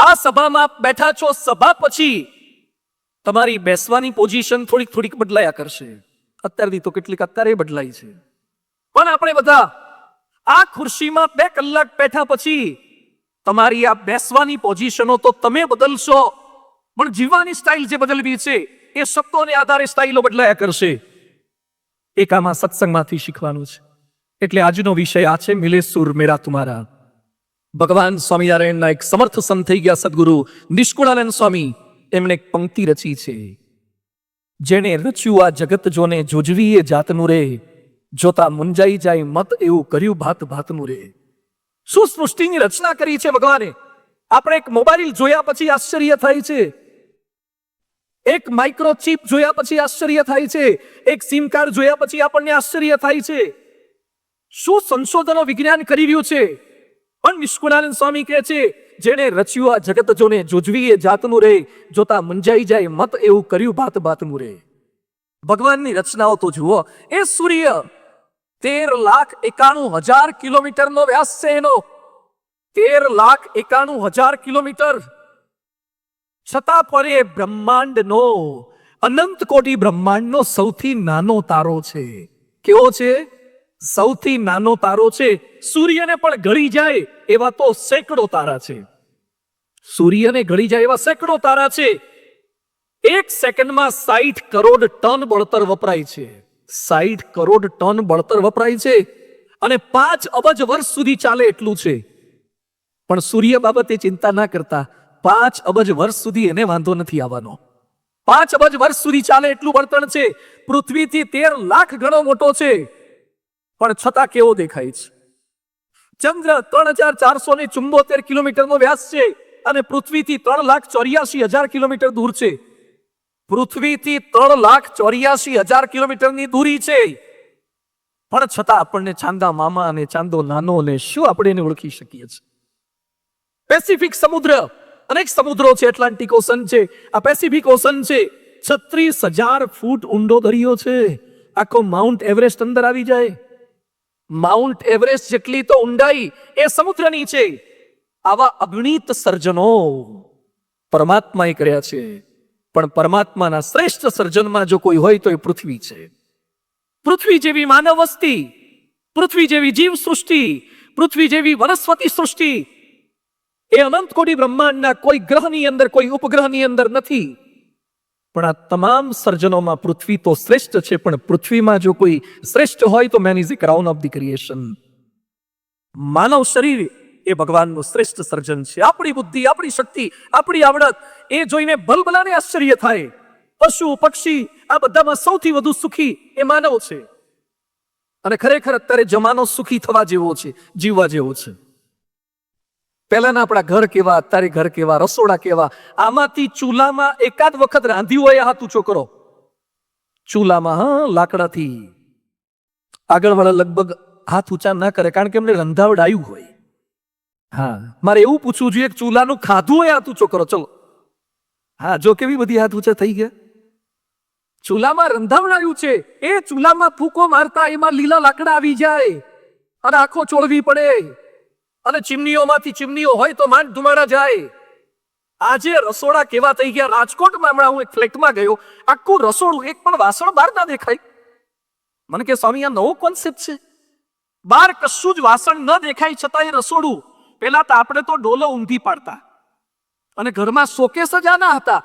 આ સભામાં બેઠા છો, સભા પછી તમારી બેસવાની પોઝિશન થોડીક થોડીક બદલાયા કરશે. અત્યારથી તો કેટલીક અત્યારે બદલાઈ છે, પણ આપણે બધા આ ખુરશીમાં 2 કલાક બેઠા પછી તમારી આ બેસવાની પોઝિશનો તો તમે બદલશો, પણ જીવવાની સ્ટાઇલ જે બદલવી છે એ શબ્દોને આધારે સ્ટાઇલો બદલાયા કરશે. એક આમાં સત્સંગમાંથી શીખવાનું છે. એટલે આજનો વિષય આ છે, મિલે સુર મેરા તુમારા. ભગવાન સ્વામિનારાયણના એક સમર્થ સંત થઈ ગયા સદગુરુ નિષ્કુળાનંદ સ્વામી, એમણે એક પંક્તિ રચી છે. જેને રચ્યું આ જગત જોને જોજવી એ જાતનું રે, જોતા મુંજાઈ જાય મત એવું કર્યું ભાત ભાતનું રે. શું સૃષ્ટિની રચના કરી છે ભગવાને! આપણે એક મોબાઈલ જોયા પછી આશ્ચર્ય થાય છે, એક માઇક્રોચિપ જોયા પછી આશ્ચર્ય થાય છે, એક સિમ કાર્ડ જોયા પછી આપણને આશ્ચર્ય થાય છે. શું સંશોધનો વિજ્ઞાન કરી રહ્યું છે! પણ નિષ્કુળાનંદ સ્વામી કહે છે, જેને રચ્યું આ જગત જોને જોજવી એ જાતનું રે, જોતા મુંજાઈ જાય મત એવું કર્યું ભાત ભાતનું રે. ભગવાનની રચનાઓ તો જુઓ. એ સૂર્ય 13,91,000 કિલોમીટરનો વ્યાસ છે એનો. 13,91,000 કિલોમીટર. છતાં પણ એ બ્રહ્માંડનો, અનંત કોટી બ્રહ્માંડનો સૌથી નાનો તારો છે. કેવો છે? સૌથી નાનો તારો છે. સૂર્યને પણ ગળી જાય એવા તો સેંકડો તારા છે. સૂર્યને ગળી જાય એવા સેંકડો તારા છે. 1 સેકન્ડમાં 60 કરોડ ટન બળતર વપરાય છે. 60 કરોડ ટન બળતર વપરાય છે, અને 5 અબજ વર્ષ સુધી ચાલે એટલું છે. પણ સૂર્ય બાબતે ચિંતા ના કરતા. 5 અબજ વર્ષ સુધી એને વાંધો નથી આવવાનો. 5 અબજ વર્ષ સુધી ચાલે એટલું બળતણ છે. પૃથ્વીથી 13 લાખ ગણો મોટો છે, પણ છતાં કેવો દેખાય છે? ચંદ્ર 3,474 કિલોમીટરનો વ્યાસ છે, અને પૃથ્વીથી 3,84,000 કિલોમીટર દૂર છે. પૃથ્વીથી 3,84,000 કિલોમીટરની દૂરી છે, પણ છતાં આપણને ચાંદા મામા અને ચાંદો નાનો અને શું આપણે એને ઓળખી શકીએ છીએ? પેસિફિક સમુદ્ર, અનેક સમુદ્રો છે. એટલાન્ટિક ઓશન છે, આ પેસિફિક ઓશન છે. 36,000 ફૂટ ઊંડો દરિયો છે. આખો માઉન્ટ એવરેસ્ટ અંદર આવી જાય. માઉન્ટ એવરેસ્ટ જેટલી તો ઊંડાઈ એ સમુદ્રની છે. આવા અગણિત સર્જનો પરમાત્માએ કર્યા છે, પણ પરમાત્માના શ્રેષ્ઠ સર્જનમાં જો કોઈ હોય તો એ પૃથ્વી છે. પૃથ્વી જેવી માનવ વસ્તી, પૃથ્વી જેવી જીવ સૃષ્ટિ, પૃથ્વી જેવી વનસ્પતિ સૃષ્ટિ એ અનંત કોટી બ્રહ્માંડના કોઈ ગ્રહની અંદર, કોઈ ઉપગ્રહની અંદર નથી. પણ આ તમામ સર્જનોમાં પૃથ્વી તો શ્રેષ્ઠ છે. પણ પૃથ્વીમાં જો કોઈ શ્રેષ્ઠ હોય તો man is the crown of the creation. માનવ શરીર એ ભગવાનનું શ્રેષ્ઠ સર્જન છે. આપણી બુદ્ધિ, આપણી શક્તિ, આપણી આવડત એ જોઈને ભલભલાને આશ્ચર્ય થાય. પશુ પક્ષી આ બધામાં સૌથી વધુ સુખી એ માનવ છે. અને ખરેખર અત્યારે જમાનો સુખી થવા જેવો છે, જીવવા જેવો છે. પહેલાના આપણા ઘર કેવા, અત્યારે ઘર કેવા, રસોડા કેવા. આમાંથી ચૂલામાં એકાદ વખત રાંધ્યું હોય હાથ ઊંચો કરો. ચૂલામાં, હા, લાકડાથી. આગળવાળા લગભગ હાથ ઊંચા ના કરે, કારણ કે એમને રંધાવડાયું હોય. હા, મારે એવું પૂછવું જોઈએ કે ચૂલાનું ખાધું હોય હાથ ઊંચો કરો. ચલો. હા, જો કેવી બધી હાથ ઊંચા થઈ ગયા. ચૂલામાં રંધાવડાયું છે, એ ચૂલામાં ફૂંકો મારતા એમાં લીલા લાકડા આવી જાય અને આંખો ચોળવી પડે. અને ચીમનીઓમાંથી ચીમનીઓ હોય તો માંડ ધુમાડા જાય. આજે રસોડા કેવા થઈ ગયા. રાજકોટમાં હમણાં હું એક ફ્લેટમાં ગયો, આખું રસોડું, એક પણ વાસણ બહાર ના દેખાય. મને કે સ્વામી, આ નવો કોન્સેપ્ટ છે. બહાર કશું જ વાસણ ન દેખાય, છતાં એ રસોડું. પેલા તો આપણે તો ડોલો ઊંધી પાડતા, અને ઘરમાં શોકેસ જ આના હતા.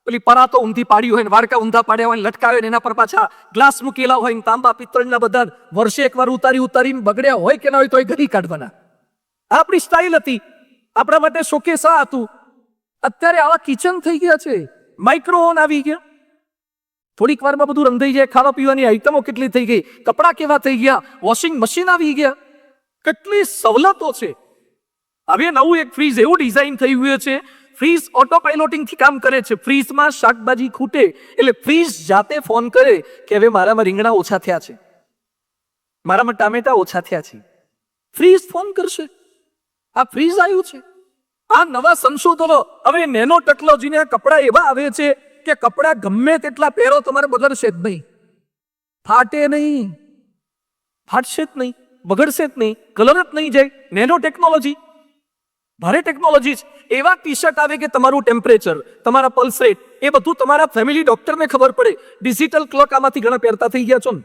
પેલી પરાતો ઊંધી પાડી હોય, વાડકા ઊંધા પાડ્યા હોય, લટકાવે ને એના પર પાછા ગ્લાસ મૂકેલા હોય, તાંબા પિત્તળના બધા વર્ષે એકવાર ઉતારીને બગડ્યા હોય કે ના હોય તો એ ઘડી કાઢવાના. આપણી સ્ટાઇલ હતી. આપણા માટે શોકેસ આ હતું. અત્યારે આવા કિચન થઈ ગયા છે, માઇક્રોવેવ આવી ગયા. થોડીક વારમાં બધું રંધાઈ જાય. ખાવા પીવાની આઈટમો કેટલી થઈ ગઈ. કપડા કેવા થઈ ગયા. વોશિંગ મશીન આવી ગયા. કેટલી સવલતો છે. હવે નવું એક ફ્રીજ એવું ડિઝાઇન થઈ ગયું છે, ફ્રીજ ઓટો પાયલોટિંગ થી કામ કરે છે. ફ્રીજમાં શાકભાજી ખૂટે એટલે ફ્રીજ જાતે ફોન કરે કે હવે મારામાં રીંગણા ઓછા થયા છે, મારામાં ટામેટા ઓછા થયા છે. ફ્રીજ ફોન કરશે. આ ફ્રીજ આવ્યું છે. આ નવા સંશોધનો. હવે નેનો ટેકનોલોજીના કપડા એવા આવે છે કે કપડા ગમે તેટલા પહેરો તમારે બગડશે જ નહીં, ફાટે નહીં, ફાટશે જ નહીં, બગડશે જ નહીં, કલર જ નહીં જાય. Nano technology. ભારે ટેકનોલોજી છે. એવા ટી શર્ટ આવે કે તમારું ટેમ્પરેચર, તમારા પલ્સ રેટ એ બધું તમારા ફેમિલી ડોક્ટરને ખબર પડે. ડિજિટલ ક્લોક આમાંથી ઘણા પહેરતા થઈ ગયા છો ને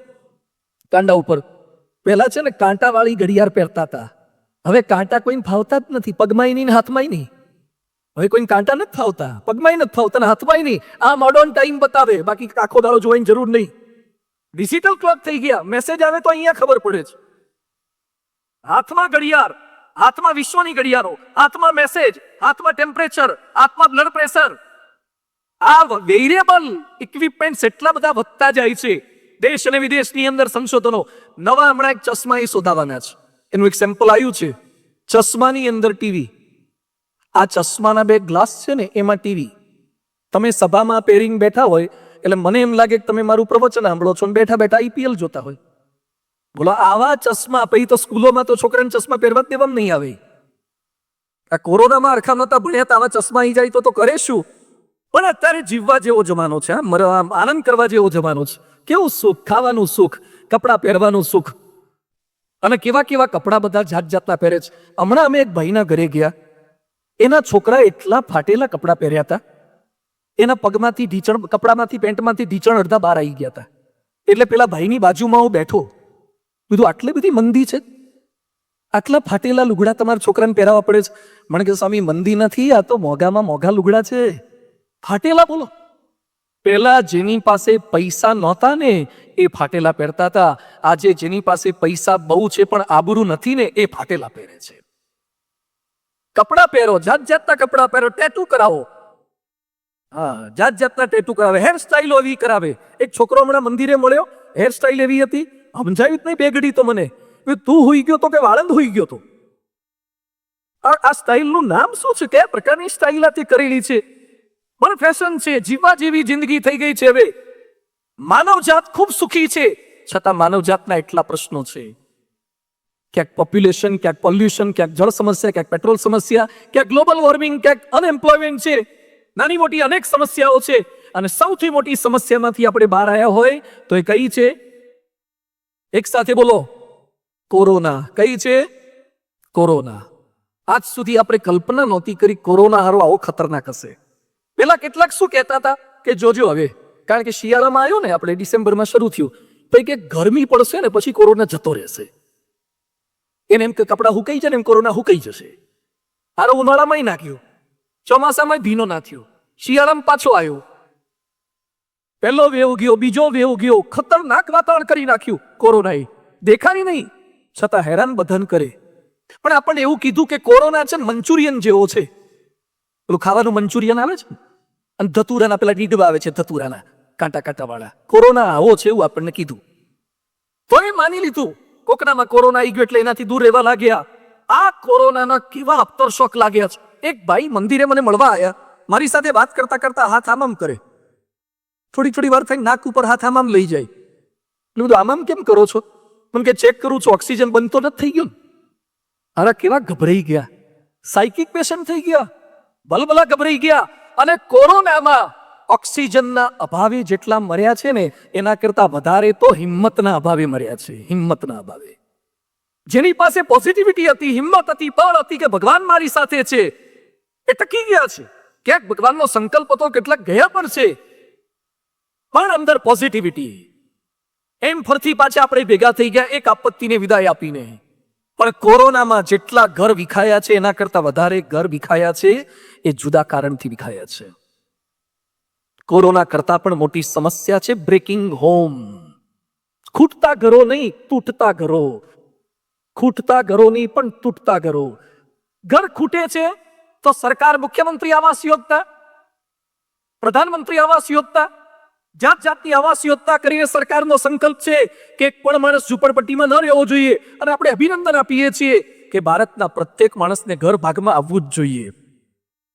કાંડા ઉપર. પહેલા છે ને કાંટાવાળી ઘડિયાળ પહેરતા હતા. હવે કાંટા કોઈને ફાવતા જ નથી, પગમાંય નહીં ને હાથમાંય નહીં. હવે કોઈને કાંટા નથી ફાવતા, પગમાંય નથી ફાવતા ને હાથમાંય નહીં. આ મોડર્ન ટાઈમ બતાવે, બાકી આખો દાડો જોવાની જરૂર નહીં. ડિજિટલ ક્લોક થઈ ગયા, મેસેજ આવે તો અહીંયા ખબર પડે છે. હાથમાં ઘડિયાળ, હાથમાં વિશ્વની ઘડિયાળો, હાથમાં મેસેજ, હાથમાં ટેમ્પરેચર, હાથમાં બ્લડ પ્રેશર. આ વેરિયેબલ ઇક્વિપમેન્ટ્સ એટલા બધા વધતા જાય છે. દેશ અને વિદેશની અંદર સંશોધનો નવા હમણાં એક ચશ્મા એ શોધાવાના છે. એનું એક સેમ્પલ આવ્યું છે. ચશ્માની અંદર ટીવી. આ ચશ્માના બે ગ્લાસ છે ને એમાં ટીવી. તમે સભામાં પહેરીને બેઠા હોય એટલે મને એમ લાગે કે તમે મારું પ્રવચન સાંભળો છો ને બેઠા બેઠા આઈપીએલ જોતા હોય. બોલો, આવા ચશ્મા પછી તો સ્કૂલોમાં તો છોકરાને ચશ્મા પહેરવા જ દેવામાં નહીં આવે. આ કોરોનામાં અરખા નહોતા ભણ્યા તો આવા ચશ્મા આવી જાય તો કરે શું? પણ અત્યારે જીવવા જેવો જમાનો છે, આનંદ કરવા જેવો જમાનો છે. કેવું સુખ, ખાવાનું સુખ, કપડાં પહેરવાનું સુખ, અને કેવા કેવા કપડાં બધા જાત જાતના પહેરે છે. હમણાં અમે એક ભાઈના ઘરે ગયા, એના છોકરા એટલા ફાટેલા કપડાં પહેર્યા હતા, એના પગમાંથી ઢીચણ, કપડામાંથી પેન્ટમાંથી ઢીચણ અડધા બહાર આવી ગયા હતા. એટલે પેલા ભાઈની બાજુમાં હું બેઠો, કીધું આટલી બધી મંદી છે, આટલા ફાટેલા લુગડા તમારા છોકરાને પહેરાવા પડે છે? મને કે સ્વામી મંદી નથી, આ તો મોંઘામાં મોંઘા લુગડા છે. ફાટેલા બોલો. પેલા જેની પાસે પૈસા નહોતા ને એ ફાટેલા પહેરતા હતા. આજે જેની પાસે પૈસા બહુ છે પણ આબરૂ નથી ને એ ફાટેલા પહેરે છે. કપડા પહેરો, જાત જાતના કપડા પહેરો, ટેટુ કરાવો. હા, જાત જાતના ટેટુ કરાવે, હેરસ્ટાઈલો એવી કરાવે. એક છોકરો હમણાં મંદિરે મળ્યો, હેરસ્ટાઈલ એવી હતી, સમજાવી જ નહીં બે ઘડી તો મને. તું હોઈ ગયો તો કે વાળંદ હોઈ ગયો તો? આ સ્ટાઇલનું નામ શું છે? કયા પ્રકારની સ્ટાઇલ આ તે કરેલી છે? પણ ફેશન છે, જીવવા જેવી જિંદગી થઈ ગઈ છે. હવે માનવજાત ખૂબ સુખી છે, છતાં માનવજાતના એટલા પ્રશ્નો છે. ક્યાંક પોપ્યુલેશન, ક્યાંક પોલ્યુશન, ક્યાંક જળ સમસ્યા, ક્યાંક પેટ્રોલ સમસ્યા, ક્યાંક ગ્લોબલ વોર્મિંગ, ક્યાંક અનએમ્પ્લોયમેન્ટ છે. નાની મોટી અનેક સમસ્યાઓ છે. અને સૌથી મોટી સમસ્યામાંથી આપણે બહાર આવ્યા હોય તો એ કઈ છે? એક સાથે બોલો, કોરોના. કઈ છે? કોરોના. આજ સુધી આપણે કલ્પના નહોતી કરી કોરોના હારો આવો ખતરનાક હશે. પેલા કેટલાક શું કહેતા હતા કે જોજો હવે, કારણ કે શિયાળામાં આવ્યો ને, આપણે ડિસેમ્બરમાં શરૂ થયું, પછી કે ગરમી પડશે ને પછી કોરોના જતો રહેશે. એને એમ કે કપડા હુકાઈ જાય ને એમ કોરોના હુકાઈ જશે. હારો ઉનાળામાં નાખ્યું, ચોમાસામાં ભીનો નાખ્યો, શિયાળામાં પાછો આવ્યો. પહેલો વેવ ગયો, બીજો વેવ ગયો, ખતરનાક વાતાવરણ કરી નાખ્યું કોરોનાએ. દેખાય નહીં છતાં હેરાન બધાન કરે. પણ આપણને એવું કીધું કે કોરોના છે મંચુરિયન જેવો છે. પેલું ખાવાનું મંચુરિયન આવે છે અને ધતુરાના પેલા ડીડવા આવે છે, ધતુરાના કાંટા કાંટા વાળા. કોરોના આવો છે એવું આપણને કીધું, તો એ માની લીધું. કોકનામાં કોરોના આવી ગયો એટલે એનાથી દૂર રહેવા લાગ્યા. આ કોરોનાના કેવા અફતરશોક લાગ્યા છે. એક ભાઈ મંદિરે મને મળવા આવ્યા, મારી સાથે વાત કરતા કરતા હાથ આમામ કરે, થોડી થોડી વાર થઈને નાક ઉપર હાથ આમામ લઈ જાય. એટલે બધું આમામ કેમ કરો છો? મને કે ચેક કરું છું, ઓક્સિજન બંધ તો નથી થઈ ગયું. અરે કેવા ગભરાઈ ગયા, સાયકિક પેશન્ટ થઈ ગયા, બલબલા ગભરાઈ ગયા. અને કોરોનામાં ઓક્સિજનના અભાવે જેટલા મર્યા છે ને એના કરતા વધારે તો હિંમતના અભાવે મર્યા છે. હિંમતના અભાવે. જેની પાસે પોઝિટિવિટી હતી, હિંમત હતી, બળ હતી કે ભગવાન મારી સાથે છે, એ ટકી ગયા છે. ક્યાંક ભગવાનનો સંકલ્પ હતો, કેટલાક ગયા પર છે, પણ અંદર પોઝિટિવિટી. એમ ફરતી પાછા આપણે ભેગા થઈ ગયા એક આપત્તિને વિદાય આપીને. પણ કોરોનામાં જેટલા ઘર વિખાયા છે એના કરતા વધારે ઘર વિખાયા છે એ જુદા કારણથી વિખાયા છે. કોરોના કરતા પણ મોટી સમસ્યા છે બ્રેકિંગ હોમ. ખૂટતા ઘરો નહીં, તૂટતા ઘરો. ખૂટતા ઘરો નહીં પણ તૂટતા ઘરો. ઘર ખૂટે છે તો સરકાર મુખ્યમંત્રી આવાસ યોજના, પ્રધાનમંત્રી આવાસ યોજના, જાત જાતની આવાસ યોજના કરીને સરકારનો સંકલ્પ છે કે એક પણ માણસ ઝૂંપડપટ્ટીમાં ન રહેવો જોઈએ. અને આપણે અભિનંદન આપીએ છીએ કે ભારતના પ્રત્યેક માણસને ઘર ભાગમાં આવવું જ જોઈએ,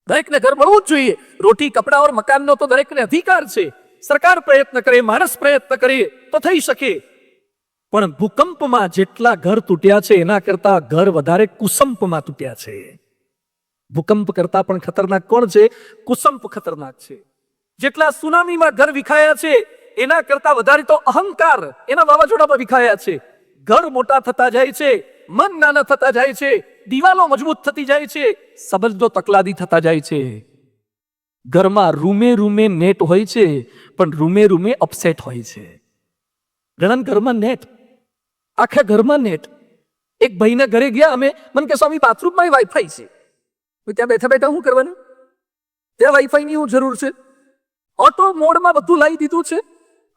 દરેકને ઘર મળવું જ જોઈએ. રોટી, કપડા ઓર મકાનનો તો દરેકને અધિકાર છે. સરકાર પ્રયત્ન કરે, માણસ પ્રયત્ન કરે તો થઈ શકે. પણ ભૂકંપમાં જેટલા ઘર તૂટ્યા છે એના કરતા ઘર વધારે કુસંપમાં તૂટ્યા છે. ભૂકંપ કરતા પણ ખતરનાક કોણ છે? કુસંપ ખતરનાક છે. જેટલા સુનામીમાં ઘર વિખાયા છે એના કરતા વધારે તો અહંકાર એના વાવાઝોડામાં વિખાયા છે. ઘર મોટા થતા જાય છે, મન નાના થતા જાય છે, દિવાલો મજબૂત થતી જાય છે, સંબંધો તકલાદી થતા જાય છે. ઘરમાં રૂમે રૂમે નેટ હોય છે, પણ રૂમે રૂમે અપસેટ હોય છે. ઘણા ઘરમાં નેટ, આખા ઘરમાં નેટ. એક ભાઈના ઘરે ગયા અમે, મને કે સ્વામી બાથરૂમમાં વાઈફાઈ છે. ત્યાં બેઠા બેઠા શું કરવાનું? ત્યાં વાઈફાઈની શું જરૂર છે? ઓટો મોડમાં બધું લાવી દીધું છે.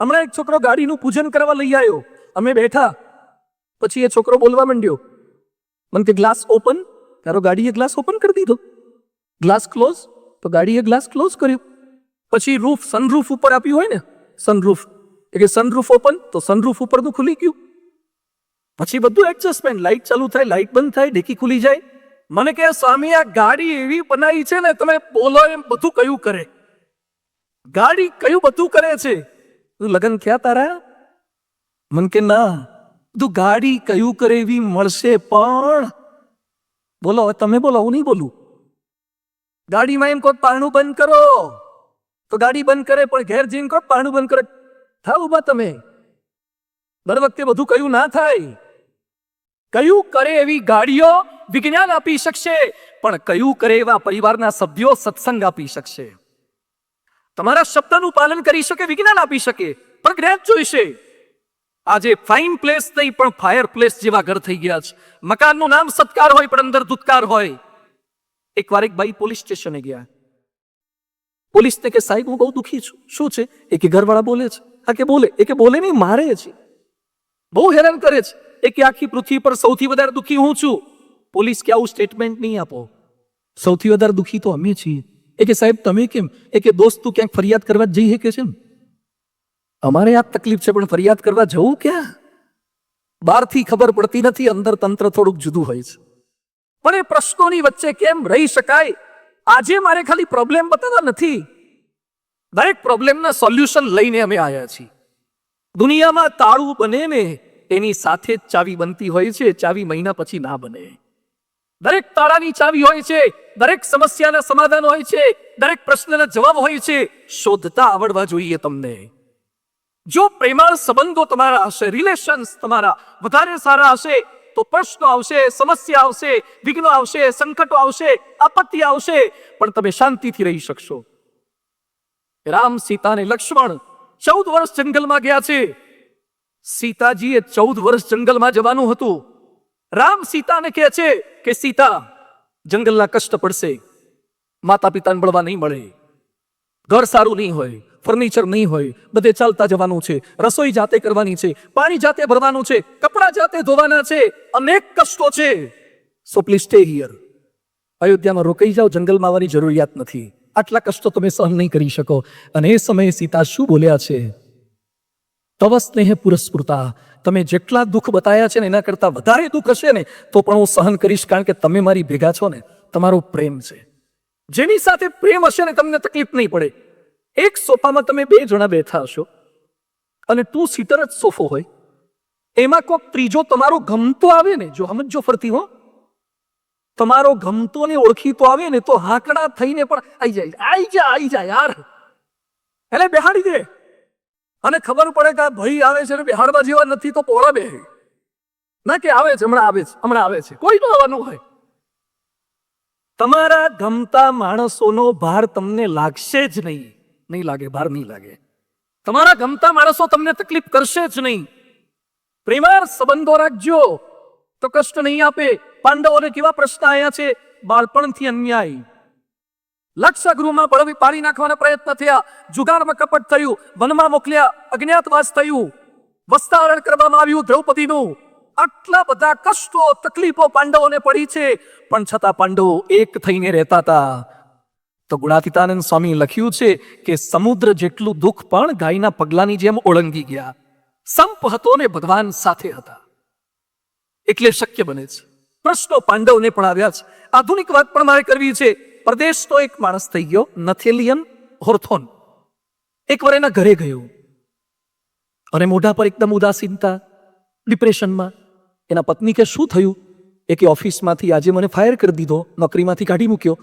હમણાં એક છોકરો ગાડીનું પૂજન કરવા લઈ આવ્યો, અમે બેઠા, પછી એ છોકરો બોલવા માંડ્યો, મને કે ગ્લાસ ઓપન, તારો ગાડીએ ગ્લાસ ઓપન કરી દીધો. ગ્લાસ ક્લોઝ, તો ગાડીએ ગ્લાસ ક્લોઝ કર્યો. પછી રૂફ, સનરૂફ ઉપર આપ્યું હોય ને, સનરૂફ, એટલે સનરૂફ ઓપન, તો સનરૂફ ઉપરનું ખુલી ગયું. પછી બધું એડજસ્ટમેન્ટ, લાઇટ ચાલુ થાય, લાઇટ બંધ થાય, ડેકી ખુલી જાય. મને કે સ્વામી આ ગાડી એવી બનાવી છે ને, તમે બોલો એમ બધું કયું કરે. ગાડી કયું બધું કરે છે. તું લગન થયા તારા? મન કે ના, તું ગાડી કયું કરે એવી મળશે, પણ બોલો હવે તમે બોલો, હું નહીં બોલું. ગાડીમાં એમ કહો પારણું બંધ કરો, તો ગાડી બંધ કરે, પણ ઘેર જઈને કહો પારણું બંધ કરે. થાવ ઉભા તમે. દર વખતે બધું કયું ના થાય. કયું કરે એવી ગાડીઓ વિજ્ઞાન આપી શકશે, પણ કયું કરે એવા પરિવારના સભ્યો સત્સંગ આપી શકશે. તમારા શબ્દનું પાલન કરી શકે, વિજ્ઞાન આપી શકે, પણ જ્ઞાન જોઈશે. આજે ફાઇન પ્લેસ નહીં, પણ ફાયર પ્લેસ જેવા ઘર થઈ ગયા છે. મકાનનું નામ સત્કાર હોય, પણ અંદર ધુતકાર હોય. એકવાર એક ભાઈ પોલીસ સ્ટેશને ગયા. પોલીસને કે સાહેબ હું બહુ દુઃખી છું. શું છે? એ કે ઘરવાળા બોલે છે. હા કે બોલે? એ કે બોલે નહીં, મારે છે, બહુ હેરાન કરે છે. એ કે આખી પૃથ્વી પર સૌથી વધારે દુઃખી હું છું. પોલીસ કે આવું સ્ટેટમેન્ટ નહીં આપો, સૌથી વધારે દુઃખી તો અમે છીએ. એ કે સાહેબ તમે કેમ? એ કે દોસ્ત તું ક્યાંક ફરિયાદ કરવા જઈ કે છે? અમારે આ તકલીફ છે, પણ ફરિયાદ કરવા જવું ક્યાં? બહારથી ખબર પડતી નથી, અંદર તંત્ર થોડુંક જુદું હોય છે. પણ એ પ્રશ્નોની વચ્ચે કેમ રહી શકાય? આજે મારે ખાલી પ્રોબ્લેમ બતાવવા નથી, દરેક પ્રોબ્લેમના સોલ્યુશન લઈને અમે આવ્યા છીએ. દુનિયામાં તાળું બને ને એની સાથે જ ચાવી બનતી હોય છે, ચાવી મહિના પછી ના બને. દરેક તાળાની ચાવી હોય છે, દરેક સમસ્યાના સમાધાન હોય છે, દરેક પ્રશ્નના જવાબ હોય છે. શોધતા આવડવા જોઈએ તમને. જો પ્રેમાળ સંબંધો તમારા હશે, રિલેશન્સ તમારા વધારે સારા હશે, તો પ્રશ્નો આવશે, સમસ્યા આવશે, વિઘ્નો આવશે, સંકટો આવશે, આપત્તિ આવશે, પણ તમે શાંતિથી રહી શકશો. રામ, સીતા અને લક્ષ્મણ 14 વર્ષ જંગલમાં ગયા છે. સીતાજીએ 14 વર્ષ જંગલમાં જવાનું હતું. રામ સીતાને કહે છે કે સીતા, જંગલના કષ્ટ પડશે, માતા પિતાને મળવા નહીં મળે, ઘર સારું નહીં હોય, ફર્નિચર નહીં હોય, બધે ચાલતા જવાનું છે, રસોઈ જાતે કરવાની છે, પાણી જાતે ભરવાનું છે, કપડા જાતે ધોવાના છે, અનેક કષ્ટો છે. So please stay here. અયોધ્યામાં રોકાઈ જાઓ, જંગલમાં આવવાની જરૂરિયાત નથી. આટલા કષ્ટો તમે સહન નહીં કરી શકો. અને એ સમયે સીતા શું બોલ્યા છે? તવ સ્નેહ પુરસ્પૃતા, તમે જેટલા દુઃખ બતાયા છે ને એના કરતા વધારે દુઃખ હશે ને તો પણ હું સહન કરીશ, કારણ કે તમે મારી ભેગા છો ને, તમારો પ્રેમ છે. જેની સાથે પ્રેમ હશે ને તમને તકલીફ નહીં પડે. એક સોફામાં તમે 2 જણા બેઠા હશો અને 2 સીટર જ સોફો હોય, એમાં કોઈક ત્રીજો તમારો ગમતો આવે ને, જો સમજો ફરતી હો, તમારો ગમતો ને ઓળખીતો આવે ને તો હાકડા થઈને પણ આવી જાય યાર, એટલે બેહાડી દે. અને ખબર પડે કે ભાઈ આવે છે ને બેહાડવા જેવા નથી તો પોળા બે ના, કે આવે છે હમણાં આવે છે, કોઈ તો આવવાનું હોય. તમારા ગમતા માણસોનો ભાર તમને લાગશે જ નહીં લાગે, ભાર નહીં લાગે. તમારા ગમતા માણસો તમને તકલીફ કરશે જ નહીં. પ્રેમાળ સંબંધો રાખજો તો કષ્ટ નહીં આપે. પાંડવોને કેવા પ્રશ્ન આવ્યા છે? બાળપણથી અન્યાય, લક્ષગૃહમાં બળવી પાડી નાખવાના પ્રયત્ન થયા, જુગારમાં કપટ થયું, વનમાં મોકલ્યા, અજ્ઞાતવાસ થયું, વસ્ત્રાહરણ કરવામાં આવ્યું દ્રૌપદીનું. આટલા બધા કષ્ટો તકલીફો પાંડવોને પડી છે, પણ છતાં પાંડવો એક થઈને રહેતા હતા. તો ગુણાતીતાનંદ સ્વામી લખ્યું છે કે સમુદ્ર જેટલું દુઃખ પણ ગાયના પગલાની જેમ ઓળંગી ગયા. સંપ હતો ને ભગવાન સાથે હતા, એટલે શક્ય બને છે. પ્રશ્નો પાંડવને પણ આવ્યા છે. આધુનિક વાત પણ મારે કરવી છે. પરદેશનો એક માણસ થઈ ગયો, નથેલિયન હોર્થોન. એક વાર એના ઘરે ગયો અને મોઢા પર એકદમ ઉદાસીનતા, ડિપ્રેશનમાં. એના પત્ની કે શું થયું? એ કે ઓફિસમાંથી આજે મને ફાયર કરી દીધો, નોકરીમાંથી કાઢી મૂક્યો.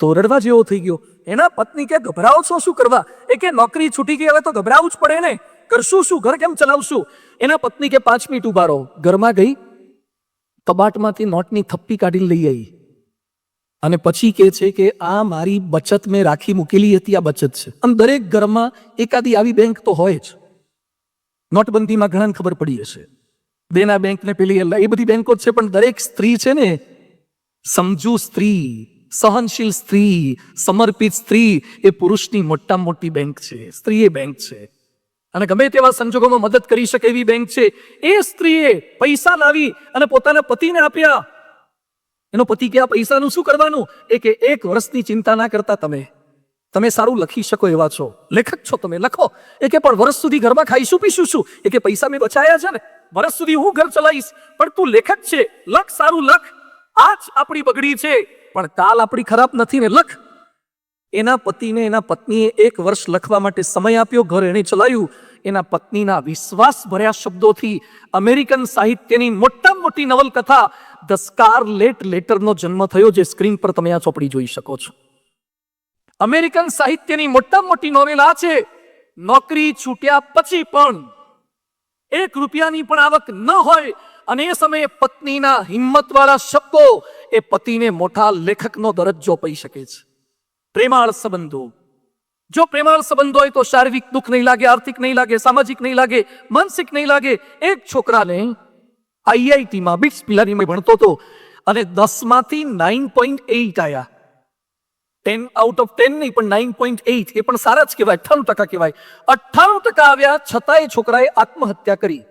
તો રડવા જેવો થઈ ગયો. એના પત્ની કે ગભરાવો છો શું કરવા? એ કે નોકરી છૂટી ગઈ, હવે તો ગભરાવું જ પડે ને, કરશું શું, ઘર કેમ ચલાવશું? એના પત્ની કે 5 મિનિટ ઉભા રહો. ઘરમાં ગઈ, કબાટમાંથી નોટની થપ્પી કાઢીને લઈ આવી અને પછી કહે છે કે આ મારી બચત મેં રાખી મૂકેલી હતી, આ બચત છે. આમ દરેક ઘરમાં એકાદી આવી બેંક તો હોય જ. નોટબંધીમાં ઘણાને ખબર પડી હશે, દેના બેંક ને પેલી એ બધી બેંકો જ છે. પણ દરેક સ્ત્રી છે ને, સમજુ સ્ત્રી, સહનશીલ સ્ત્રી, સમર્પિત સ્ત્રી એ પુરુષની મોટામાં મોટી બેંક છે. સ્ત્રી એ બેંક છે અને ગમે તેવા સંજોગોમાં મદદ કરી શકે એવી બેંક છે. એ સ્ત્રીએ પૈસા લાવી અને પોતાના પતિને આપ્યા. એનો પતિ કે આ પૈસાનું શું કરવાનું? એ કે 1 વર્ષની ચિંતા ના કરતા, તમે સારું લખી શકો એવા છો, લેખક છો, તમે લખો. એ કે પણ વર્ષ સુધી ઘરમાં ખાઈશું પીશું શું? એ કે પૈસા મેં બચાયા છે ને, વર્ષ સુધી હું ઘર ચલાવીશ. પણ તું લેખક છે, લખ, સારું લખ. આજ આપણી બગડી છે પણ કાલ આપણી ખરાબ નથી ને, લખ. એના પતિને એના પત્નીએ 1 વર્ષ લખવા માટે સમય આપ્યો, ઘર એણે ચલાવ્યું. એના પત્નીના વિશ્વાસ ભર્યા શબ્દોથી અમેરિકન સાહિત્યની મોટામાં મોટી નવલકથા ધ સ્કારલેટ લેટરનો જન્મ થયો, જે સ્ક્રીન પર તમે આ ચોપડી જોઈ શકો છો. અમેરિકન સાહિત્યની મોટામાં મોટી નોવેલ આ છે. નોકરી છૂટ્યા પછી પણ 1 રૂપિયાની પણ આવક ન હોય અને એ સમયે પત્નીના હિંમતવાળા શબ્દો એ પતિને મોટા લેખકનો દરજ્જો અપાઈ શકે છે. પ્રેમાળ સંબંધો, જો પ્રેમાળ સંબંધો હોય તો શારીરિક દુઃખ નહીં લાગે, આર્થિક નહીં લાગે, સામાજિક નહીં લાગે, માનસિક નહીં લાગે. એક છોકરાને આઈઆઈટીમાં બિટ્સ પિલાનીમાં ભણતો હતો અને 10માંથી 9.8 આવ્યા. 10 આઉટ ઓફ 10 નહીં પણ 9.8, એ પણ સારા જ કહેવાય, 98% કહેવાય. 98% આવ્યા છતાંય છોકરાએ આત્મહત્યા કરી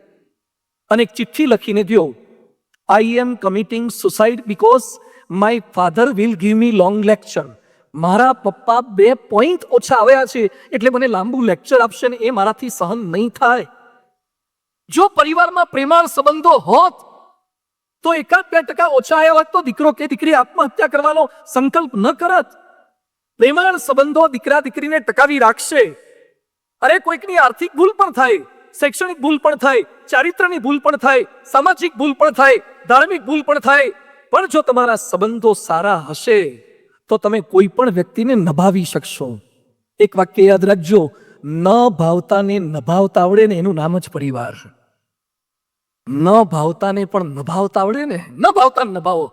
અને એક ચિઠ્ઠી લખીને દ્યો, I am committing suicide because my father will give me long lecture. મારા પપ્પા 2 પોઈન્ટ ઓછા આવ્યા છે એટલે મને લાંબુ લેક્ચર આપશે ને એ મારાથી સહન નહીં થાય. જો પરિવારમાં પ્રેમાળ સંબંધો હોત તો 1-2% ઓછા આવ્યા હોત તો દીકરો કે દીકરી આત્મહત્યા કરવાનો સંકલ્પ ન કરત. પ્રેમાળ સંબંધો દીકરા દીકરીને ટકાવી રાખશે. અરે કોઈકની આર્થિક ભૂલ પણ થાય, શૈક્ષણિક ભૂલ પણ થાય, ચારિત્રની ભૂલ પણ થાય, સામાજિક ભૂલ પણ થાય, ધાર્મિક ભૂલ પણ થાય, પણ જો તમારા સંબંધો સારા હશે તો તમે કોઈ પણ વ્યક્તિને નભાવી શકશો. એક વાક્ય યાદ રાખજો, ન ભાવતાને નભાવતા આવડે ને એનું નામ જ પરિવાર. ન ભાવતાને પણ નભાવતા આવડે ને, ન ભાવતા નભાવો.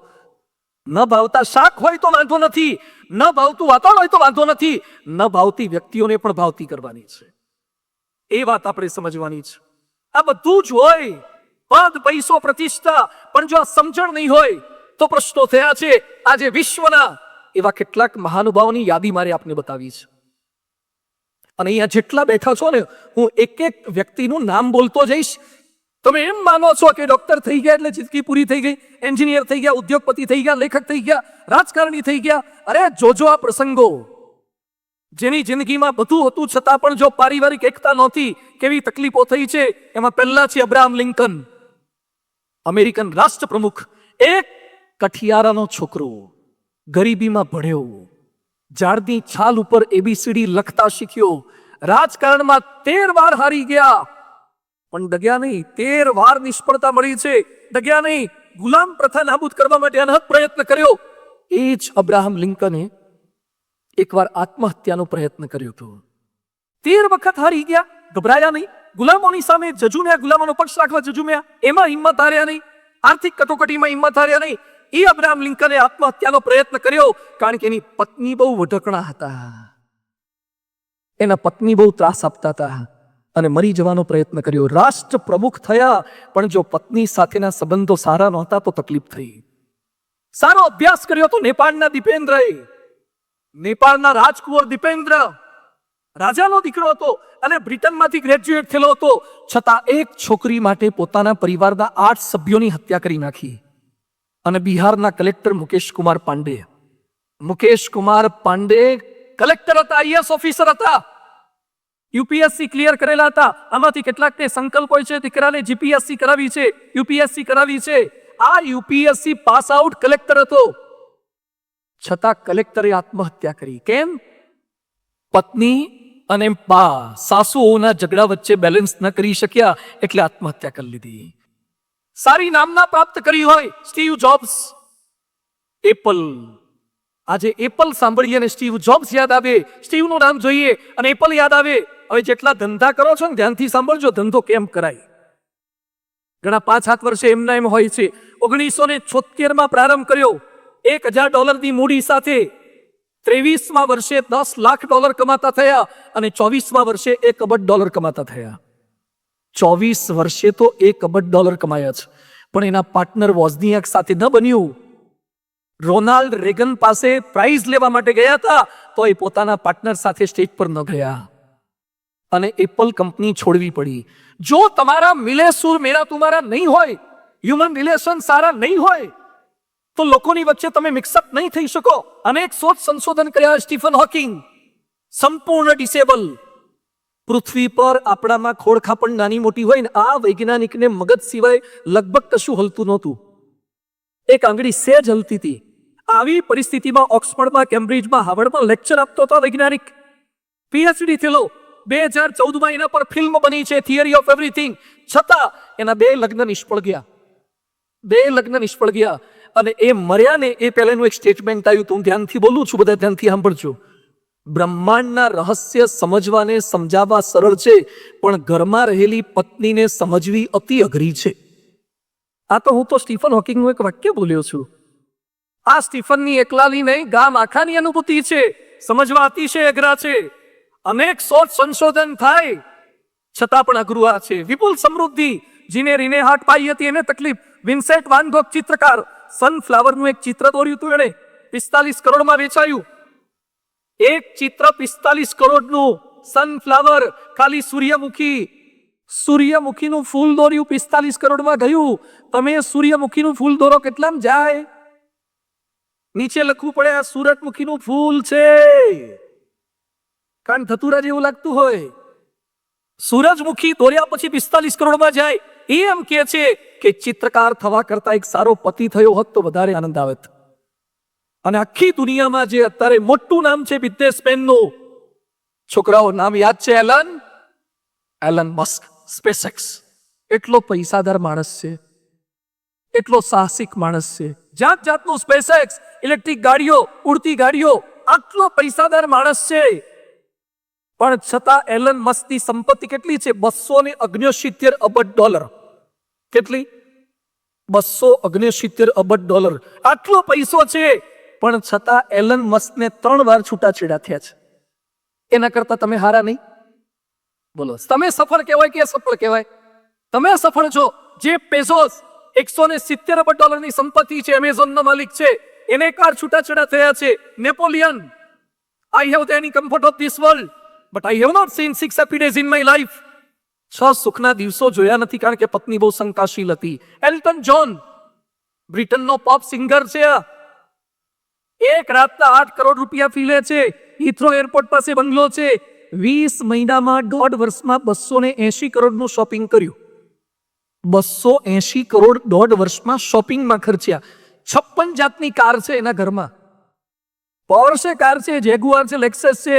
ન ભાવતા શાક હોય તો વાંધો નથી, ન ભાવતું વાતાવરણ હોય તો વાંધો નથી, ન ભાવતી વ્યક્તિઓને પણ ભાવતી કરવાની છે. એ વાત આપણે સમજવાની છે. આ બધું જ હોય, પદ, પૈસો, પ્રતિષ્ઠા, પણ જો આ સમજણ નહીં હોય તો પ્રશ્નો થયા છે. આજે વિશ્વના એવા કેટલાક મહાનુભાવોની યાદી મારે આપને બતાવી છે અને અહીંયા જેટલા બેઠા છો ને, હું એક એક વ્યક્તિનું નામ બોલતો જઈશ. તમે એમ માનો છો કે ડોક્ટર થઈ ગયા એટલે જિંદગી પૂરી થઈ ગઈ, એન્જિનિયર થઈ ગયા, ઉદ્યોગપતિ થઈ ગયા, લેખક થઈ ગયા, રાજકારણી થઈ ગયા. અરે જોજો આ પ્રસંગો, જેની જિંદગીમાં બધું હતું છતાં પણ જો પારિવારિક એકતા નહોતી, કેવી તકલીફો થઈ છે. એમાં પહેલા છે અબ્રાહમ લિંકન, અમેરિકન રાષ્ટ્રપ્રમુખ. એક કઠિયારાનો છોકરો, ગરીબીમાં ભણ્યો, ઝાડની છાલ ઉપર એબીસીડી લખતા શીખ્યો, રાજકારણમાં 13 વાર હારી ગયા પણ ડગ્યા નહીં. 13 વાર નિષ્ફળતા મળી છે, ડગ્યા નહીં. ગુલામ પ્રથા નાબૂદ કરવા માટે અનહદ પ્રયત્ન કર્યો. એ જ અબ્રાહમ લિંકને એકવાર આત્મહત્યાનો પ્રયત્ન કર્યો હતો. 13 વખત હારી ગયા, ગભરાયા નહીં. ગુલામોની સામે જજુમ્યા, ગુલામોનો પક્ષ રાખવા જજુમ્યા, એમાં હિંમત હાર્યા નહીં. આર્થિક કટોકટીમાં હિંમત હાર્યા નહીં. એ અબ્રાહમ લિંકને આત્મહત્યાનો પ્રયત્ન કર્યો કારણ કે એની પત્ની બહુ વઢકણા હતા, એના પત્ની બહુ ત્રાસ આપતા હતા અને મરી જવાનો પ્રયત્ન કર્યો. રાષ્ટ્ર પ્રમુખ થયા પણ જો પત્ની સાથેના સંબંધો સારા નહોતા તો તકલીફ થઈ. સારો અભ્યાસ કર્યો તો નેપાળના દીપેન્દ્રએ, નેપાળના રાજકુંવર દીપેન્દ્ર રાજાનો દીકરો હતો અને બ્રિટનમાંથી ગ્રેજ્યુએટ થયેલો હતો, છતાં એક છોકરી માટે પોતાના પરિવારના 8 સભ્યોની હત્યા કરી નાખી. અને બિહારના કલેક્ટર મુકેશ કુમાર પાંડે કલેક્ટર હતા, આઈએએસ ઓફિસર હતા, યુપીએસસી ક્લિયર કરેલા હતા. આમાંથી કેટલાકને સંકલ્પ હોય છે દીકરાને જીપીએસસી કરાવી છે, યુપીએસસી કરાવી છે. આ યુપીએસસી પાસ આઉટ કલેક્ટર હતો, છતાં કલેક્ટરે આત્મહત્યા કરી. કેમ? પત્ની અને સાસુઓના ઝઘડા વચ્ચે બેલેન્સ ન કરી શક્યા એટલે આત્મહત્યા કરી લીધી. સારી નામના પ્રાપ્ત કરી હોય, સ્ટીવ જોબ્સ, એપલ. આજે એપલ સાંભળીએ અને સ્ટીવ જોબ્સ યાદ આવે, સ્ટીવનું નામ જોઈએ અને એપલ યાદ આવે. હવે જેટલા ધંધા કરો છો ને ધ્યાનથી સાંભળજો, ધંધો કેમ કરાય. ઘણા 5-7 વર્ષે એમના એમ હોય છે. 1976 પ્રારંભ કર્યો $1,000 મૂડી સાથે. 23મા વર્ષે $10 લાખ કમાતા થયા અને 24મા વર્ષે $1 અબજ કમાતા થયા. 24 વર્ષે તો $1 અબજ કમાયા છે. પણ એના પાર્ટનર વોઝનિયાક સાથે ન બન્યું. રોનાલ્ડ રેગન પાસે પ્રાઇઝ લેવા માટે ગયા હતા તો એ પોતાના પાર્ટનર સાથે સ્ટેજ પર ન ગયા અને એપલ કંપની છોડવી પડી. જો તમારા મિલે સુર મેરા તુમારા નહીં હોય, હ્યુમન રિલેશન સારા નહીં હોય, તો લોકોની વચ્ચે તમે મિક્સઅપ નહીં થઈ શકો. અનેક શોધ સંશોધન કર્યા. સ્ટીફન હોકિંગ સંપૂર્ણ ડિસેબલ. પૃથ્વી પર આપણામાં ખોળખા પણ નાની મોટી હોય ને આ વૈજ્ઞાનિકને મગજ સિવાય લગભગ કશું હલતું નહોતું. એક આંગળી સેજ હલતી હતી. આવી પરિસ્થિતિમાં ઓક્સફર્ડમાં, કેમ્બ્રિજમાં, હાર્વર્ડમાં લેક્ચર આપતો હતો વૈજ્ઞાનિક. પીએચડી થયેલો. 2014માં એના પર ફિલ્મ બની છે, થિયરી ઓફ એવરીથિંગ. છતાં એના 2 લગ્ન નિષ્ફળ ગયા. 2 લગ્ન નિષ્ફળ ગયા અને એ મર્યા ને એ પહેલાનું એક સ્ટેટમેન્ટ આવ્યું. તો હું ધ્યાનથી બોલું છું, બધા ધ્યાનથી સાંભળજો. બ્રહ્માંડના રહસ્ય સમજવાને સમજાવવા સરળ છે, પણ ઘરમાં રહેલી પત્નીને સમજવી અતિ અઘરી છે. આ તો હું તો સ્ટીફન હોકિંગનું એક વાક્ય બોલ્યો છું. આ સ્ટીફનની એકલાની નહીં, ગામ આખાની અનુભૂતિ છે. સમજવા અતિશય અઘરા છે. અનેક શોધ સંશોધન થાય છતાં પણ અઘરું આ છે. વિપુલ સમૃદ્ધિ જીને રીને હાટ પાઈ હતી એને તકલીફ. વિન્સેન્ટ વાન ગોગ ચિત્રકાર સનફ્લાવરનું એક ચિત્ર દોર્યું હતું એણે. 45 કરોડમાં વેચાયું. એક ચિત્ર 45 કરોડનું. સનફ્લાવર, ખાલી સૂર્યમુખીનું ફૂલ દોર્યું, 45 કરોડમાં ગયું. તમે સૂર્યમુખીનું ફૂલ દોરો, કેટલામાં જાય? નીચે લખવું પડે આ સૂરજમુખીનું ફૂલ છે, કારણ ધતુરા જેવું લાગતું હોય. સૂરજમુખી દોર્યા પછી 45 કરોડમાં જાય. એ એમ કે છે કે ચિત્રકાર થવા કરતા એક સારો પતિ થયો હોત તો વધારે આનંદ આવત. અને આખી દુનિયામાં જે અત્યારે મોટું નામ છે બિઝનેસમેનનું, છોકરાઓ નામ યાદ છે? Elon Musk, SpaceX. એટલો પૈસાદાર માણસ છે, એટલો સાહસિક માણસ છે. જાત જાતનું સ્પેસએક્સ, ઇલેક્ટ્રિક ગાડીઓ, ઉડતી ગાડીઓ, આટલો પૈસાદાર માણસ છે. પણ છતાં એલન મસ્કની સંપત્તિ કેટલી છે? $269 અબજ. કેટલી? $269 અબજ. આટલો પૈસો છે, પણ છતાં એલન મસ્કને 3 વાર છૂટાછેડા થયા છે. એના કરતા તમે હારા નહીં? બોલો, તમે સફળ કહેવાય કે સફળ કહેવાય? તમે સફળ છો. જેફ બેઝોસ, $170 અબજ સંપત્તિ છે, એમેઝોનનો માલિક છે, એને 4 છૂટાછેડા થયા છે. Napoleon, I have any comfort of this world, but I have not seen 6 happy days in my life. 6 સુખના દિવસો જોયા નથી, કારણ કે પત્ની બહુ શંકાશીલ હતી. એલ્ટન જ્હોન, બ્રિટનનો પોપ સિંગર છે. એક રાતના 8 કરોડ રૂપિયા ફી લે છે. હિથ્રો એરપોર્ટ પાસે બંગલો છે. 20 મહિનામાં 1.5 વર્ષમાં 280 કરોડનું શોપિંગ કર્યું. 280 કરોડ 1.5 વર્ષમાં શોપિંગમાં ખર્ચ્યા. 56 જાતની કાર છે એના ઘરમાં. પોર્શે કાર છે, જેગુઆર છે, લેક્સસ છે,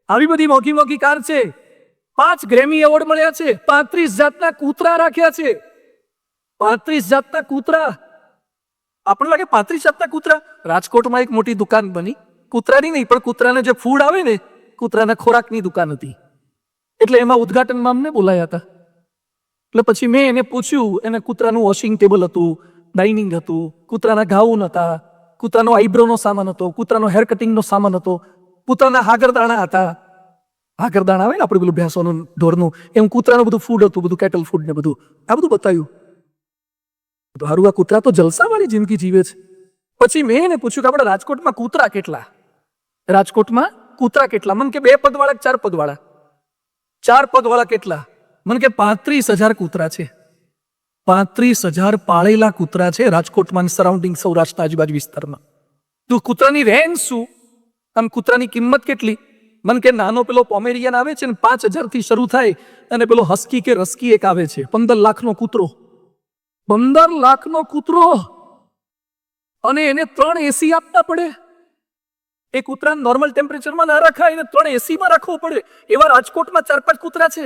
આવી બધી મોઘી મોઘી કાર છે. 5 ગ્રેમી એવોર્ડ મળ્યા છે. 35 જાતના કૂતરા રાખ્યા છે. 35 જાતના કૂતરા. આપણે લાગે 35 જાતના કૂતરા. રાજકોટમાં એક મોટી દુકાન બની, કૂતરાની નહીં પણ કૂતરાને જે ફૂડ આવે ને, કૂતરાના ખોરાકની દુકાન હતી. એટલે એમાં ઉદ્ઘાટનમાં અમને બોલાયા હતા. એટલે પછી મેં એને પૂછ્યું. એને કૂતરાનું વોશિંગ ટેબલ હતું, ડાઇનિંગ હતું, કૂતરાના ગાઉન હતા, કૂતરાનો આઈબ્રોનો સામાન હતો, કૂતરાનો હેર કટિંગનો સામાન હતો, કૂતરાના હાગરદાણા હતા. હાગરદાણા આવે ને આપણે પેલું ભેંસોનું, ઢોરનું, એમ કૂતરાનું બધું ફૂડ હતું, બધું કેટલ ફૂડ ને બધું. આ બધું બતાવ્યું. તો હારું, આ કૂતરા તો જલસાવાળી જિંદગી જીવે છે. પછી મેં એને પૂછ્યું કે આપણે રાજકોટમાં કૂતરા કેટલા? રાજકોટમાં કૂતરા કેટલા? મને કે 2 પદવાળા, 4 પદવાળા? 4 પદવાળા કેટલા? મને કે 35,000 કૂતરા છે. 35,000 પાળેલા કૂતરા છે રાજકોટમાં, સરાઉન્ડિંગ સૌરાષ્ટ્રના આજુબાજુ વિસ્તારમાં. તો કૂતરાની રેન્જ શું? આમ કૂતરાની કિંમત કેટલી? મને કે નાનો પેલો પોમેરિયન આવે છે ને 5,000 થી શરૂ થાય, અને પેલો હસ્કી કે રસ્કી એક આવે છે 15 લાખનો કૂતરો. 15 લાખનો કૂતરો, અને એને 3 એસી આપવા પડે. એ કૂતરાને નોર્મલ ટેમ્પરેચરમાં ના રખાય, એને 3 એસીમાં રાખવો પડે. એવા રાજકોટમાં 4-5 કૂતરા છે.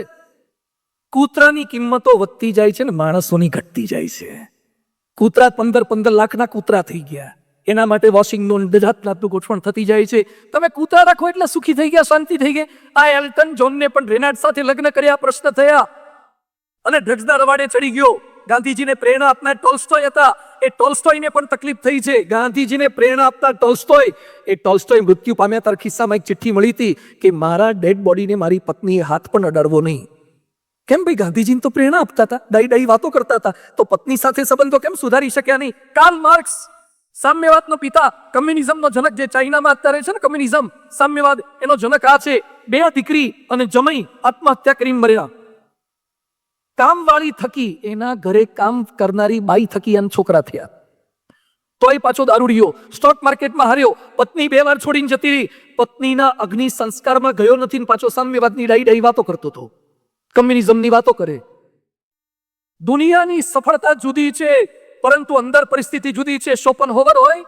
કૂતરાની કિંમતો વધતી જાય છે ને માણસોની ઘટતી જાય છે. કૂતરા 15 લાખના કૂતરા થઈ ગયા. એના માટે વોશિંગનું જાતનું ગોઠવણ થતી જાય છે. તમે કૂતરા રાખો એટલે સુખી થઈ ગયા, શાંતિ થઈ ગઈ. આ એલ્ટન જ્હોનને પણ રેનાલ્ડ સાથે લગ્ન કર્યા, પ્રશ્ન થયા, અને ડ્રગ્સના રવાડે ચડી ગયો. ગાંધીજીને પ્રેરણા આપનાર ટોલ્સ્ટોય હતા. એ ટોલ્સ્ટોયને પણ તકલીફ થઈ છે. ગાંધીજીને પ્રેરણા આપનાર ટોલ્સ્ટોય મૃત્યુ પામ્યા ત્યારે ખિસ્સામાં એક ચિઠ્ઠી મળી હતી કે મારા ડેડ બોડીને મારી પત્નીએ હાથ પણ અડાડવો નહીં. કેમ ભાઈ? ગાંધીજીને તો પ્રેરણા આપતા હતા, ડાઈ વાતો કરતા હતા, તો પત્ની સાથે સંબંધો કેમ સુધારી શક્યા નહીં? કાર્લ માર્ક્સ, સામ્યવાદનો પિતા, કમ્યુનિઝમનો જનક, જે ચાઇનામાં અત્યારે છે ને કમ્યુનિઝમ, સામ્યવાદ, એનો જનક આ છે. 2 દીકરી અને જમાઈ આત્મહત્યા કરીને મર્યા. કામવાળી થકી, એના ઘરે કામ કરનારી બાઈ થકી એના છોકરા થયા. તોય પાછો દારૂડિયો, સ્ટોક માર્કેટમાં હાર્યો, પત્ની 2 વાર છોડીને જતી રહી, પત્નીના અગ્નિ સંસ્કારમાં ગયો નથી ને પાછો સામ્યવાદની ડાઈ વાતો કરતો હતો, કમ્યુનિઝમની વાતો કરે. દુનિયાની સફળતા જુદી છે, પરંતુ અંદર પરિસ્થિતિ જુદી છે. શોપનહોવર હોય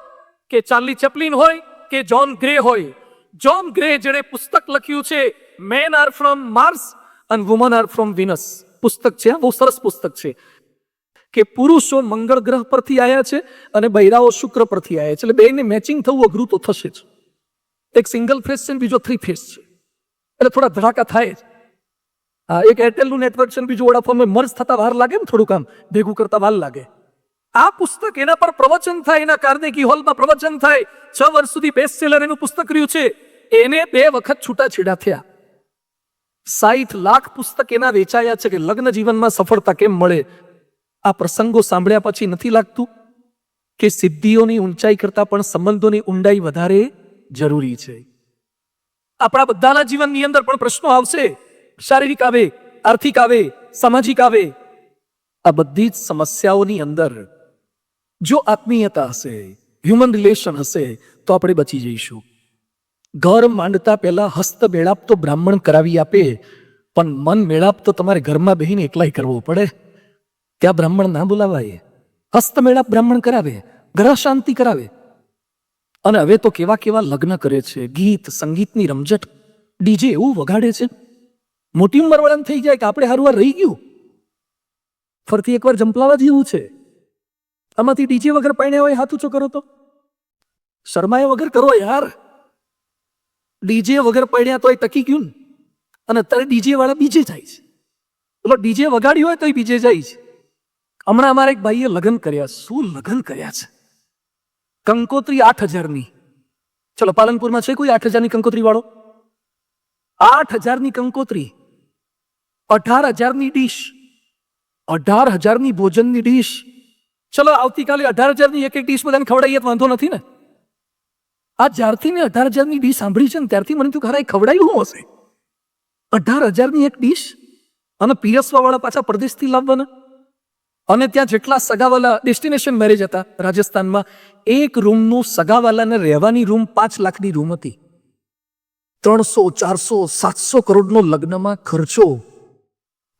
કે ચાર્લી ચેપ્લિન હોય કે જ્હોન ગ્રે હોય. જ્હોન ગ્રે જેણે પુસ્તક લખ્યું છે મેન આર ફ્રોમ માર્સ અને વુમન આર ફ્રોમ વિનસ, પુસ્તક છે, બહુ સરસ પુસ્તક છે, કે પુરુષો મંગળ ગ્રહ પરથી આવ્યા છે અને બૈરાઓ શુક્ર પરથી આવ્યા છે, એટલે બેને મેચિંગ થવું અઘરું તો થશે જ. એક સિંગલ ફેસ છે, બીજો 3 ફેસ છે, એટલે થોડા ધડાકા થાય જ. એક એરટેલનું નેટવર્ક છે, બીજું વોડાફોનમાં મર્જ થતા વાર લાગે ને, થોડું કામ ભેગું કરતા વાર લાગે. આ પુસ્તક, એના પર પ્રવચન થાય, એના કાર્નેગી હોલમાં પ્રવચન થાય, 6 વર્ષ સુધી બેસ્ટ સેલર એનું પુસ્તક રહ્યું છે. એને 2 વખત છૂટાછેડા થયા. 60 લાખ પુસ્તક એના વેચાયા છે કે લગ્ન જીવનમાં સફળતા કેમ મળે. આ પ્રસંગો સાંભળ્યા પછી નથી લાગતું કે સિદ્ધિઓની ઊંચાઈ કરતા પણ સંબંધોની ઊંડાઈ વધારે જરૂરી છે? આપણા બધાના જીવનની અંદર પણ પ્રશ્નો આવશે, શારીરિક આવે, આર્થિક આવે, સામાજિક આવે. આ બધી જ સમસ્યાઓની અંદર જો આત્મીયતા હશે, હ્યુમન રિલેશન હશે, તો આપણે બચી જઈશું. ઘર માંડતા પહેલા હસ્ત મેળાપ તો બ્રાહ્મણ કરાવી આપે, પણ મન મેળાપ તો તમારે ઘરમાં બેહીને એકલાય કરવો પડે. ત્યાં બ્રાહ્મણ ના બોલાવાય. હસ્ત મેળાપ બ્રાહ્મણ કરાવે, ગ્રહ શાંતિ કરાવે. અને હવે તો કેવા કેવા લગ્ન કરે છે, ગીત સંગીતની રમઝટ, ડીજે એવું વગાડે છે. મોટી ઉંમર વાળાને થઈ જાય કે આપણે હારું રહી ગયું, ફરતી એકવાર જંપલાવા જેવું છે. આમાંથી ડીજે વગર પાણ્યા હોય હાથ ઊંચો કરો તો. શરમાયા વગર કરો યાર. ડીજે વગર પાણ્યા તોય ટકી ગયું ને, અને અત્યારે ડીજે વાળા બીજે જાય છે. એટલે ડીજે વગાડી હોય તોય બીજે જાય છે. હમણાં અમારા એક ભાઈએ લગ્ન કર્યા. શું લગ્ન કર્યા છે! કંકોત્રી 8,000ની. ચલો, પાલનપુરમાં છે કોઈ 8,000ની કંકોત્રી વાળો? 8,000ની કંકોત્રી, 18,000ની ડીશ, 18,000ની ભોજનની ડીશ. ચલો, આવતીકાલે 18,000ની એક ડીશ બધાને ખવડાવીએ તો વાંધો નથી ને. આ જ્યારથી મેં 18,000ની ડીશ સાંભળી છે ને ત્યારથી મને તું ખરા ખવડાવ્યું હશે. 18,000ની એક ડીશ, અને પીરસવા વાળા પાછા પરદેશથી લાવવાના. અને ત્યાં જેટલા સગાવાલા, ડેસ્ટિનેશન મેરેજ હતા રાજસ્થાનમાં, એક રૂમનું સગાવાલાને રહેવાની રૂમ 5 લાખની રૂમ હતી. 300, 400, 700 કરોડનો લગ્નમાં ખર્ચો.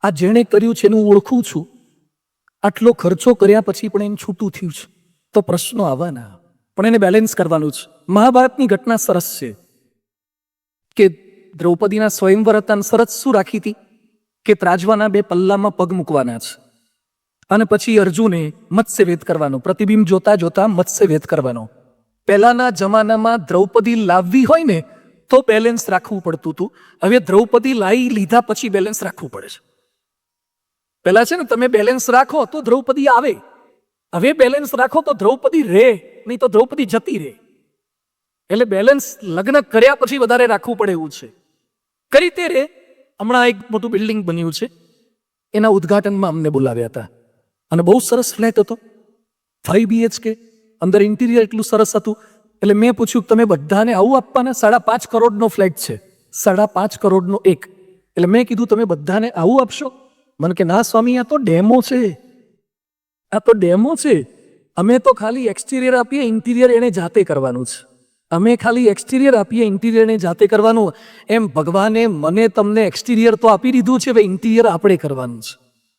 આ જેણે કર્યું છે એનું ઓળખું છું. આટલો ખર્ચો કર્યા પછી પણ એને છૂટું થયું છે, તો પ્રશ્નો આવવાના, પણ એને બેલેન્સ કરવાનું છે. મહાભારતની ઘટના સરસ છે કે દ્રૌપદીના સ્વયંવર હતા, શરત શું રાખી હતી કે ત્રાજવાના 2 પલ્લામાં પગ મૂકવાના છે, અને પછી અર્જુને મત્સ્યવેદ કરવાનો, પ્રતિબિંબ જોતા જોતા મત્સ્યવેદ કરવાનો. પહેલાના જમાનામાં દ્રૌપદી લાવવી હોય ને તો બેલેન્સ રાખવું પડતું હતું. હવે દ્રૌપદી લાવી લીધા પછી બેલેન્સ રાખવું પડે છે. પહેલા છે ને તમે બેલેન્સ રાખો તો દ્રૌપદી આવે, હવે બેલેન્સ રાખો તો દ્રૌપદી રહે, નહીં તો દ્રૌપદી જતી રહે. એટલે બેલેન્સ લગ્ન કર્યા પછી વધારે રાખવું પડે એવું છે. કઈ રીતે રે? હમણાં એક મોટું બિલ્ડિંગ બન્યું છે, એના ઉદ્ઘાટનમાં અમને બોલાવ્યા હતા, અને બહુ સરસ ફ્લેટ હતો, 5 BHK, અંદર ઇન્ટિરિયર એટલું સરસ હતું. એટલે મેં પૂછ્યું તમે બધાને આવું આપવાના? 5.5 કરોડનો ફ્લેટ છે, 5.5 કરોડનો એક. એટલે મેં કીધું તમે બધાને આવું આપશો? મને કે ના સ્વામી, આ તો ડેમો છે, આ તો ડેમો છે. અમે તો ખાલી એક્સટિરિયર આપીએ, ઇન્ટિરિયર એને જાતે કરવાનું છે. અમે ખાલી એક્સટિરિયર આપીએ, ઇન્ટિરિયર એને જાતે કરવાનું. એમ ભગવાને મને તમને એક્સટિરિયર તો આપી દીધું છે, હવે ઇન્ટિરિયર આપણે કરવાનું છે,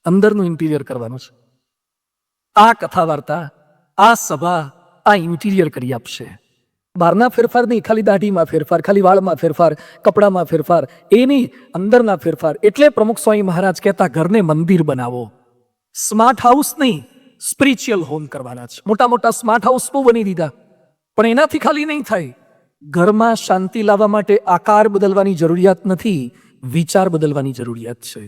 અંદરનું ઇન્ટિરિયર કરવાનું છે. આ કથા વાર્તા, આ સભા, આ ઇન્ટિરિયર કરી આપશે. બહારના ફેરફાર નહીં, ખાલી દાઢીમાં ફેરફાર, ખાલી વાળમાં ફેરફાર, કપડામાં ફેરફાર, એ નહીં, અંદરના ફેરફાર. એટલે પ્રમુખ સ્વામી મહારાજ કહેતા ઘરને મંદિર બનાવો. સ્માર્ટ હાઉસ નહીં, સ્પિરિચ્યુઅલ હોમ કરવાના છે. મોટા મોટા સ્માર્ટ હાઉસ બહુ બની દીધા, પણ એનાથી ખાલી નહીં થાય. ઘરમાં શાંતિ લાવવા માટે આકાર બદલવાની જરૂરિયાત નથી, વિચાર બદલવાની જરૂરિયાત છે.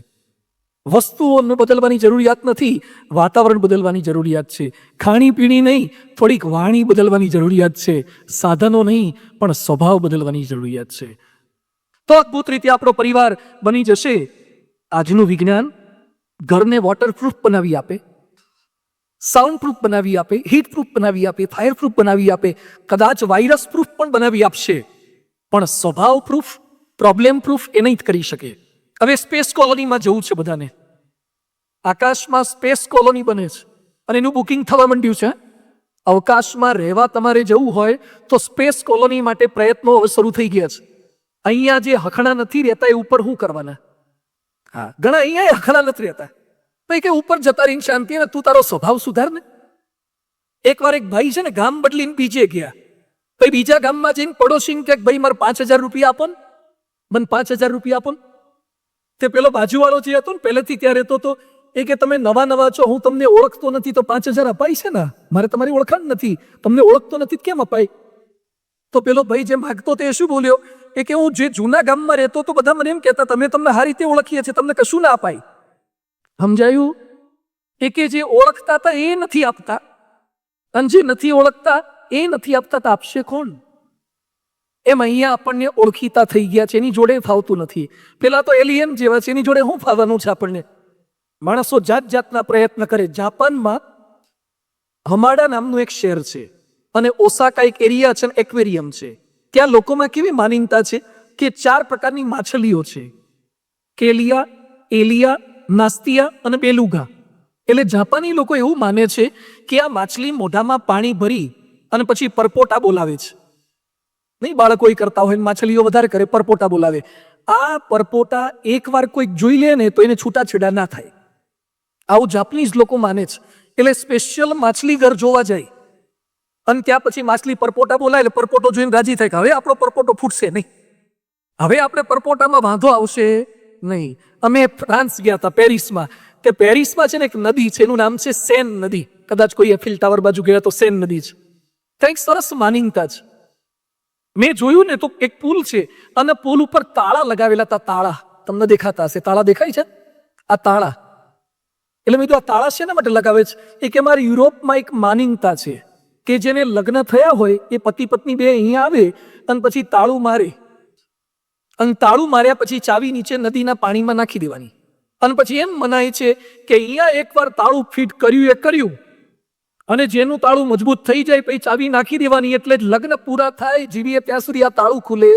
વસ્તુઓને બદલવાની જરૂરિયાત નથી, વાતાવરણ બદલવાની જરૂરિયાત છે. ખાણીપીણી નહીં, થોડીક વાણી બદલવાની જરૂરિયાત છે. સાધનો નહીં, પણ સ્વભાવ બદલવાની જરૂરિયાત છે. તો અદ્ભુત રીતે આપણો પરિવાર બની જશે. આજનું વિજ્ઞાન ઘરને વોટરપ્રૂફ બનાવી આપે, સાઉન્ડ પ્રૂફ બનાવી આપે, હીટ પ્રૂફ બનાવી આપે, ફાયર પ્રૂફ બનાવી આપે, કદાચ વાયરસ પ્રૂફ પણ બનાવી આપશે, પણ સ્વભાવ પ્રૂફ, પ્રોબ્લેમ પ્રૂફ એ નહીં કરી શકે. હવે સ્પેસ કોલોનીમાં જવું છે બધાને. આકાશમાં સ્પેસ કોલોની બને છે અને એનું બુકિંગ થવા માંડ્યું છે. અવકાશમાં રહેવા તમારે જવું હોય તો સ્પેસ કોલોની માટે પ્રયત્નો હવે શરૂ થઈ ગયા છે. અહીંયા જે હખણા નથી રહેતા એ ઉપર શું કરવાના? હા, ઘણા અહીંયા હખણા નથી રહેતા, કે ઉપર જતા રહીને શાંતિ, ને તું તારો સ્વભાવ સુધાર ને. એકવાર એક ભાઈ છે ને ગામ બદલીને બીજે ગયા, પછી બીજા ગામમાં જઈને પડોશી કે ભાઈ મારે 5,000 રૂપિયા આપો ને, મને 5,000 રૂપિયા આપો ને. તે પેલો બાજુવાળો જે હતો ને પહેલેથી ત્યાં રહેતો હતો, એ કે તમે નવા નવા છો, હું તમને ઓળખતો નથી તો 5,000 અપાય છે ને? મારે તમારી ઓળખાણ નથી, તમને ઓળખતો નથી કેમ અપાય? તો પેલો ભાઈ જે માગતો તે શું બોલ્યો, એ કે હું જે જૂના ગામમાં રહેતો તો બધા મને એમ કહેતા તમે તમને આ રીતે ઓળખીએ છીએ, તમને કશું ના અપાય. સમજાયું? એ કે જે ઓળખતા હતા એ નથી આપતા, અને જે નથી ઓળખતા એ નથી આપતા, તો આપશે કોણ? એમ અહીંયા આપણને ઓળખીતા થઈ ગયા છે, એની જોડે ફાવતું નથી. પેલા તો એલિયન જેવા છે, એની જોડે શું ફાવવાનું છે આપણને? માણસો જાત જાતના પ્રયત્ન કરે. જાપાનમાં હમાડા નામનું એક શહેર છે અને ઓસાકા એક એરિયા છે, એક્વેરિયમ છે. ત્યાં લોકોમાં કેવી માનીતા છે કે 4 પ્રકારની માછલીઓ છે: કેલિયા, એલિયા, નાસ્તિયા અને બેલુગા. એટલે જાપાની લોકો એવું માને છે કે આ માછલી મોઢામાં પાણી ભરી અને પછી પરપોટા બોલાવે છે. નહીં, બાળકો કરતા હોય, માછલીઓ વધારે કરે, પરપોટા બોલાવે. આ પરપોટા એકવાર કોઈક જોઈ લે ને તો એને છૂટાછેડા ના થાય, આવું જાપાનીઝ લોકો માને છે. એટલે સ્પેશિયલ માછલી ઘર જોવા જાય અને ત્યાં પછી માછલી પરપોટા બોલાય એટલે પરપોટો જોઈને રાજી થાય કે હવે આપણો પરપોટો ફૂટશે નહીં, હવે આપણે પરપોટામાં વાંધો આવશે નહીં. અમે ફ્રાન્સ ગયા હતા, પેરિસમાં. તે પેરિસમાં છે ને એક નદી છે, એનું નામ છે સેન નદી. કદાચ કોઈ એફિલ ટાવર બાજુ ગયા તો સેન નદી છે. કંઈક સરસ માનીતા છે. મેં જોયું ને તો એક પુલ છે અને પુલ ઉપર તાળા લગાવેલા હતા. તાળા તમને દેખાતા હશે, તાળા દેખાય છે? આ તાળા. એટલે મેં તો આ તાળા શેના માટે લગાવે છે? એ કે મારે યુરોપમાં એક માનીતા છે કે જેને લગ્ન થયા હોય એ પતિ પત્ની બે અહીંયા આવે અને પછી તાળું મારે, અને તાળું માર્યા પછી ચાવી નીચે નદીના પાણીમાં નાખી દેવાની. અને પછી એમ મનાય છે કે અહીંયા એકવાર તાળું ફિટ કર્યું એ કર્યું, અને જેનું તાળું મજબૂત થઈ જાય પછી ચાવી નાખી દેવાની, એટલે જ લગ્ન પૂરા થાય જીવીએ ત્યાં સુધી આ તાળું ખુલે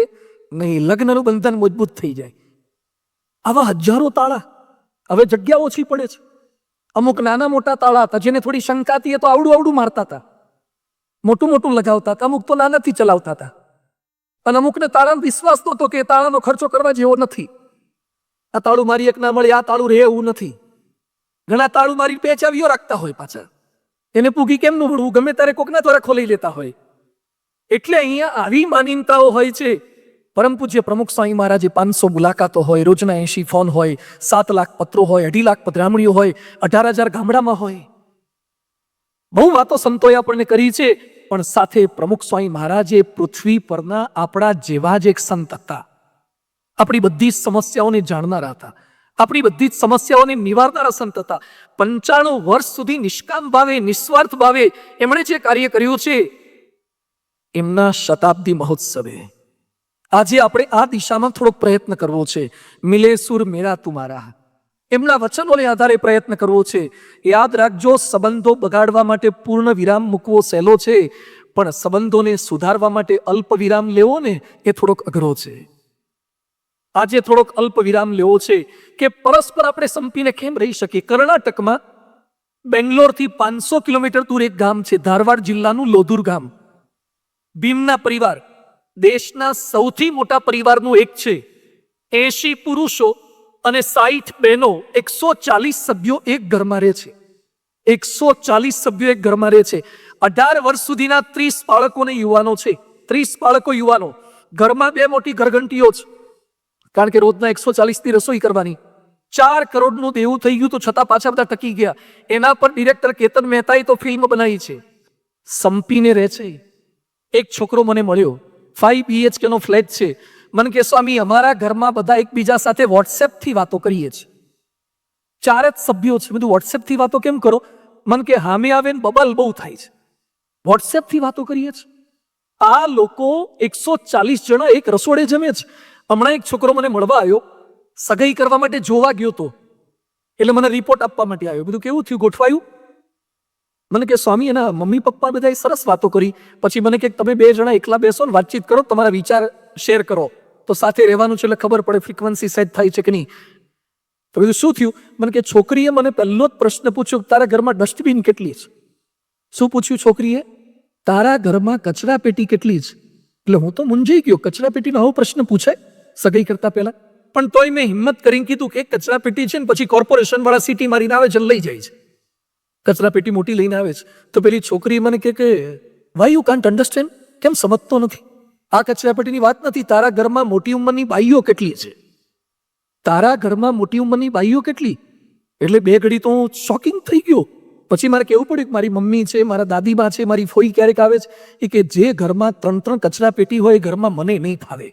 નહીં, લગ્નનું બંધન મજબૂત થઈ જાય. આવા હજારો તાળા. હવે જગ્યા ઓછી પડે છે. અમુક નાના મોટા તાળા હતા જેને થોડી શંકા હતી, એ તો આવડું આવડું મારતા હતા, મોટું મોટું લગાવતા હતા. અમુક તો નાનાથી ચલાવતા હતા અને અમુકને તાળાનો વિશ્વાસ નહોતો કે તાળાનો ખર્ચો કરવા જેવો નથી. આ તાળું મારી એક ના મળે, આ તાળું રહે એવું નથી. ઘણા તાળું મારી 2 ચાવીઓ રાખતા હોય, પાછા એને પૂગી કેમનું વળવું, ગમે ત્યારે કોકના દ્વારા ખોલી લેતા હોય. એટલે અહીંયા આવી માનીતાઓ હોય છે. પરમ પૂજ્ય પ્રમુખ સ્વામી મહારાજે 500 મુલાકાતો હોય, રોજના 80 ફોન હોય, 7 લાખ પત્રો હોય, 2.5 લાખ પધરામણીઓ હોય, 18,000 ગામડામાં હોય. બહુ વાતો સંતોએ આપણને કરી છે, પણ સાથે પ્રમુખ સ્વામી મહારાજે પૃથ્વી પરના આપણા જેવા જ એક સંત હતા. આપણી બધી જ સમસ્યાઓને જાણનારા હતા, આપણી બધી જ સમસ્યાઓને નિવારનારા સંત હતા. 95 વર્ષ સુધી નિષ્કામ ભાવે, નિસ્વાર્થ ભાવે એમણે જે કાર્ય કર્યું છે, એમના શતાબ્દી મહોત્સવે આજે આપણે આ દિશામાં થોડોક પ્રયત્ન કરવો છે. મિલે સુર મેરા તુમારા, એમના વચનોને આધારે પ્રયત્ન કરવો છે. યાદ રાખજો, સંબંધો બગાડવા માટે પૂર્ણ વિરામ મૂકવો સહેલો છે, પણ સંબંધોને સુધારવા માટે અલ્પ વિરામ લેવો ને એ થોડોક અઘરો છે. આજે થોડોક અલ્પ વિરામ લેવો છે કે પરસ્પર આપણે સંપીને કેમ રહી શકીએ. કર્ણાટકમાં બેંગ્લોરથી 500 કિલોમીટર દૂર એક ગામ છે, ધારવાડ જિલ્લાનું લોધુર ગામ. ભીમના પરિવાર દેશના સૌથી મોટા પરિવારનું એક છે. 80 પુરુષો અને 60 બહેનો, 140 સભ્યો એક ઘરમાં રહે છે. 140 સભ્યો એક ઘરમાં રહે છે. 18 વર્ષ સુધીના 30 બાળકો ને યુવાનો છે. 30 બાળકો યુવાનો. ઘરમાં 2 મોટી ઘરઘંટીઓ છે, કારણ કે રોજના 140 ની રસોઈ કરવાની. 4 કરોડનું દેવું થઈ ગયું તો છતાં પાછા બધા ટકી ગયા. એના પર ડિરેક્ટર કેતન મહેતાએ તો ફિલ્મ બનાવી છે. સંપીને રહે છે. એક છોકરો મને મળ્યો, 5 BHK નો ફ્લેટ છે. મને કે સ્વામી, અમારા ઘરમાં બધા એકબીજા સાથે વોટ્સએપ થી વાતો કરીએ છીએ. 4 જ સભ્યો છે. બધું વોટ્સએપથી વાતો કેમ કરો? મન કે હામે આવે ને બબાલ બહુ થાય છે. વોટ્સએપથી વાતો કરીએ છીએ. આ લોકો 140 જણા એક રસોડે જમે છે. હમણાં એક છોકરો મને મળવા આવ્યો, સગાઈ કરવા માટે જોવા ગયો તો, એટલે મને રિપોર્ટ આપવા માટે આવ્યો. બધું કેવું થયું, ગોઠવાયું? મને કે સ્વામી એના મમ્મી પપ્પા બધાએ સરસ વાતો કરી. પછી મને કે તમે 2 જણા એકલા બેસો ને વાતચીત કરો, તમારા વિચાર શેર કરો, તો સાથે રહેવાનું છે એટલે ખબર પડે ફ્રીક્વન્સી સેટ થાય છે કે નહીં. તો બધું શું થયું? મને કે છોકરીએ મને પહેલો જ પ્રશ્ન પૂછ્યો, તારા ઘરમાં ડસ્ટબિન કેટલી છે? શું પૂછ્યું છોકરીએ? તારા ઘરમાં કચરા પેટી કેટલી છે? એટલે હું તો મૂંઝાઈ ગયો, કચરા પેટીનો આવો પ્રશ્ન પૂછાય સગાઈ કરતા પહેલા? પણ તોય મેં હિંમત કરીને કીધું કે એક કચરા પેટી છે ને પછી કોર્પોરેશન વાળા સિટી મારીને આવે છે, લઈ જાય છે. કચરા પેટી મોટી લઈને આવે છે. તો પેલી છોકરી મને કે વાય યુ કાન્ટ અન્ડરસ્ટેન્ડ, કેમ સમજતો નથી? આ કચરા પેટીની વાત નથી, તારા ઘરમાં મોટી ઉંમરની બાઈઓ કેટલી છે? તારા ઘરમાં મોટી ઉંમરની બાઈઓ કેટલી? એટલે 2 ઘડી તો હું શોકિંગ થઈ ગયો. પછી મારે કેવું પડ્યું કે મારી મમ્મી છે, મારા દાદીબા છે, મારી ફોઈ ક્યારેક આવે છે, એ કે જે ઘરમાં 3 કચરા પેટી હોય એ ઘરમાં મને નહીં ફાવે.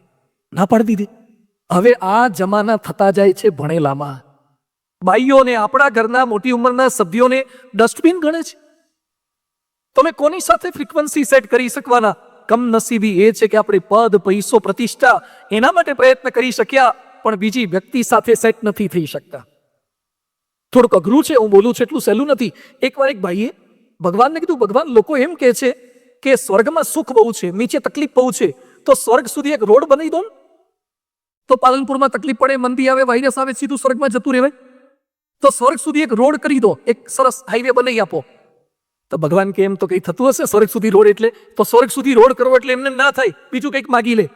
ના પાડી દીધી. હવે આ જમાના થતા જાય છે ભણેલામાં. બાઈઓને, આપણા ઘરના મોટી ઉંમરના સભ્યોને ડસ્ટબિન ગણે છે. તમે કોની સાથે ફ્રીક્વન્સી સેટ કરી શકવાના? કમનસીબી એ છે કે આપણે પદ, પૈસો, પ્રતિષ્ઠા એના માટે પ્રયત્ન કરી શક્યા, પણ બીજી વ્યક્તિ સાથે સેટ નથી થઈ શકતા. થોડુંક અઘરું છે, હું બોલું છું એટલું સહેલું નથી. એકવાર એક ભાઈએ ભગવાનને કીધું, ભગવાન લોકો એમ કહે છે કે સ્વર્ગમાં સુખ બહુ છે, નીચે તકલીફ બહુ છે, તો સ્વર્ગ સુધી એક રોડ બનાવી દો ને, તો પાલનપુરમાં તકલીફ પડે, મંદી આવે, વાયરસ આવે, સીધું સ્વર્ગમાં જતું રહેવાય. તો સ્વર્ગ સુધી એક રોડ કરી દો, એક સરસ હાઈવે બનાવી આપો. તો ભગવાન કે એમ તો કઈ થતું હશે સ્વર્ગ સુધી રોડ? એટલે તો સ્વર્ગ સુધી રોડ કરવો એટલે એમને ના થાય, બીજું કંઈક માગી લે.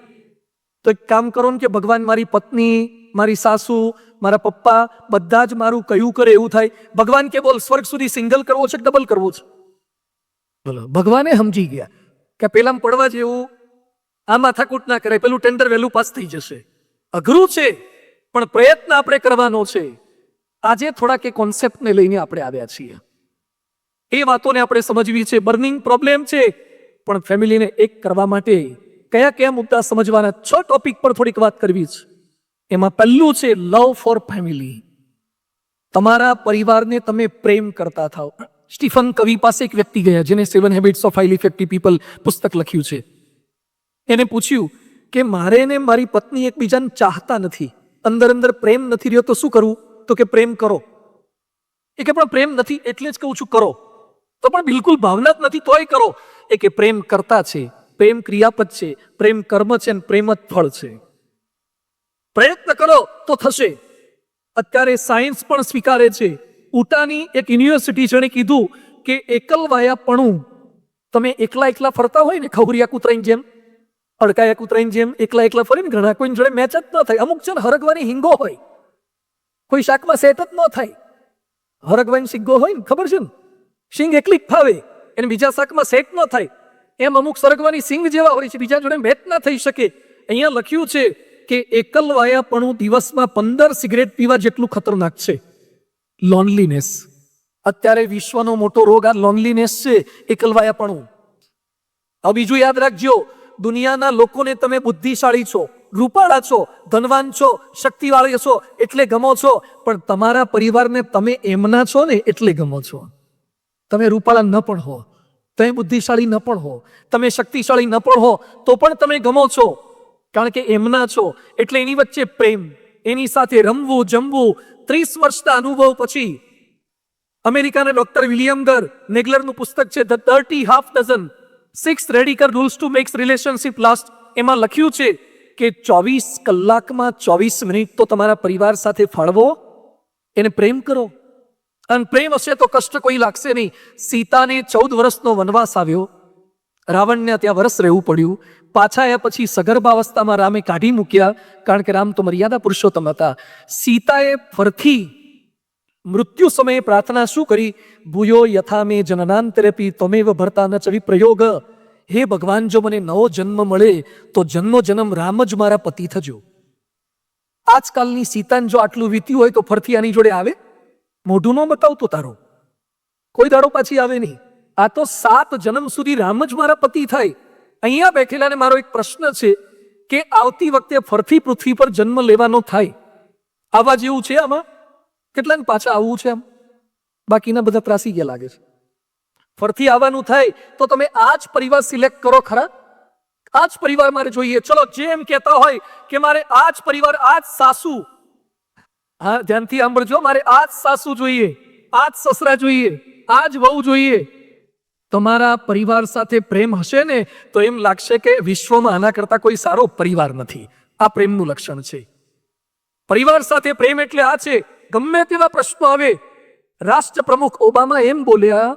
તો એક કામ કરો ને કે ભગવાન મારી પત્ની, મારી સાસુ, મારા પપ્પા બધા જ મારું કયું કરે એવું થાય. ભગવાન કે બોલ સ્વર્ગ સુધી સિંગલ કરવો છે કે ડબલ કરવો છે? બોલો. ભગવાને સમજી ગયા કે પેલામાં પડવા જેવું, આ માથાકૂટ ના કરાય, પેલું ટેન્ડર વહેલું પાસ થઈ જશે. અઘરું છે પણ પ્રયત્ન આપણે કરવાનો છે. આજે થોડાક એ કોન્સેપ્ટને લઈને આપણે આવ્યા છીએ. એ વાતોને આપણે સમજવી છે. બર્નિંગ પ્રોબ્લેમ છે, પણ ફેમિલીને એક કરવા માટે કયા કયા મુદ્દા સમજવાના? 6 ટોપિક પર થોડીક વાત કરવી છે. એમાં પહેલું છે લવ ફોર ફેમિલી. તમારા પરિવારને તમે પ્રેમ કરતા થાઓ. સ્ટીફન કવિ પાસે એક વ્યક્તિ ગયા જેને 7 habits of highly effective people પુસ્તક લખ્યું છે. એને પૂછ્યું કે મારે ને મારી પત્ની એકબીજાને ચાહતા નથી, અંદર અંદર પ્રેમ નથી રહ્યો, તો શું કરવું? તો કે પ્રેમ કરો. એ કે પણ પ્રેમ નથી એટલે જ કહું છું કરો. તો પણ બિલકુલ ભાવના જ નથી તોય કરો. એ કે પ્રેમ કરતા છે, પ્રેમ ક્રિયાપદ છે, પ્રેમ કર્મ છે અને પ્રેમ જ ફળ છે. પ્રયત્ન કરો તો થશે. અત્યારે સાયન્સ પણ સ્વીકારે છે. ઉટાની એક યુનિવર્સિટી જેણે કીધું કે એકલવાયાપણું, તમે એકલા એકલા ફરતા હોય ને ખવરિયા કૂતરાની જેમ, અડકાયા કૂતરાની જેમ એકલા એકલા ફરીને ઘણા કોઈની જોડે મેચ જ ન થાય. અમુક જણ હરગવાની હિંગો હોય, કોઈ શાકમાં સેટ જ ન થાય. હરગવાની સિંગો હોય ને, ખબર છે ને, સિંગ એકલી ફાવે એને બીજા શાકમાં સેટ ન થાય. એમ અમુક સરગવાની સિંગ જેવા હોય છે, બીજા જોડે મેચ ના થઈ શકે. અહીંયા લખ્યું છે કે એકલવાયાપણું દિવસમાં 15 સિગરેટ પીવા જેટલું ખતરનાક છે. લોનલીનેસ. અત્યારે વિશ્વનો મોટો રોગ આ લોનલીનેસ છે, એકલવાયાપણું. હવે બીજું યાદ રાખજો, દુનિયાના લોકોને તમે બુદ્ધિશાળી છો, રૂપાળા છો, ધનવાન છો, શક્તિવાળી છો એટલે ગમો છો, પણ તમારા પરિવારને તમે એમના છો ને એટલે ગમો છો. તમે રૂપાળા ન પણ હો, તમે બુદ્ધિશાળી ન પણ હો, તમે શક્તિશાળી ન પણ હો, તો પણ તમે ગમો છો, કારણ કે એમના છો. એટલે એની વચ્ચે પ્રેમ, એની સાથે રમવું, જમવું. 30 વર્ષના અનુભવ પછી અમેરિકાના ડોક્ટર વિલિયમ નેગલરનું પુસ્તક છે the 30 half dozen 6 radical rules to makes relationship last. એમાં લખ્યું છે કે 24 કલાકમાં 24 મિનિટ તો તમારા પરિવાર સાથે ફાળવો, એને પ્રેમ કરો. અને પ્રેમ હશે તો કષ્ટ કોઈ લાગશે નહીં. સીતાને 14 વર્ષનો વનવાસ આવ્યો, રાવણને ત્યાં વર્ષ રહેવું પડ્યું. પાછા આવ્યા પછી સગર્ભાવસ્થામાં રામે કાઢી મૂક્યા, કારણ કે રામ તો મર્યાદા પુરુષોત્તમ હતા. સીતાએ ફરથી મૃત્યુ સમયે પ્રાર્થના શું કરી? ભૂયો યથા મે જનનાંતરેપી ત્વમેવ ભર્તા ન ચ વિપ્રયોગ. હે ભગવાન, જો મને નવો જન્મ મળે તો જન્મો જન્મ રામ જ મારા પતિ થજો. આજકાલની સીતાને જો આટલું વીત્યું હોય તો ફરથી આની જોડે આવે? મોઢું ન બતાવતો તારો, કોઈ દાડો પાછી આવે નહીં. આ તો 7 જન્મ સુધી રામ જ મારા પતિ થાય. અહીંયા બેઠેલાને મારો એક પ્રશ્ન છે કે આવતી વખતે ફરથી પૃથ્વી પર જન્મ લેવાનો થાય, આવા જેવું છે આમાં? કેટલાને પાછા આવવું છે? એમ બાકીના બધા ત્રાસી ગયા લાગે છે. ફરથી આવવાનું થાય તો તમે આ જ પરિવાર સિલેક્ટ કરો ખરા. આ જ પરિવાર મારે જોઈએ. ચલો જેમ કહેતા હોય કે મારે આ જ પરિવાર, આ જ સાસુ, હા ધ્યાનથી સાંભળજો, મારે આ જ સાસુ જોઈએ, આ જ સસરા જોઈએ, આ જ વહુ જોઈએ. તમારા પરિવાર સાથે પ્રેમ હશે ને તો એમ લાગશે કે વિશ્વમાં આના કરતા કોઈ સારો પરિવાર નથી. આ પ્રેમનું લક્ષણ છે. પરિવાર સાથે પ્રેમ એટલે આ છે. ગમે તેવા પ્રશ્નો આવે, રાષ્ટ્ર પ્રમુખ ઓબામા એમ બોલ્યા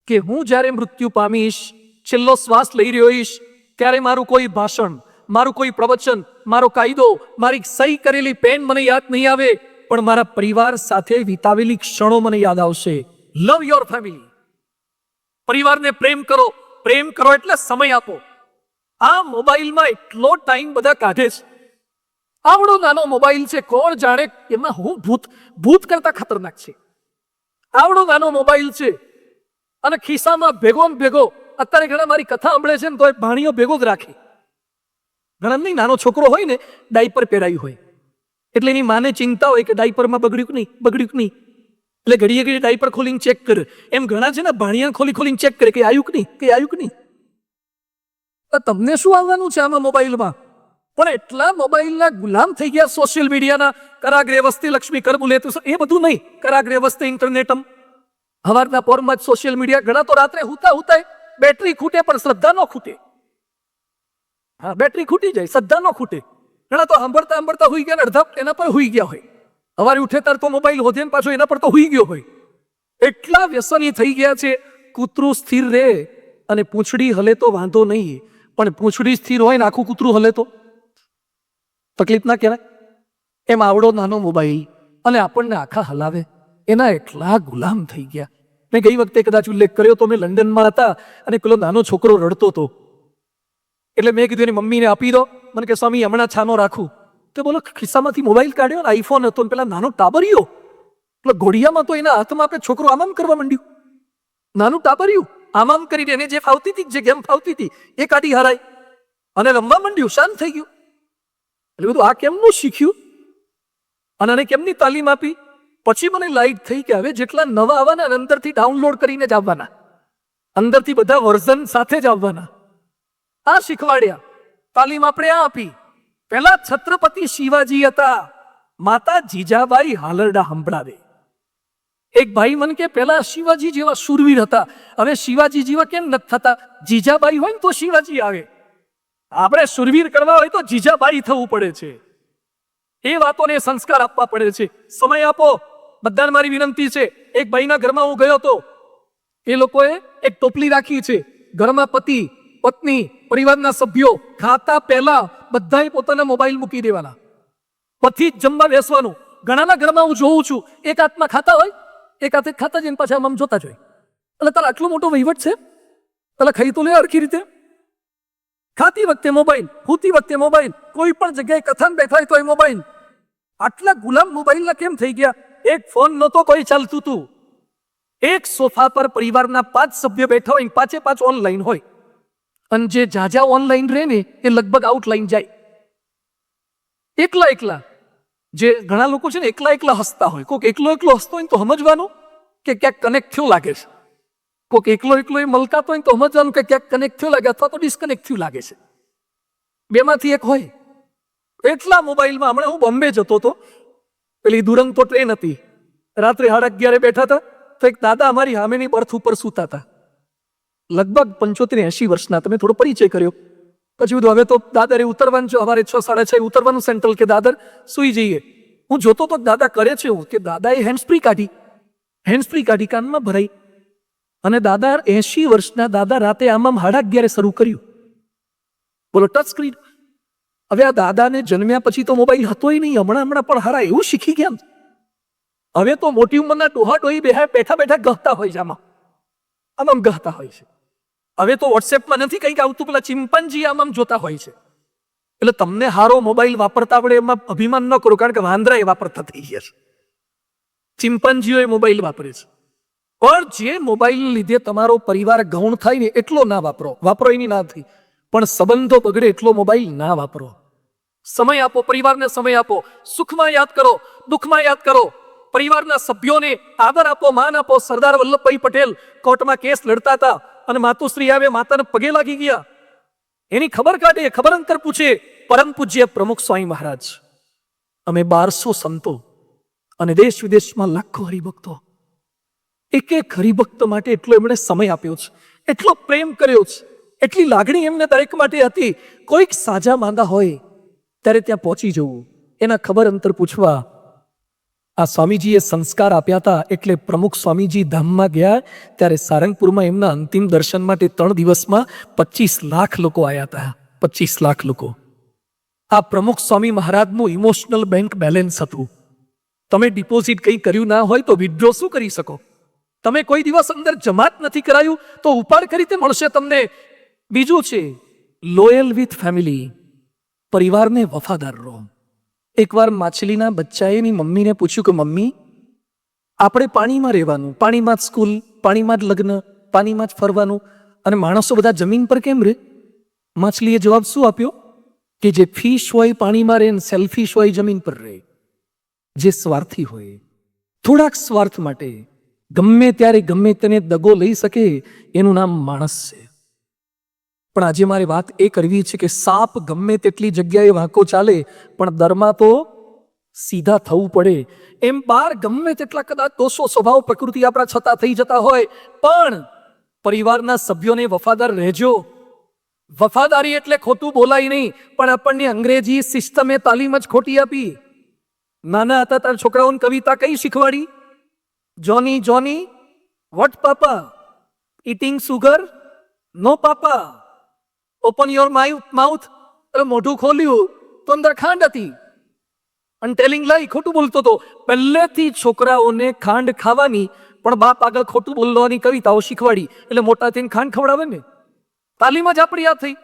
કે હું જ્યારે મૃત્યુ પામીશ, છેલ્લો શ્વાસ લઈ રહ્યો હોઈશ, ત્યારે મારું કોઈ ભાષણ, મારું કોઈ પ્રવચન, મારો કાયદો, મારી સહી કરેલી પેન મને યાદ નહીં આવે, પણ મારા પરિવાર સાથે વિતાવેલી ક્ષણો મને યાદ આવશે. લવ યોર ફેમિલી. પરિવારને પ્રેમ કરો. પ્રેમ કરો એટલે સમય આપો. આ મોબાઈલમાં એટલો ટાઈમ બધા કાઢે છે. આવડો નાનો મોબાઈલ છે, કોણ જાણે એમાં હું ભૂત કરતા ખતરનાક છે. આવડો નાનો મોબાઈલ છે અને ખિસ્સામાં ભેગો ને ભેગો. અત્યારે ઘણા મારી કથા સાંભળે છે ને તો એ ભાણીઓ ભેગો જ રાખે. ઘણા નહીં, નાનો છોકરો હોય ને ડાયપર પહેરાયું હોય એટલે એની માને ચિંતા હોય કે ડાયપરમાં બગડ્યું કે નહીં, એટલે ઘડીએ ઘડીએ ડાયપર ખોલીને ચેક કરે. એમ ઘણા છે ને ભાણિયા ખોલીને ચેક કરે કે આવ્યું કે નહીં. તમને શું આવવાનું છે આમાં મોબાઈલમાં? પણ એટલા મોબાઈલના ગુલામ થઈ ગયા સોશિયલ મીડિયાના. કરાગ્રે વસ્તી લક્ષ્મી કર બોલે તો એ બધું નહીં. કરાગ્રે વસ્તી ઇન્ટરનેટમ. હવારના પોરમાં જ સોશિયલ મીડિયા. ઘણા તો રાત્રે હુતા બેટરી ખૂટે પણ શ્રદ્ધા ન ખૂટે. હા, બેટરી ખૂટી જાય, શ્રદ્ધા ન ખૂટે. ઘણા તો સાંભળતા હુઈ ગયા, અડધા એના પર હુઈ ગયા હોય. સવારે ઉઠે તાર તો મોબાઈલ હોધે ને પાછો એના પર તો હુઈ ગયો હોય. એટલા વ્યસની થઈ ગયા છે. કૂતરું સ્થિર રહે અને પૂંછડી હલે તો વાંધો નહીં, પણ પૂંછડી સ્થિર હોય ને આખું કૂતરું હલે તો તકલીફ ના કહેવાય? એમ આવડો નાનો મોબાઈલ અને આપણને આખા હલાવે. એના એટલા ગુલામ થઈ ગયા. મેં ગઈ વખતે કદાચ ઉલ્લેખ કર્યો તો મેં લંડનમાં હતા અને પેલો નાનો છોકરો રડતો હતો. એટલે મેં કીધું એની મમ્મીને આપી દો. મને કે સ્વામી હમણાં છાનો રાખું. તો બોલો ખિસ્સામાંથી મોબાઈલ કાઢ્યો ને આઈફોન હતો ને પેલા નાનો ટાબરિયો, એટલે ઘોડિયામાં તો એના હાથમાં આપણે છોકરો આમામ કરવા માંડ્યું. નાનું ટાબરિયું આમામ કરીને એને જે ફાવતી હતી, જે ગેમ ફાવતી હતી એ કાઢી હરાય અને રમવા માંડ્યું. શાંત થઈ ગયું. એટલે બધું આ કેમનું શીખ્યું અને આને કેમની તાલીમ આપી? પછી મને લાઈટ થઈ કે હવે જેટલા નવા આવવાના અંદરથી ડાઉનલોડ કરીને જ આવવાના, અંદરથી બધા વર્ઝન સાથે જ આવવાના. આ શીખવાડ્યા. તાલીમ આપણે આ આપી. પહેલા છત્રપતિ શિવાજી હતા, માતા જીજાબાઈ હાલરડા સંભળાવે. એક ભાઈ મને કે પહેલા શિવાજી જેવા શૂરવીર હતા, હવે શિવાજી જેવા કેમ નથી થતા? જીજાબાઈ હોય ને તો શિવાજી આવે. આપણે શૂરવીર કરવા હોય તો જીજાબાઈ થવું પડે છે. એ વાતોને સંસ્કાર આપવા પડે છે. સમય આપો. બધાને મારી વિનંતી છે. એક ભાઈના ઘરમાં હું ગયો હતો. એ લોકોએ એક ટોપલી રાખી છે. ઘરમાં પતિ, પત્ની, પરિવારના સભ્યો ખાતા પહેલા બધાએ પોતાના મોબાઈલ મૂકી દેવાના. પછી જ જમવા બેસવાનું. ઘણાના ઘરમાં હું જોઉં છું એક હાથમાં ખાતા હોય, એક હાથે ખાતા જઈને પાછા આમ જોતા જ હોય. એટલે તારે આટલો મોટો વહીવટ છે? એટલે ખાઈ તો લે હરખી રીતે. ખાતી વખતે મોબાઈલ, સૂતી વખતે મોબાઈલ, કોઈ પણ જગ્યાએ કથાને બેઠા હોય તો એ મોબાઈલ. આટલા ગુલામ મોબાઈલના કેમ થઈ ગયા? એક ફોન નહોતો કોઈ ચાલતું હતું. એક સોફા પર પરિવારના 5 સભ્ય બેઠા હોય, 5 ઓનલાઈન હોય. અને જે જાજા ઓનલાઈન રહે ને એ લગભગ આઉટલાઈન જાય. એકલા જે ઘણા લોકો છે ને એકલા હસતા હોય. કોઈક એકલો હસતો હોય તો સમજવાનું કે ક્યાંક કનેક્ટ થયો લાગે છે. કોઈક એકલો એ મલકાતો હોય તો સમજવાનું કે ક્યાંક કનેક્ટ થયો લાગે અથવા તો ડિસ્કનેક્ટ થયું લાગે છે. બેમાંથી એક હોય. એટલા મોબાઈલમાં. હમણાં હું બોમ્બે જતો હતો, પેલી દુરંતો ટ્રેન હતી. રાત્રે 11:30 બેઠા હતા તો એક દાદા અમારી સામેની બર્થ ઉપર સૂતા હતા. લગભગ 75-80 વર્ષના. તમે થોડો પરિચય કર્યો. પછી બધું હવે તો દાદરે ઉતરવાનું છે, સવારે 6-6:30 ઉતરવાનું સેન્ટ્રલ કે દાદર સુઈ જઈએ. હું જોતો તો દાદા કરે છે એવું કે દાદાએ હેન્ડસ્ફ્રી કાઢી કાનમાં ભરાઈ અને દાદા 80 વર્ષના દાદા રાતે આમ 11:30 શરૂ કર્યું. બોલો ટચ સ્ક્રીન. હવે આ દાદાને જન્મ્યા પછી તો મોબાઈલ હતોય નહીં. હમણાં પણ હારા એવું શીખી ગયા. હવે તો મોટી ઉંમરના ડોહા ડોહી બેઠા ગહતા હોય છે. આમ ગહતા હોય છે. હવે તો વોટ્સએપમાં નથી કંઈક આવતું, પેલા ચિમ્પાન્જી આમ જોતા હોય છે. એટલે તમને હારો મોબાઈલ વાપરતા આવડે એમાં અભિમાન ન કરો, કારણ કે વાંદરા એ વાપરતા થઈ ગયા છે. ચિમ્પાન્જીઓ એ મોબાઈલ વાપરે છે. પણ જે મોબાઈલ લીધે તમારો પરિવાર ગૌણ થાય ને એટલો ના વાપરો એની ના થઈ. પણ સંબંધો બગડે એટલો મોબાઈલ ના વાપરો. સમય આપો, પરિવારને સમય આપો. સુખમાં યાદ કરો, દુઃખમાં યાદ કરો. પરિવારના સભ્યોને આદર આપો, માન આપો. સરદાર વલ્લભભાઈ પટેલ કોર્ટમાં કેસ લડતા હતા અને માતુશ્રી આવે, માતાને પગે લાગી ગયા. એની ખબર કાઢે, ખબર અંતર પૂછે. પરમ પૂજ્ય પ્રમુખ સ્વામી મહારાજ, અમે 1200 સંતો અને દેશ વિદેશમાં લાખો હરિભક્તો, એક એક હરિભક્ત માટે એટલો એમણે સમય આપ્યો છે, એટલો પ્રેમ કર્યો છે, એટલી લાગણી એમને દરેક માટે હતી. કોઈક સાજા માંદા હોય ત્યારે ત્યાં પહોંચી જવું, એના ખબર અંતર પૂછવા. આ સ્વામીજીએ સંસ્કાર આપ્યા હતા એટલે પ્રમુખ સ્વામીજી ધામમાં ગયા ત્યારે સારંગપુરમાં એમના અંતિમ દર્શન માટે 3 દિવસમાં 25 લાખ લોકો આવ્યા હતા. 25 લાખ લોકો. આ પ્રમુખ સ્વામી મહારાજનું ઇમોશનલ બેંક બેલેન્સ હતું. તમે ડિપોઝિટ કંઈ કર્યું ના હોય તો વિથડ્રો શું કરી શકો? તમે કોઈ દિવસ અંદર જમાત નથી કરાયું તો ઉપાડ કરી રીતે મળશે તમને. બીજું છે લોયલ વિથ ફેમિલી, પરિવારને વફાદાર રહો. એકવાર માછલીના બચ્ચાએ એની મમ્મીને પૂછ્યું કે મમ્મી, આપણે પાણીમાં રહેવાનું, પાણીમાં જ સ્કૂલ, પાણીમાં જ લગ્ન, પાણીમાં જ ફરવાનું, અને માણસો બધા જમીન પર કેમ રહે? માછલીએ જવાબ શું આપ્યો કે જે ફિશ હોય પાણીમાં રહે, સેલ્ફિશ હોય જમીન પર રહે. જે સ્વાર્થી હોય, થોડાક સ્વાર્થ માટે ગમે ત્યારે ગમે તેને દગો લઈ શકે, એનું નામ માણસ છે. પણ આજે મારી વાત એ કરવી છે કે સાપ ગમે તેટલી જગ્યાએ વાંકો ચાલે પણ દરમાં તો સીધા થવું પડે. એમ બહાર ગમે તેટલા કદાચ દોષો સ્વભાવ પ્રકૃતિ આપણા છતાં થઈ જતા હોય પણ પરિવારના સભ્યોને વફાદાર રહેજો. વફાદારી એટલે ખોટું બોલાય નહીં, પણ આપણને અંગ્રેજી સિસ્ટમે તાલીમ જ ખોટી આપી. નાના હતા તાર છોકરાઓને કવિતા કઈ શીખવાડી? Johnny Johnny what papa, eating sugar no papa, open your mouth. મોઢું ખોલ્યું તો અંદર ખાંડ હતી. અનટેલિંગ લાઈ, ખોટું બોલતો હતો. પહેલેથી છોકરાઓને ખાંડ ખાવાની પણ બાપ આગળ ખોટું બોલવાની કવિતાઓ શીખવાડી એટલે મોટા થઈને ખાંડ ખવડાવે ને. તાલીમ જ આપણી આ થઈ.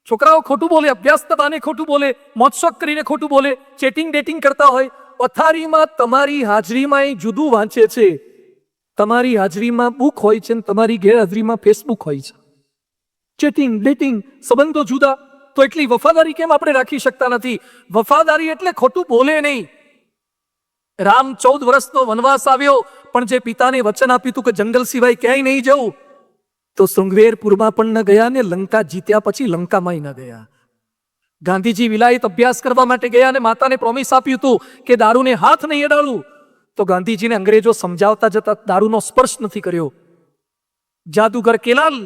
છોકરાઓ ખોટું બોલે, અભ્યાસ બાને ખોટું બોલે, મોજશોખ કરીને ખોટું બોલે, ચેટિંગ ડેટિંગ કરતા હોય. પથારીમાં તમારી હાજરીમાં એ જુદું વાંચે છે. તમારી હાજરીમાં બુક હોય છે ને તમારી ગેરહાજરીમાં ફેસબુક હોય છે. ચેટિંગ ડેટિંગ, સંબંધો જુદા. તો એટલી વફાદારી કેમ આપણે રાખી શકતા નથી? વફાદારી એટલે ખોટું બોલે નહીં. રામ 14 વર્ષનો વનવાસ આવ્યો પણ જે પિતાને વચન આપ્યું હતું કે જંગલ સિવાય ક્યાંય નહીં જવું, તો શૃંગવેરપુરમાં પણ ન ગયા ને લંકા જીત્યા પછી લંકામાં ન ગયા. ગાંધીજી વિલાયત અભ્યાસ કરવા માટે ગયા અને માતાને પ્રોમિસ આપ્યું હતું કે દારૂને હાથ નહીં અડાડું, તો ગાંધીજીને અંગ્રેજો સમજાવતા જતા દારૂનો સ્પર્શ નથી કર્યો. જાદુગર કેલાલ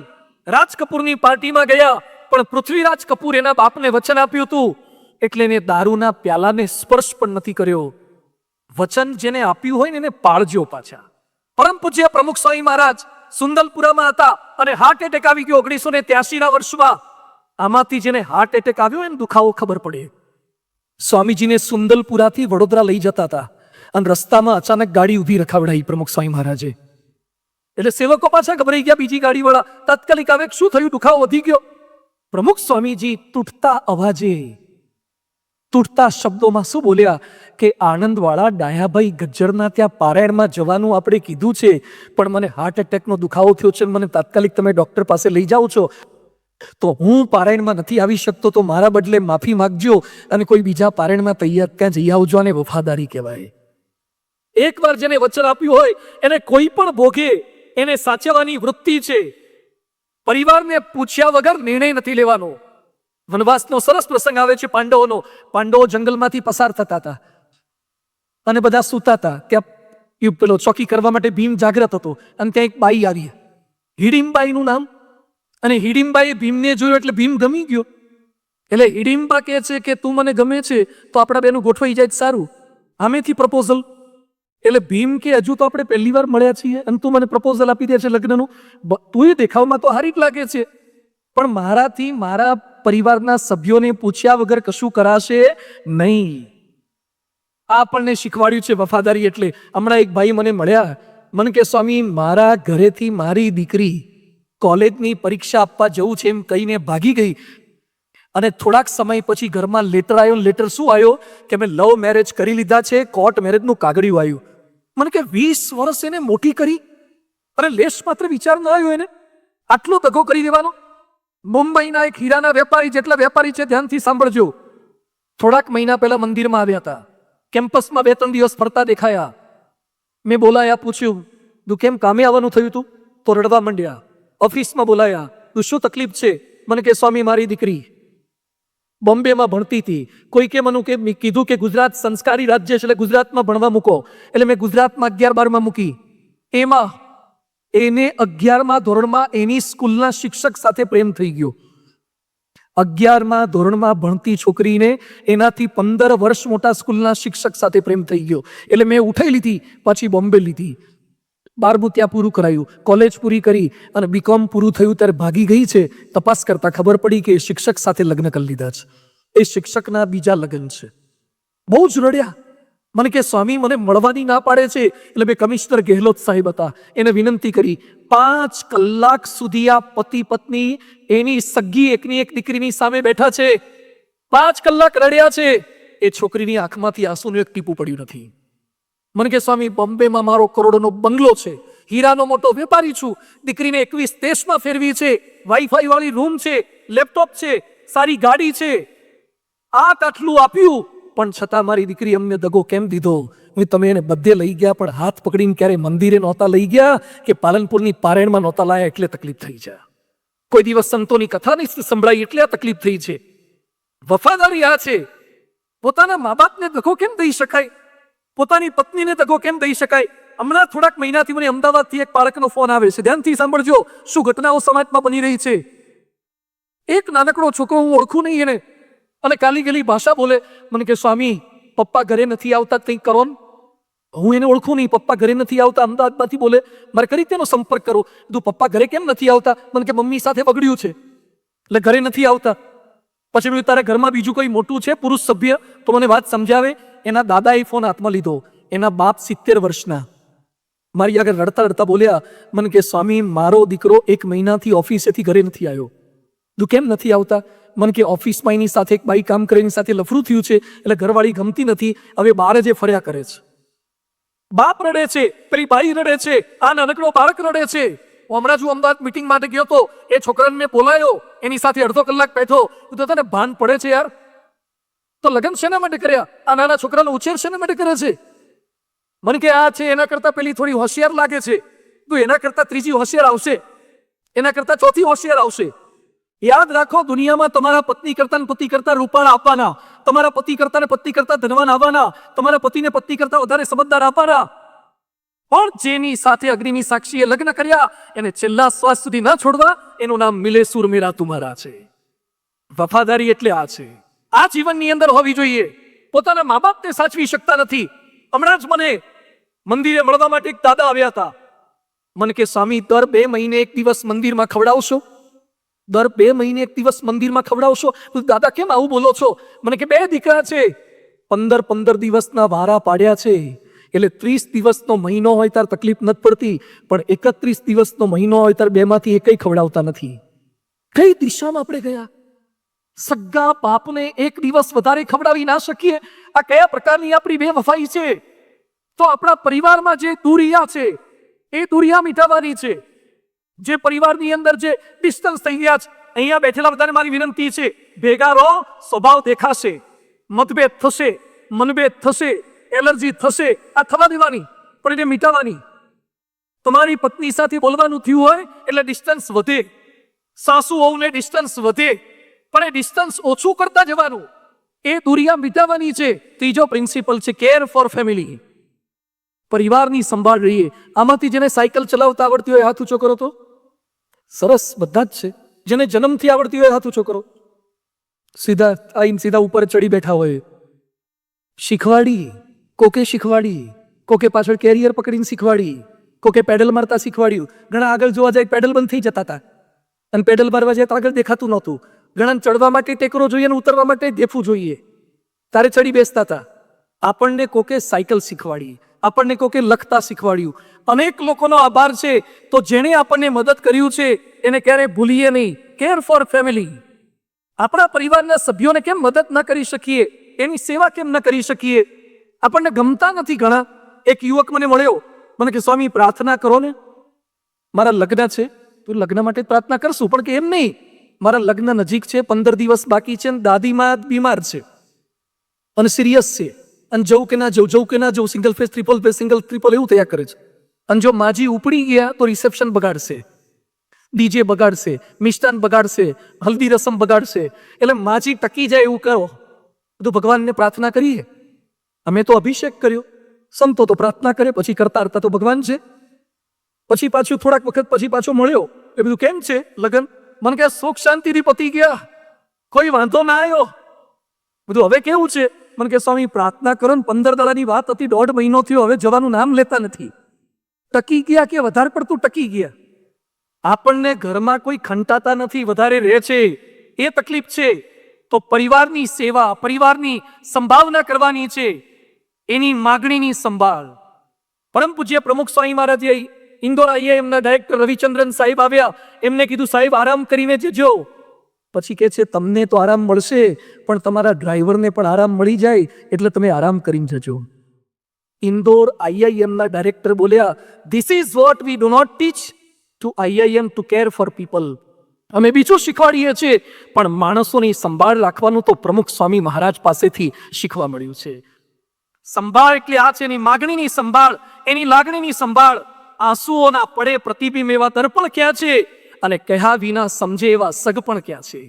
રાજ કપૂરની પાર્ટીમાં ગયા પણ પૃથ્વીરાજ કપૂર એના બાપને વચન આપ્યું હતું એટલે એને દારૂના પ્યાલાને સ્પર્શ પણ નથી કર્યો. વચન જેને આપ્યું હોય ને એને પાળજો પાછા. પરમ પૂજ્ય પ્રમુખ સ્વામી મહારાજ સુંદલપુરામાં હતા અને હાર્ટ એટેક આવી ગયો 1983ના વર્ષમાં. આમાંથી જેને હાર્ટ એટેક આવ્યો એને દુખાવો ખબર પડે. સ્વામીજીને સુંદલપુરાથી વડોદરા લઈ જતા હતા અને રસ્તામાં અચાનક ગાડી ઊભી રખાવડાવી પ્રમુખ સ્વામી મહારાજે. એટલે સેવકો પાછા ગભરાઈ ગયા, બીજી ગાડીવાળા. તાત્કાલિક આવે, શું થયું? દુખાવો વધી ગયો. પ્રમુખ સ્વામીજી તૂટતા અવાજે, તૂટતા શબ્દોમાં શું બોલ્યા કે આણંદવાળા ડાયાભાઈ ગજ્જરના ત્યાં પારાયણમાં જવાનું આપણે કીધું છે પણ મને હાર્ટ એટેકનો દુખાવો થયો છે, મને તાત્કાલિક તમે ડોક્ટર પાસે લઈ જાઓ છો, તો હું પારાયણમાં નથી આવી શકતો, તો મારા બદલે માફી માંગજો અને કોઈ બીજા પારાયણમાં તૈયાર ત્યાં જઈ આવજો. અને વફાદારી કહેવાય. એકવાર જેને વચન આપ્યું હોય એને કોઈ પણ ભોગે એને સાચવવાની વૃત્તિ છે. પરિવારને પૂછ્યા વગર નિર્ણય નથી લેવાનો. વનવાસનો સરસ પ્રસંગ આવે છે પાંડવોનો. પાંડવો જંગલમાંથી પસાર થતા હતા અને બધા સૂતા હતા. ત્યાં પેલો ચોકી કરવા માટે ભીમ જાગ્રત હતો અને ત્યાં એક બાઈ આવી, હિડીમ્બાઈનું નામ. અને હિડીમ્બાઈએ ભીમને જોયો એટલે ભીમ ગમી ગયો. એટલે હિડીમ્બા કહે છે કે તું મને ગમે છે તો આપણા બેનું ગોઠવાઈ જાય સારું. આમેથી પ્રપોઝલ. એટલે ભીમ કે હજુ તો આપણે પહેલી વાર મળ્યા છીએ અને તું મને પ્રપોઝલ આપી દે છે લગ્નનું. તું એ દેખાવમાં તો હારી જ લાગે છે પણ મારાથી મારા પરિવારના સભ્યોને પૂછ્યા વગર કશું કરાશે નહીં. આ આપણને શીખવાડ્યું છે વફાદારી એટલે. હમણાં એક ભાઈ મને મળ્યા, મને કે સ્વામી મારા ઘરેથી મારી દીકરી કોલેજની પરીક્ષા આપવા જવું છે એમ કહીને ભાગી ગઈ અને થોડાક સમય પછી ઘરમાં લેટર આવ્યો. લેટર શું આવ્યો કે મેં લવ મેરેજ કરી લીધા છે, કોર્ટ મેરેજનું કાગળિયું આવ્યું. મને કે 20 વર્ષ એને મોટી કરી અને લેશ માત્ર વિચાર ન આવ્યો એને આટલો દગો કરી દેવાનો. મુંબઈના એક હીરાના વેપારી, જેટલા વેપારી છે ધ્યાનથી સાંભળજો, થોડાક મહિના પહેલા મંદિરમાં આવ્યા હતા. કેમ્પસમાં 2-3 દિવસ ફરતા દેખાયા. મેં બોલાયા, પૂછ્યું તું કેમ કામે આવવાનું થયું તું? તો રડવા માંડ્યા. ઓફિસમાં બોલાયા, તું શું તકલીફ છે? મને કે સ્વામી મારી દીકરી બોમ્બેમાં ભણતી હતી. કોઈકે મને કીધું કે ગુજરાત સંસ્કારી રાજ્ય છે એટલે ગુજરાતમાં ભણવા મૂકો. એટલે મેં ગુજરાતમાં 11-12માં મૂકી. એમાં એને 11મા ધોરણમાં એની સ્કૂલના શિક્ષક સાથે પ્રેમ થઈ ગયો. 11મા ધોરણમાં ભણતી છોકરીને એનાથી 15 વર્ષ મોટા સ્કૂલના શિક્ષક સાથે પ્રેમ થઈ ગયો. એટલે મેં ઉઠાઈ લીધી, પાછી બોમ્બે લીધી. 12મું ત્યાં પૂરું કરાયું, કોલેજ પૂરી કરી અને બીકોમ પૂરું થયું ત્યારે ભાગી ગઈ છે. તપાસ કરતા ખબર પડી કે શિક્ષક સાથે લગ્ન કરી લીધા છે. એ શિક્ષકના બીજા લગ્ન છે. બહુ જ રડ્યા. મને કે સ્વામી મને મળવાની ના પાડે છે. એટલે બે કમિશનર ગેહલોત સાહેબ હતા, એને વિનંતી કરી. 5 કલાક સુધી આ પતિ પત્ની એની સગી એકની એક દીકરીની સામે બેઠા છે. 5 કલાક રડ્યા છે. એ છોકરીની આંખમાંથી આંસુનું એક ટીપું પડ્યું નથી. મને કે સ્વામી બોમ્બેમાં મારો કરોડોનો બંગલો છે, હીરાનો મોટો વેપારી છું, દીકરીને 21 દેશમાં ફેરવી છે, વાઈફાઈ વાળી રૂમ છે, લેપટોપ છે, સારી ગાડી છે, આટલું આપ્યું, પણ છતાં મારી દીકરી અમને દગો કેમ દીધો? તમે એને બધે લઈ ગયા પણ હાથ પકડીને ક્યારે મંદિરે નહોતા લઈ ગયા કે પાલનપુરની પારેણમાં નહોતા લાયા એટલે તકલીફ થઈ છે. કોઈ દિવસ સંતોની કથા નહીં સંભળાઈ એટલે આ તકલીફ થઈ છે. વફાદારી આ છે. પોતાના મા બાપને દગો કેમ દઈ શકાય? પોતાની પત્નીને દગો કેમ દઈ શકાય? હમણાં થોડાક મહિનાથી મને અમદાવાદથી એક બાળકનો ફોન આવે છે. ધ્યાનથી સાંભળજો શું ઘટનાઓ સમાજમાં બની રહી છે. એક નાનકડો છોકરો, હું ઓળખું નહીં એને, અને કાલી ગલી ભાષા બોલે. મને કે સ્વામી પપ્પા ઘરે નથી આવતા, કંઈક કરો ને. હું એને ઓળખું નહીં. પપ્પા ઘરે નથી આવતા, અમદાવાદમાંથી બોલે. મારે કઈ રીતેનો સંપર્ક કરો? તું પપ્પા ઘરે કેમ નથી આવતા? મને કે મમ્મી સાથે બગડ્યું છે એટલે ઘરે નથી આવતા. પછી મેં તારા ઘરમાં બીજું કોઈ મોટું છે પુરુષ સભ્ય તો મને વાત સમજાવે. એના દાદાએ ફોન હાથમાં લીધો. એના બાપ 70 વર્ષના મારી આગળ રડતા રડતા બોલ્યા. મને કે સ્વામી મારો દીકરો 1 મહિનાથી ઓફિસેથી ઘરે નથી આવ્યો. તું કેમ નથી આવતા? મને કે ઓફિસમાં એની સાથે એક બાઈ કામ કરે, એની સાથે લફરું થયું છે એટલે ઘરવાળી ગમતી નથી, હવે બહાર જે ફર્યા કરે છે. બાપ રડે છે, પેલી બાઈ રડે છે, આ નાનકડો બાળક રડે છે. હમણાં જ અમદાવાદ મીટિંગ માટે ગયો તો એ છોકરાને મેં બોલાયો, એની સાથે અડધો કલાક બેઠો. તો તને ભાન પડે છે યાર? તો લગ્ન શેના માટે કર્યા? આ નાના છોકરાનો ઉછેર શેના માટે કરે છે? મને કે આ છે એના કરતા પેલી થોડી હોશિયાર લાગે છે. તો એના કરતા ત્રીજી હોશિયાર આવશે, એના કરતા ચોથી હોશિયાર આવશે. યાદ રાખો, દુનિયામાં તમારા પત્ની કરતા ને પતિ કરતા રૂપાળા આપવાના, તમારા પતિ કરતા ને પત્ની કરતા ધનવાન આવવાના, તમારા પતિને પત્ની કરતા વધારે સમજદાર આપવાના. પણ જેની સાથે અગ્નિની સાક્ષીએ લગ્ન કર્યા એને છેલ્લા શ્વાસ સુધી ન છોડવા, એનું નામ મિલે સુર મેરા તુમારા છે. વફાદારી એટલે આ છે. આ જીવનની અંદર હોવી જોઈએ. પોતાના મા બાપને સાચવી શકતા નથી. હમણાં જ મને મંદિરે મળવા માટે એક દાદા આવ્યા હતા. મને કે સ્વામી દર 2 મહિને એક દિવસ મંદિરમાં ખવડાવશો? દર 2 મહિને એક દિવસ મંદિરમાં ખવડાવશો? દાદા કેમ આવું બોલો છો? મને કે 2 દીકરા છે, 15 દિવસના વારા પાડ્યા છે, એટલે 30 દિવસનો મહિનો હોય ત્યારે તકલીફ નથી પડતી, પણ 31 દિવસનો મહિનો હોય ત્યારે 2 માંથી એકય ખવડાવતા નથી. કઈ દિશામાં આપણે ગયા? સગા બાપને 1 દિવસ વધારે ખવડાવી ના શકીએ? આ કયા પ્રકારની આપણી બેવફાઈ છે? તો આપણા પરિવારમાં જે દુરિયા છે એ દુરિયા મિટાવવાની છે. જે પરિવારની અંદર જે ડિસ્ટન્સ થઈ ગયા છે, અહીંયા બેઠેલા બધાને મારી વિનંતી છે, ભેગા રહો, સ્વભાવ દેખાશે, મતભેદ થશે, મનભેદ થશે, એલર્જી થશે, આ થવા દેવાની, પણ એને મિટાવવાની. તમારી પત્ની સાથે બોલવાનું થયું હોય એટલે ડિસ્ટન્સ વધે, સાસુ વહુને ડિસ્ટન્સ વધે, પણ એ ડિસ્ટન્સ ઓછું કરતા જવાનું. એ દુરિયા મિટાવવાની છે. ત્રીજો પ્રિન્સિપલ છે કેર ફોર ફેમિલી. પરિવારની સંભાળ રહીએ. આમાંથી જેને સાયકલ ચલાવતા આવડતી હોય હાથ ઊંચો કરો તો. સરસ, બધા જ છે. જેને જન્મથી આવડતી હોય હાથ ઊંચો કરો. સીધા આઈને સીધા ઉપર ચડી બેઠા હોય. શીખવાડી, કોકે શીખવાડી, કોકે પાછળ કેરિયર પકડીને શીખવાડી, કોકે પેડલ મારતા શીખવાડ્યું. ઘણા આગળ જોવા જાય પેડલ બંધ થઈ જતા હતા અને પેડલ મારવા જાય તો આગળ દેખાતું નહોતું. ઘણા ચડવા માટે ટેકરો જોઈએ અને ઉતરવા માટે દેફું જોઈએ, તારે ચડી બેસતા હતા. આપણને કોકે સાયકલ શીખવાડી, આપણને કોકે લખતા શીખવાડ્યું. અનેક લોકોનો આભાર છે. તો જેણે આપણને મદદ કર્યું છે એને ક્યારેય ભૂલીએ નહીં. Care for family. આપણા પરિવારના સભ્યોને કેમ મદદ ન કરી શકીએ? એની સેવા કેમ ન કરી શકીએ? આપણને ગમતા નથી ઘણા. એક યુવક મને મળ્યો, મને કે સ્વામી પ્રાર્થના કરો ને, મારા લગ્ન છે. તો લગ્ન માટે પ્રાર્થના કરશું, પણ કે એમ નહીં, મારા લગ્ન નજીક છે, 15 દિવસ બાકી છે, દાદીમાં બીમાર છે અને સિરિયસ છે, અને જવું કે ના જવું, જવું કે ના જવું, સિંગલ ફેસ, સિંગલ ટ્રિપલ એવું થયા કરે છે. અને જો માજી ઉપડી ગયા તો રિસેપ્શન બગાડશે, ડીજે બગાડશે, મિષ્ટાન બગાડશે, હલ્દી રસમ બગાડશે. એટલે માજી ટકી જાય એવું કરો. બધું ભગવાનને પ્રાર્થના કરીએ. અમે તો અભિષેક કર્યો, સંતો તો પ્રાર્થના કરે, પછી કરતા કરતા તો ભગવાન છે. પછી પાછું થોડાક વખત પછી પાછો મળ્યો, એ બધું કેમ છે લગન? મને કે સુખ શાંતિથી પતી ગયા, કોઈ વાંધો ના આવ્યો. બધું હવે કેવું છે? મને કે સ્વામી પ્રાર્થના કરો ને 15 દાડાની વાત હતી, 1.5 મહિનો થયો, હવે જવાનું નામ લેતા નથી. ટકી ગયા કે વધારે પડતું ટકી ગયા? આપણને ઘરમાં કોઈ ખંટાતા નથી, વધારે રહે છે એ તકલીફ છે. તો પરિવારની સેવા, પરિવારની સંભાવના કરવાની છે, એની માગણીની સંભાળ. પરમ પૂજ્ય પ્રમુખ સ્વામી મહારાજ ઇન્દોર આઈઆઈએમના ડાયરેક્ટર રવિચંદ્રન સાહેબ આવ્યા. એમને કીધું સાહેબ આરામ કરીને જજો. પછી કે છે તમને તો આરામ મળશે, પણ તમારા ડ્રાઈવરને પણ આરામ મળી જાય, એટલે તમે આરામ કરીને જજો. ઇન્દોર આઈઆઈએમના ડાયરેક્ટર બોલ્યા, this is what we do not teach to IIM to care for people. અમે બીજું શીખવાડીએ છીએ, પણ માણસોની સંભાળ રાખવાનું તો પ્રમુખ સ્વામી મહારાજ પાસેથી શીખવા મળ્યું છે. સંભાળ એટલે આ છે, એની માગણીની સંભાળ, એની લાગણીની સંભાળ. આંસુઓના પડે પ્રતિબિંબ એવા દર્પણ ક્યાં છે, અને કહ્યા વિના સમજે એવા સગપણ ક્યાં છે.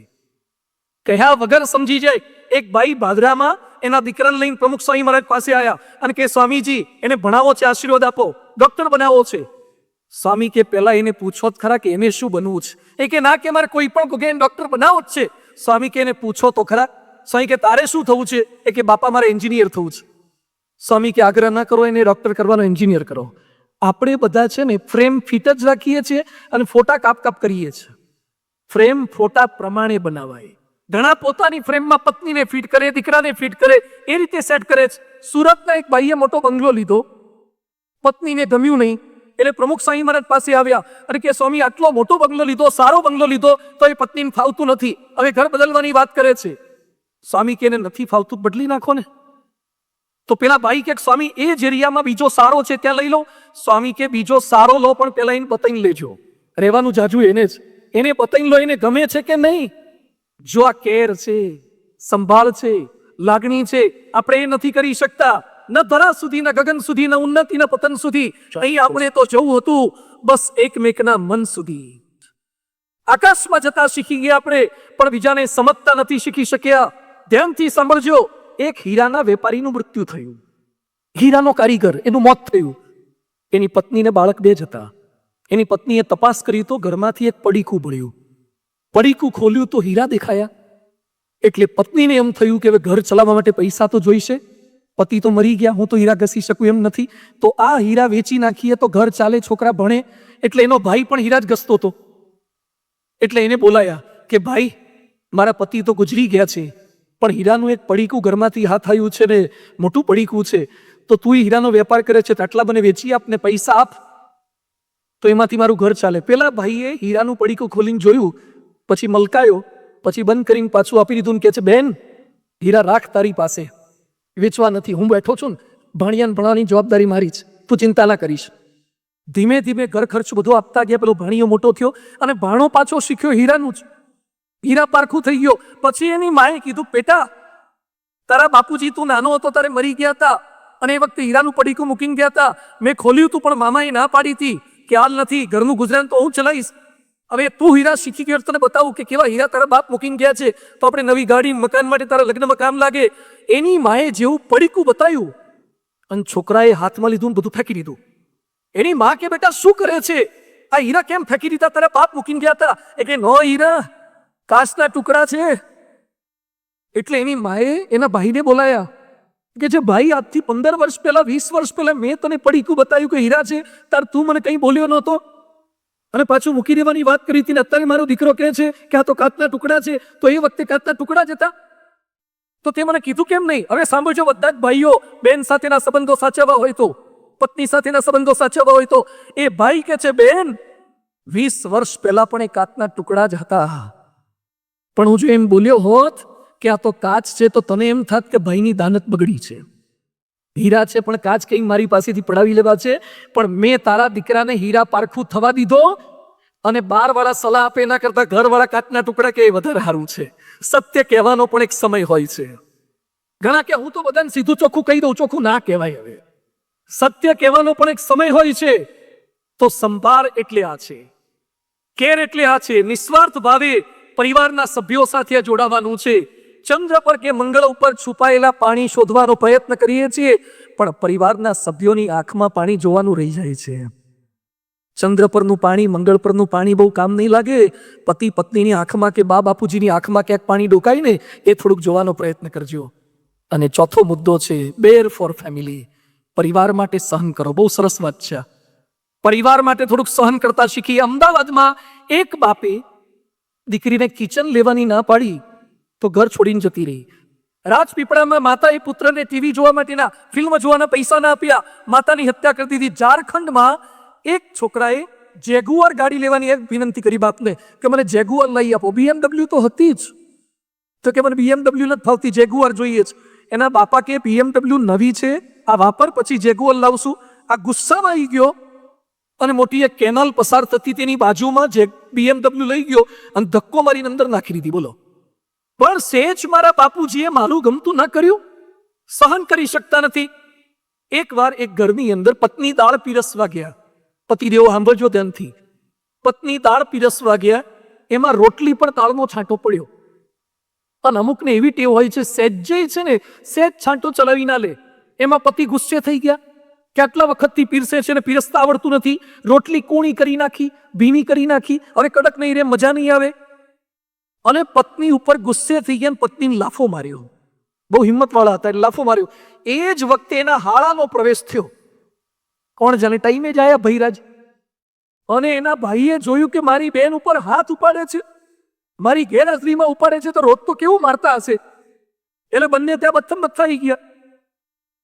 કહ્યા વગર સમજી જાય. એક ભાઈ બાદરામાં એના દીકરાને લઈને પ્રમુખ સ્વામી મહારાજ પાસે આવ્યા અને કે સ્વામીજી એને ભણાવો છે, આશીર્વાદ આપો, ડોક્ટર બનાવવો છે. સ્વામી કે પહેલા એને પૂછો જ ખરા કે એને શું બનવું છે. એ કે ના, કે મારે કોઈ પણ ગોગે ડોક્ટર બનાવો જ છે. સ્વામી કે એને પૂછો તો ખરા. સ્વામી કે તારે શું થવું છે? એ કે બાપા મારે એન્જિનિયર થવું છે. સ્વામી કે આગ્રહ ના કરો એને ડોક્ટર કરવાનો, એન્જિનિયર કરો. આપણે બધા છે ને ફ્રેમ ફિટ જ રાખીએ છીએ અને ફોટા કાપ કરીએ છીએ. ફ્રેમ ફોટા પ્રમાણે બનાવાય. ઘણા પોતાની ફ્રેમમાં પત્નીને ફિટ કરે, દીકરાને ફિટ કરે, એ રીતે સેટ કરે છે. સુરતના એક ભાઈએ મોટો બંગલો લીધો, પત્નીને ગમ્યું નહીં, એટલે પ્રમુખ સ્વામી મહારાજ પાસે આવ્યા અને કે સ્વામી આટલો મોટો બંગલો લીધો, સારો બંગલો લીધો, તો એ પત્નીને ફાવતું નથી, હવે ઘર બદલવાની વાત કરે છે. સ્વામી કે એને નથી ફાવતું, બદલી નાખો ને. તો પેલા ભાઈ કે સ્વામી એ જ એરિયામાં બીજો સારો છે ત્યાં લઈ લો. સ્વામી કે બીજો સારો લો, પણ પેલા એને બતાવી લેજો. રહેવાનું જાજુ એને જ, એને બતાવી લો એને ગમે છે કે નહીં. જો આ કેર છે, સંભાળ છે, લાગણી છે, આપણે એ નથી કરી શકતા. ન ધરા સુધી, ન ગગન સુધી, ન ઉન્નતિ, ન પતન સુધી. અહીં આપણે તો જવું હતું બસ એકમેકના મન સુધી. આકાશમાં જતા શીખી ગયા આપણે, પણ બીજાને સમજતા નથી શીખી શક્યા. ધ્યાનથી સાંભળજો. એક હીરાના વેપારીનું મૃત્યુ થયું, હીરાનો કારીગર, એનું મોત થયું. એની પત્નીને બાળક 2 જ હતા. એની પત્નીએ તપાસ કરી તો ઘરમાંથી એક પડીકું મળ્યું. પડીકું ખોલ્યું તો હીરા દેખાયા. એટલે પત્નીને એમ થયું કે હવે ઘર ચલાવવા માટે પૈસા તો જોઈશે. પતિ તો મરી ગયા, હું તો હીરા ઘસી શકું એમ નથી, તો આ હીરા વેચી નાખીએ તો ઘર ચાલે, છોકરા ભણે. એટલે એનો ભાઈ પણ હીરા જ ઘસતો હતો. એટલે એને બોલાયા કે ભાઈ મારા પતિ તો ગુજરી ગયા છે, પણ હીરાનું એક પડીકું ઘરમાંથી હાથ આવ્યું છે ને મોટું પડીકું છે, તો તું હીરાનો વેપાર કરે છે, આટલા મને વેચી આપ ને પૈસા આપ, તો એમાંથી મારું ઘર ચાલે. પેલા ભાઈએ હીરાનું પડીકું ખોલીને જોયું, પછી મલકાયો, પછી બંધ કરીને પાછું આપી દીધું. કે છે બેન હીરા રાખ તારી પાસે, વેચવા નથી, હું બેઠો છું ને, ભાણિયાને ભણવાની જવાબદારી મારી છે, તું ચિંતા ના કરીશ. ધીમે ધીમે ઘર ખર્ચ બધો આપતા ગયા. પેલો ભાણિયો મોટો થયો અને ભાણો પાછો શીખ્યો હીરાનું જ. હીરા પારખું થઈ ગયો. પછી એની માએ કીધું બેટા તારા બાપુજી તું નાનો હતો ત્યારે મરી ગયા હતા, અને એ વખતે હીરાનું પડીકું મૂકીને ગયા હતા, મેં ખોલ્યું હતું પણ મામાએ ના પાડી હતી કે હાલ નથી, ઘરનું ગુજરાન તો હું ચલાવીશ. હવે તું હીરા શીખી ગયો, તને બતાવું કે કેવા હીરા તારા બાપ મૂકીને ગયા છે, તો આપણે નવી ગાડી મકાન માટે તારા લગ્નમાં કામ લાગે. એની માએ જેવું પડીકું બતાવ્યું અને છોકરાએ હાથમાં લીધું બધું ફેંકી દીધું. એની માં કે બેટા શું કરે છે, આ હીરા કેમ ફેંકી દીધા, તારા બાપ મૂકીને ગયા હતા? એટલે નો હીરા, કાચના ટુકડા છે. એટલે એની માએ એના ભાઈને બોલાયા કે જે ભાઈ આજથી 15 વર્ષ પહેલા, 20 વર્ષ પહેલા મેં તને પડીકું બતાવ્યું કે હીરા છે, તાર તું મને કંઈ બોલ્યો નહોતો અને પાછું મૂકી દેવાની વાત કરી હતી, ને અત્યારે મારો દીકરો કહે છે કે આ તો કાચના ટુકડા છે, તો એ વખતે કાચના ટુકડા જ હતા, તો તે મને કીધું કેમ નહીં? હવે સાંભળજો બધા જ ભાઈઓ, બેન સાથેના સંબંધો સાચવવા હોય તો, પત્ની સાથેના સંબંધો સાચવવા હોય તો, એ ભાઈ કે છે બેન 20 વર્ષ પહેલા પણ એ કાચના ટુકડા જ હતા, પણ હું જો એમ બોલ્યો હોત કે આ તો કાચ છે, તો તને એમ થાત કે ભાઈની દાનત બગડી છે. હીરા છે પણ કાચ કંઈ મારી પાસેથી પડાવી લેવા છે, પણ મેં તારા દીકરાને હીરા પારખું થવા દીધો, અને 12 વાળા સલાહ આપે એના કરતા ઘરવાળા કાચના ટુકડા કે વધારે સારું છે. સત્ય કહેવાનો પણ એક સમય હોય છે. ઘણા કે હું તો બધાને સીધું ચોખ્ખું કહી દઉં, ચોખ્ખું ના કહેવાય. હવે સત્ય કહેવાનો પણ એક સમય હોય છે. તો સંભાર એટલે આ છે, કેર એટલે આ છે. નિસ્વાર્થ ભાવે પરિવારના સભ્યો સાથે જોડાવાનું છે. ચંદ્ર પર કે મંગળ ઉપર છુપાયેલા પાણી શોધવાનો પ્રયત્ન કરીએ છીએ, પણ પરિવારના સભ્યોની આંખમાં પાણી જોવાનું રહી જાય છે. ચંદ્ર પરનું પાણી, મંગળ પરનું પાણી બહુ કામ નહીં લાગે. પતિ પત્નીની આંખમાં કે બા બાપુજીની આંખમાં ક્યાંક પાણી ડોકાય ને એ થોડુંક જોવાનો પ્રયત્ન કરજો. અને ચોથો મુદ્દો છે બેર ફોર ફેમિલી. પરિવાર માટે સહન કરો. બહુ સરસ વાત છે. પરિવાર માટે થોડુંક સહન કરતા શીખીએ. અમદાવાદમાં એક બાપે દીકરીને કિચન લેવાની ના પાડી તો ઘર છોડીને જતી રહી. રાજપીપળામાં માતાએ પુત્રને ટીવી જોવા માટેના, ફિલ્મ જોવાના પૈસા ના આપ્યા, માતાની હત્યા કરી દીધી. ઝારખંડમાં એક છોકરાએ જેગુઆર ગાડી લેવાની એક વિનંતી કરી બાપને કે મને જેગુઆર લઈ આપો. BMW તો હતી જ, તો કે મને BMW નથી ફાવતી, જેગુઆર જોઈએ જ. એના બાપા કે BMW નવી છે, આ વાપર, પછી જેગુઆર લાવશું. આ ગુસ્સામાં આવી ગયો અને મોટી એક કેનાલ પસાર થતી તેની બાજુમાં જે BMW લઈ ગયો અને ધક્કો મારીને અંદર નાખી દીધી. બોલો, પણ સેજ મારા બાપુજીએ મારું ગમતું ના કર્યું, સહન કરી શકતા નથી. એકવાર એક ઘરની અંદર પત્ની દાળ પીરસવા ગયા. પતિદેવો સાંભળજો ધ્યાનથી. પત્ની દાળ પીરસવા ગયા, એમાં રોટલી પણ દાળનો છાંટો પડ્યો. અને અમુકને એવી ટેવ હોય છે, સહેજે છે ને સહેજ છાંટો ચલાવી ના લે. એમાં પતિ ગુસ્સે થઈ ગયા કે આટલા વખતથી પીરસે છે ને પીરસતા આવડતું નથી, રોટલી કૂણી કરી નાખી, ભીની કરી નાખી, હવે કડક નહીં રે, મજા નહીં આવે. અને પત્ની ઉપર ગુસ્સે થઈ ગયા, પત્નીને લાફો માર્યો. બહુ હિંમત વાળા હતા એટલે લાફો માર્યો. એ જ વખતે એના હાળાનો પ્રવેશ થયો. કોણ જાણે ટાઈમે જ આયા ભૈરાજ. અને એના ભાઈએ જોયું કે મારી બેન ઉપર હાથ ઉપાડે છે, મારી ગેરહાજરીમાં ઉપાડે છે, તો રોજ તો કેવું મારતા હશે. એટલે બંને ત્યાં બથમ બથાઈ ગયા,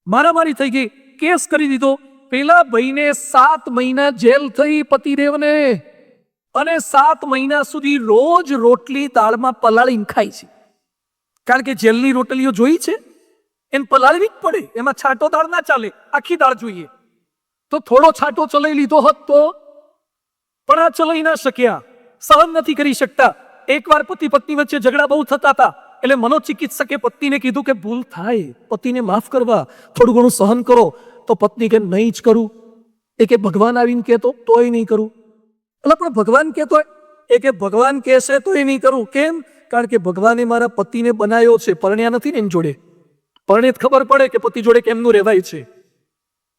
મારામારી થઈ ગઈ, કેસ કરી દીધો. પેલા ભાઈને 7 મહિના જેલ થઈ પતિદેવને, અને 7 મહિના સુધી રોજ રોટલી દાળમાં પલાળીને ખાય છે. કારણ કે જેલની રોટલીઓ જોઈ છે, એને પલાળવી જ પડે, એમાં છાંટો દાળ ના ચાલે, આખી દાળ જોઈએ. તો થોડો છાંટો ચલાવી લીધો હોત તો, પણ આ ચલાવી ના શક્યા, સહન નથી કરી શકતા. એકવાર પતિ પત્ની વચ્ચે ઝઘડા બહુ થતા હતા, એટલે મનોચિકિત્સકે પત્નીને કીધું કે ભૂલ થાય, પતિને માફ કરવા, થોડું ઘણું સહન કરો. તો પત્ની કે નહીં જ કરું. એ કે ભગવાન આવીને કહેતો તોય નહીં કરું. એટલે પણ ભગવાન કહેતો, એ કે ભગવાન કહેશે તોય નહીં કરું. કેમ? કારણ કે ભગવાને મારા પતિને બનાવ્યો છે, પરણ્યા નથી ને એની જોડે. પરણે ખબર પડે કે પતિ જોડે કેમનું રહેવાય છે.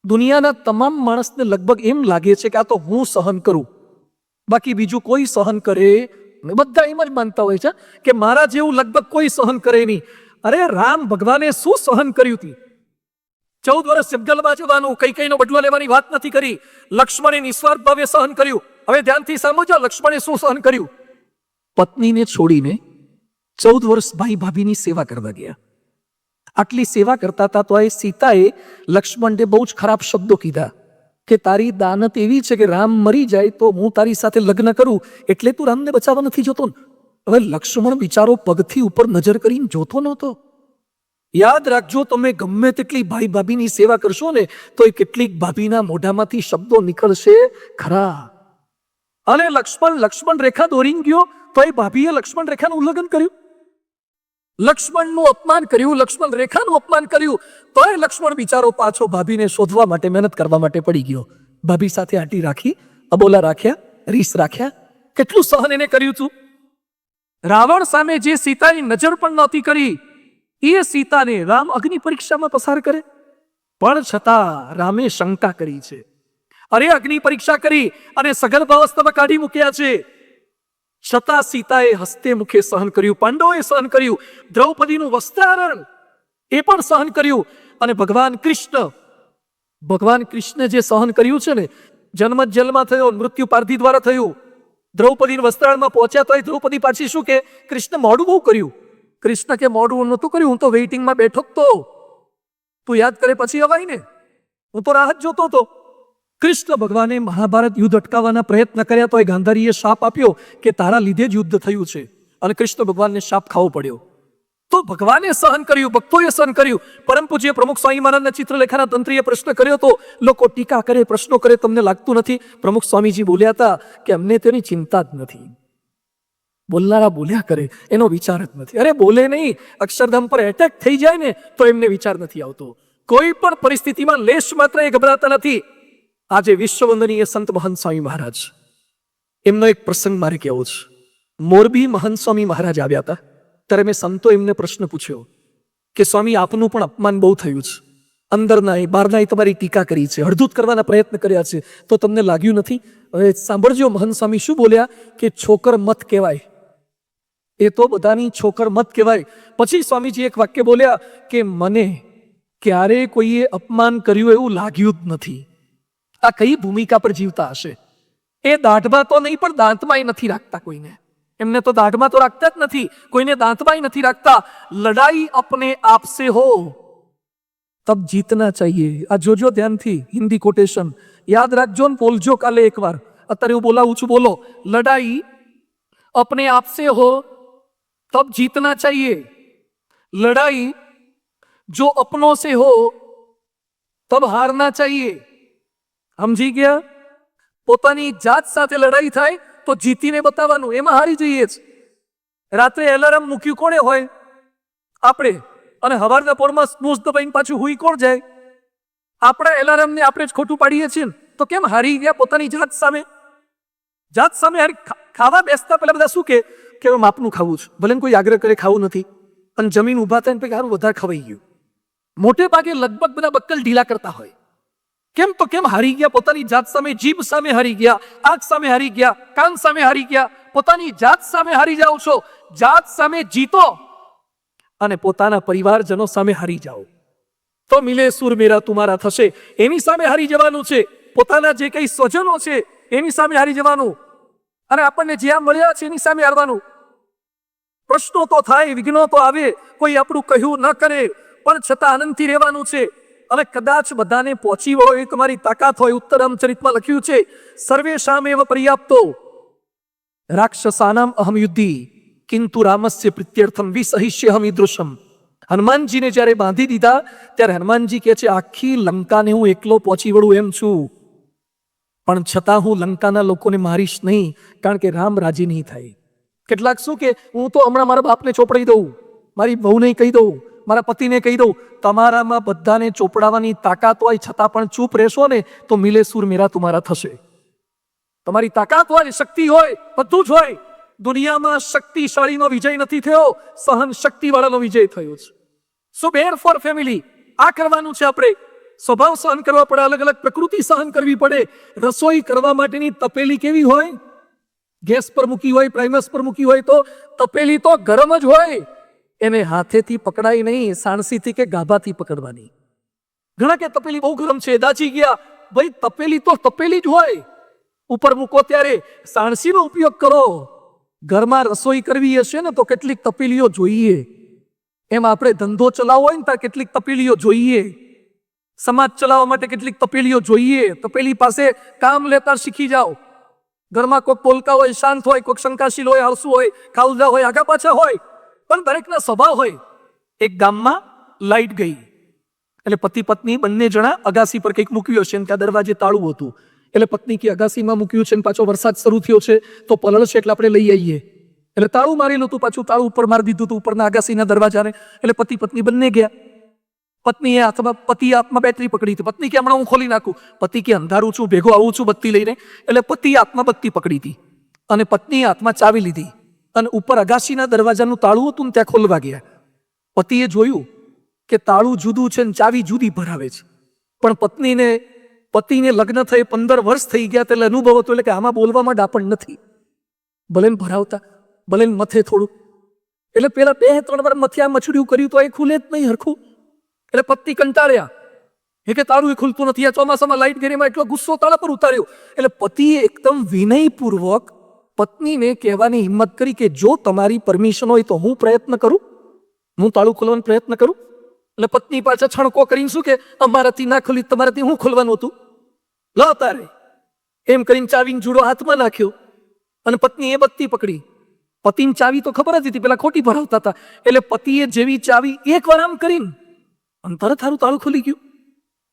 દુનિયાના તમામ માણસને લગભગ એમ લાગે છે કે આ તો હું સહન કરું, બાકી બીજું કોઈ સહન કરે. બધા એમ જ માનતા હોય છે કે મારા જેવું લગભગ કોઈ સહન કરે નહીં. અરે રામ ભગવાને શું સહન કર્યું હતું? 14 વર્ષ જંગલમાં જવાનું, કઈ કઈનો બદલો લેવાની વાત નથી કરી. લક્ષ્મણે નિસ્વાર્થ ભાવે સહન કર્યું. હવે ધ્યાનથી સમજો, લક્ષ્મણે શું સહન કર્યું. પત્નીને છોડીને 14 વર્ષ ભાઈ ભાભીની સેવા કરવા ગયા. આટલી સેવા કરતા હતા તો એ સીતાએ લક્ષ્મણને બહુ જ ખરાબ શબ્દો કીધા કે તારી દાનત એવી છે કે રામ મરી જાય તો હું તારી સાથે લગ્ન કરું, એટલે તું રામને બચાવવા નથી જોતો. હવે લક્ષ્મણ બિચારો પગથી ઉપર નજર કરીને જોતો નહોતો. યાદ રાખજો, તમે ગમે તેટલી ભાઈ ભાભીની સેવા કરશો ને તો એ કેટલીક ભાભીના મોઢામાંથી શબ્દો નીકળશે ખરા. અને લક્ષ્મણ રેખા દોરીને ગયો તો એ ભાભીએ લક્ષ્મણ રેખાનું ઉલ્લંઘન કર્યું, લક્ષ્મણનું અપમાન કર્યું, લક્ષ્મણ રેખાનું અપમાન કર્યું. તો એ લક્ષ્મણ બિચારો પાછો ભાભીને શોધવા માટે, મહેનત કરવા માટે પડી ગયો. ભાભી સાથે આંટી રાખી, અબોલા રાખ્યા, રીસ રાખ્યા. કેટલું સહન એને કર્યું હતું. રાવણ સામે જે સીતાની નજર પણ નહોતી કરી, એ સીતાને રામ અગ્નિ પરીક્ષામાં પસાર કરે. પણ છતાં રામે શંકા કરી છે. અરે અગ્નિ પરીક્ષા કરી અને સગર્ભ અવસ્થામાં કાઢી મૂક્યા છે, છતાં સીતાએ હસ્તે મુખે સહન કર્યું, પાંડવોએ સહન કર્યું, દ્રૌપદીનું વસ્ત્રાહરણ એ પણ સહન કર્યું. અને ભગવાન કૃષ્ણ જે સહન કર્યું છે ને, જન્મ જેલમાં થયો, મૃત્યુ પારધી દ્વારા થયું, દ્રૌપદીના વસ્ત્રાહરણમાં પહોંચ્યા તો એ દ્રૌપદી પાછી શું કે કૃષ્ણ મોડું બહુ કર્યું. કૃષ્ણ કે મોડું નહોતું કર્યું, હું તો વેઇટિંગમાં બેઠો તો, તું યાદ કરે પછી અવાય ને, હું તો રાહત જોતો હતો. કૃષ્ણ ભગવાને મહાભારત યુદ્ધ અટકાવવાના પ્રયત્ન કર્યા તો એ ગાંધારીએ શાપ આપ્યો કે તારા લીધે જ યુદ્ધ થયું છે, અને કૃષ્ણ ભગવાનને શાપ ખાવો પડ્યો. તો ભગવાને સહન કર્યું, ભક્તોએ સહન કર્યું. પરમ પૂજ્ય પ્રમુખ સ્વામી મહારાજના ચિત્રલેખાના તંત્રીએ પ્રશ્ન કર્યો તો લોકો ટીકા કરે, પ્રશ્નો કરે, તમને લાગતું નથી? પ્રમુખ સ્વામીજી બોલ્યા હતા કે અમને તેની ચિંતા જ નથી. બોલનારા બોલ્યા કરે, એનો વિચાર જ નથી. અરે બોલે નહીં, અક્ષરધામ પર એટેક થઈ જાય ને તો એમને વિચાર નથી આવતો. કોઈ પણ પરિસ્થિતિમાં લેશ માત્ર એ ગભરાતા નથી. આજે વિશ્વવંદનીય સંત મહંત સ્વામી મહારાજ, એમનો એક પ્રસંગ મારે કહેવો છે. મોરબી મહંત સ્વામી મહારાજ આવ્યા હતા, ત્યારે મેં સંતો એમને પ્રશ્ન પૂછ્યો કે સ્વામી આપનું પણ અપમાન બહુ થયું છે, અંદરના બહારના તમારી ટીકા કરી છે, હળદૂત કરવાના પ્રયત્ન કર્યા છે, તો તમને લાગ્યું નથી? હવે સાંભળજો, મહંત સ્વામી શું બોલ્યા કે છોકર મત કહેવાય, એ તો બધાની છોકર મત કહેવાય. પછી સ્વામીજી એક વાક્ય બોલ્યા કે મને ક્યારે કોઈએ અપમાન કર્યું એવું લાગ્યું જ નથી. આ કઈ ભૂમિકા પર જીવતા હશે? એ દાઢમાં તો નહીં પણ દાંતમાંય નથી રાખતા કોઈને. એમને તો દાઢમાં તો રાખતા જ નથી, કોઈને દાંતમાંય નથી રાખતા. લડાઈ અપને આપ સે હો તબ જીતના ચાહીએ. આ જોજો ધ્યાનથી, હિન્દી કોટેશન યાદ રાખજો ને બોલજો કાલે એકવાર. અત્યારે હું બોલાવું છું, બોલો. લડાઈ અપને આપ સે હો तब जीतना चाहिए, लड़ाई जो अपनों से हो तब हारना चाहिए. સમજી ગયા? પોતાની જાત સાથે લડાઈ થાય તો જીતીને બતાવવાનું, એમાં હારી જઈએ જ. રાત્રે એલાર્મ મૂક્યું કોણે હોય? આપણે. અને હવારના પોરમાં સ્નૂઝ દબાઈને પાછું હુઈ કોણ જાય? આપણા એલાર્મને આપણે જ ખોટું પાડીએ છીએ. તો કેમ હારી ગયા પોતાની જાત સામે? જાત સામે હારી. ખાવા બેસતા પહેલા બધા શું કે માપનું ખાવું છે, ભલે કોઈ આગ્રહ કરે ખાવું નથી, અને જમીન ઉભા થાય ને સારું વધારે ખવાઈ ગયું. મોટે ભાગે લગભગ બધા બક્કલ ઢીલા કરતા હોય. કેમ? તો કેમ હારી ગયા પોતાની જાત સામે? જીભ સામે હારી ગયા, આંખ સામે હારી ગયા, કાન સામે હારી ગયા. પોતાની જાત સામે હારી જાઓ છો. જાત સામે જીતો અને પોતાના પરિવારજનો સામે હારી જાઓ તો મિલે સુર મેરા તુમારા થશે. એની સામે હારી જવાનું છે. પોતાના જે કઈ સ્વજનો છે એની સામે હારી જવાનું, અને આપણને જ્યાં મળ્યા છે એની સામે હારવાનું. પ્રશ્નો તો થાય, વિઘ્નો તો આવે, કોઈ આપણું કહ્યું ન કરે, પણ છતાં આનંદથી રહેવાનું છે. અને કદાચ બધાને પહોંચી વળો એ તમારી તાકાત હોય. ઉત્તરામચરિતમાં લખ્યું છે, સર્વેષામ એવ પર્યાપ્તો રાક્ષસાનામ અહમ યુદ્ધી કિંતુ રામસ્ય પ્રીત્યર્થમ વિસહિષ્યહમ ઈદૃશમ. હનુમાનજીને જ્યારે બાંધી દીધા ત્યારે હનુમાનજી કહે છે, આખી લંકાને હું એકલો પહોંચી વળું એમ છું, પણ છતાં હું લંકાના લોકોને મારીશ નહીં, કારણ કે રામ રાજી નહીં થાય. કેટલાક શું કે હું તો હમણાં મારા બાપને ચોપડી દઉં, મારી બહુને કહી દઉં, મારા પતિને કહી દઉં. તમારામાં બધાને ચોપડાવવાની તાકાત હોય છતાં પણ ચૂપ રહેશો ને તો મિલે સુર મેરા તુમારા થશે. તમારી તાકાત હોય, શક્તિ હોય, બધું જ હોય. દુનિયામાં શક્તિશાળીનો વિજય નથી થયો, સહન શક્તિ વાળાનો વિજય થયો છે. સો બેર ફોર ફેમિલી, આ કરવાનું છે આપણે. સ્વભાવ સહન કરવા પડે, અલગ અલગ પ્રકૃતિ સહન કરવી પડે. રસોઈ કરવા માટેની તપેલી કેવી હોય? ગેસ પર મૂકી હોય, પ્રાઇમસ પર મૂકી હોય તો તપેલી તો ગરમ જ હોય. એને હાથેથી પકડાય નહીં, સાણસીથી કે ગાભાથી પકડવાની. ઘણા કે તપેલી બહુ ગરમ છે, દાજી ગયા. ભાઈ તપેલી તો તપેલી જ હોય. ઉપર મૂકો ત્યારે સાણસીનો ઉપયોગ કરો. ઘરમાં રસોઈ કરવી હશે ને તો કેટલીક તપેલીઓ જોઈએ. એમ આપણે ધંધો ચલાવવો હોય ને ત્યારે કેટલીક તપેલીઓ જોઈએ. સમાજ ચલાવવા માટે કેટલીક તપેલીઓ જોઈએ. તપેલી પાસે કામ લેતા શીખી જાઓ. ઘરમાં કોઈક બોલકા હોય, શાંત હોય, કોઈક શંકાશીલ હોય, આળસુ હોય, ખાઉજા હોય, આગા પાછા હોય, પણ દરેકના સ્વભાવ હોય. એક ગામમાં લાઈટ ગઈ એટલે પતિ પત્ની બંને જણા અગાસી પર કંઈક મૂક્યું હશે, ત્યાં દરવાજે તાળું હતું. એટલે પત્ની કે અગાસીમાં મૂક્યું છે, પાછો વરસાદ શરૂ થયો છે તો પલળ છે એટલે આપણે લઈ આવીએ. એટલે તાળું મારેલું હતું, પાછું તાળું ઉપર મારી દીધું હતું ઉપરના અગાસીના દરવાજાને. એટલે પતિ પત્ની બંને ગયા. પત્નીએ હાથમાં, પતિએ હાથમાં બેટરી પકડી હતી. પત્ની કે હમણાં હું ખોલી નાખું. પતિ કે અંધારું છું, ભેગો આવું છું બત્તી લઈને. એટલે પતિએ હાથમાં બત્તી પકડી હતી અને પત્નીએ હાથમાં ચાવી લીધી અને ઉપર અગાસીના દરવાજાનું તાળું હતું ને ત્યાં ખોલવા ગયા. પતિએ જોયું કે તાળું જુદું છે ને ચાવી જુદી ભરાવે છે. પણ પતિને લગ્ન થઈ 15 વર્ષ થઈ ગયા એટલે અનુભવ હતો, એટલે કે આમાં બોલવામાં ડાપણ નથી. ભલે ભરાવતા, ભલે મથે થોડું. એટલે પેલા 2-3 વાર મથિયા મછડ્યું કર્યું તો એ ખુલે જ નહીં હરખું. એટલે પત્ની કંટાળ્યા કે તાળું એ ખુલતું નથી. આ ચોમાસામાં લાઈટ ગેરીમાં એટલો ગુસ્સો તાળા પર ઉતાર્યો. એટલે પતિએ એકદમ વિનયપૂર્વક પત્નીને કહેવાની હિંમત કરી કે જો તમારી પરમિશન હોય તો હું પ્રયત્ન કરું, હું તાળું ખોલવાનો પ્રયત્ન કરું. એટલે પત્ની પાછા છણકો કરીને શું કે અમારાથી ના ખોલી, તમારાથી હું ખોલવાનું હતું, લો તારે. એમ કરીને ચાવીને જુડો હાથમાં નાખ્યો અને પત્નીએ બત્તી પકડી. પતિની ચાવી તો ખબર જ હતી, પેલા ખોટી ભરાવતા હતા. એટલે પતિએ જેવી ચાવી એકવાર આમ કરીને અને તરત હારું તાળું ખોલી ગયું.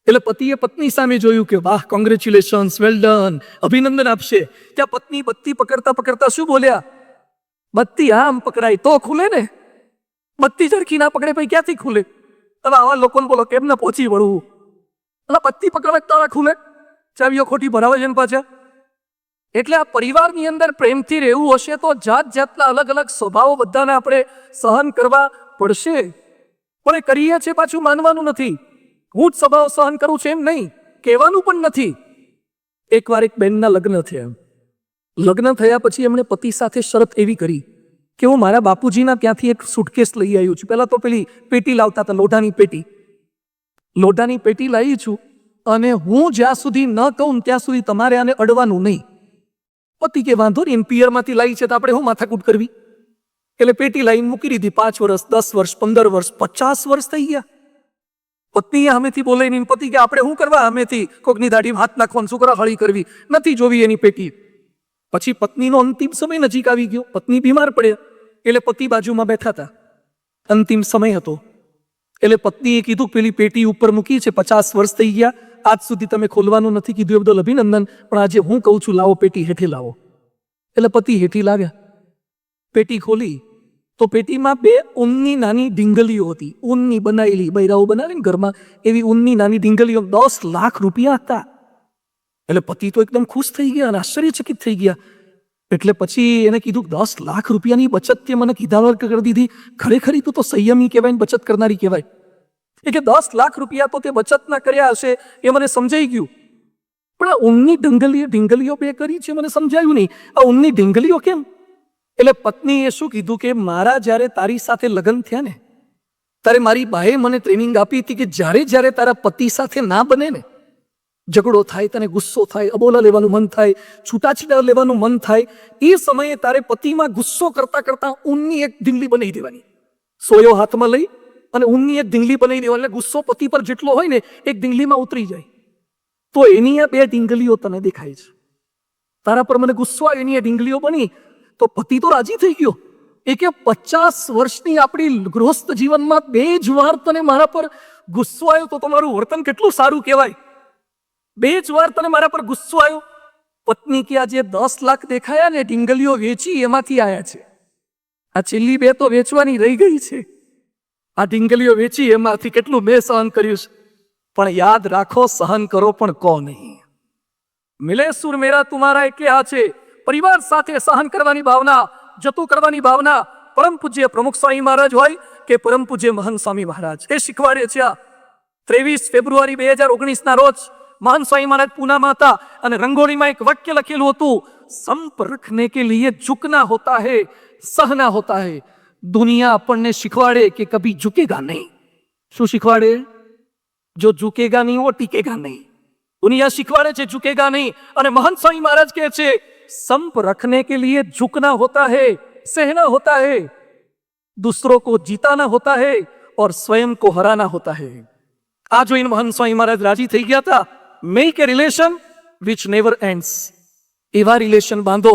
એટલે પતિએ પત્ની સામે જોયું કે વાહ, કોંગ્રેચ્યુલેશન્સ, વેલ ડન, અભિનંદન આપશે. ત્યાં પત્ની બત્તી પકડતા પકડતા શું બોલ્યા બત્તી આમ પકડાય તો ખુલે ને, બત્તી ઝડકી ના પકડે પછી ક્યાંથી ખુલે? હવે આવા લોકોને બોલો કેમ ના પહોંચી વળવું? એટલે બત્તી પકડે તારા ખુલે, ચાવીઓ ખોટી ભરાવે છે ને પાછા. એટલે આ પરિવારની અંદર પ્રેમથી રહેવું હશે તો જાત જાતના અલગ અલગ સ્વભાવો બધાને આપણે સહન કરવા પડશે. પણ એ કરીએ છીએ પાછું માનવાનું નથી. હું જ સ્વભાવ સહન કરું છું એમ નહીં, કહેવાનું પણ નથી. એકવાર એક બેનના લગ્ન થયા. લગ્ન થયા પછી એમણે પતિ સાથે શરત એવી કરી કે હું મારા બાપુજીના ત્યાંથી એક સુટકેસ લઈ આવ્યું છું. પહેલાં તો પેલી પેટી લાવતા હતા, લોઢાની પેટી લાવી છું, અને હું જ્યાં સુધી ન કહું ત્યાં સુધી તમારે આને અડવાનું નહીં. પતિ કે વાંધો નહીં, પિયરમાંથી લાવી છે તો આપણે હું માથાકૂટ કરવી? એટલે પેટી લાવીને મૂકી દીધી. 5 વર્ષ, 10 વર્ષ, 15 વર્ષ, 50 વર્ષ થઈ ગયા. પત્નીએ સામેથી બોલે નહીં. પતિ કે આપણે શું કરવા સામેથી કોકની દાઢીમાં હાથ નાખવાનું, શું કરવા હળી કરવી? નથી જોવી એની પેટી. પછી પત્નીનો અંતિમ સમય નજીક આવી ગયો. પત્ની બીમાર પડ્યા એટલે પતિ બાજુમાં બેઠા હતા. અંતિમ સમય હતો એટલે પત્નીએ કીધું પેલી પેટી ઉપર મૂકી છે, 50 વર્ષ થઈ ગયા, આજ સુધી તમે ખોલવાનું નથી કીધું, એ બદલ અભિનંદન, પણ આજે હું કહું છું લાવો પેટી હેઠે લાવો. એટલે પતિ હેઠી લાવ્યા. પેટી ખોલી તો પેટીમાં 2 ઊનની નાની ડીંગલીઓ હતી. ઊનની બનાવેલી, બૈરાઓ બનાવે ને ઘરમાં, એવી ઊનની નાની ડીંગલીઓ. 10 લાખ રૂપિયા હતા. એટલે પતિ તો એકદમ ખુશ થઈ ગયા અને આશ્ચર્યચકિત થઈ ગયા. એટલે પછી એને કીધું 10 લાખ રૂપિયાની બચત તે મને કીધા કરી દીધી, ખરેખર તું તો સંયમી કહેવાય ને બચત કરનારી કહેવાય. એટલે 10 લાખ રૂપિયા તો તે બચત ના કર્યા હશે એ મને સમજાઈ ગયું, પણ આ ઊનની ડીંગલીઓ 2 કરી છે મને સમજાયું નહીં. આ ઊનની ડીંગલીઓ કેમ? એટલે પત્નીએ શું કીધું કે મારા જ્યારે તારી સાથે લગ્ન થયા ને ત્યારે મારી બાએ મને ટ્રેનિંગ આપી હતી કે જ્યારે તારા પતિ સાથે ના બને ને, ઝઘડો થાય, તને ગુસ્સો થાય, અબોલા લેવાનું મન થાય, છૂટાછેડા લેવાનું મન થાય, એ સમયે તારે પતિમાં ગુસ્સો કરતા કરતા ઊનની એક ડીંગલી બનાવી દેવાની. સોયો હાથમાં લઈ અને ઊનની એક ડીંગલી બનાવી દેવાની. એટલે ગુસ્સો પતિ પર જેટલો હોય ને એક ડીંગલીમાં ઉતરી જાય. તો એની આ 2 ડીંગલીઓ તને દેખાય છે. તારા પર મને ગુસ્સો આવે, એની આ ડીંગલીઓ બની તો પતિ તો રાજી થઈ ગયો. એ કે 50 વર્ષની આપણી ગૃહસ્થ જીવનમાં 2 જ વાર તને મારા પર ગુસ્સો આવ્યો તો તમારું વર્તન કેટલું સારું કહેવાય. 2 જ વાર તને મારા પર ગુસ્સો આવ્યો. પત્ની કે આ જે 10 લાખ દેખાયા ને ડીંગલીઓ વેચી એમાંથી આયા છે. આ છેલ્લી 2 તો વેચવાની રહી ગઈ છે. આ ડીંગલીઓ વેચી એમાંથી કેટલું મેં સહન કર્યું છે. પણ યાદ રાખો, સહન કરો પણ કો નહીં. મિલે સુર મેરા તુમારા એટલે આ છે પરિવાર સાથે સહન કરવાની ભાવના, જતું કરવાની ભાવના. પરમ પૂજ્ય પ્રમુખ સ્વામી મહારાજ હોય કે પરમ પૂજ્ય મહંત સ્વામી મહારાજ એ શીખવાડે છે. 23 ફેબ્રુઆરી 2019 રોજ મહંત સ્વામી મહારાજ પૂનામાં હતા અને રંગોળીમાં એક વાક્ય લખેલું હતું, સંપ રખને કે લીએ ઝુકના હોતા હૈ, સહના હોતા હૈ. દુનિયા આપણને શીખવાડે કે કભી ઝુકેગા નહીં. શું શીખવાડે? જો ઝુકેગા નહીં વો ટીકેગા નહીં. દુનિયા શીખવાડે છે ઝુકેગા નહીં, અને મહંત સ્વામી મહારાજ કહે છે संप रखने के लिए झुकना होता है, सहना होता है, दूसरों को जीताना होता है और स्वयं को हराना होता है. આ જોઈને મહંત સ્વામી મહારાજ રાજી થઈ ગયા હતા. Make a relation which never ends. એવા રિલેશન બાંધો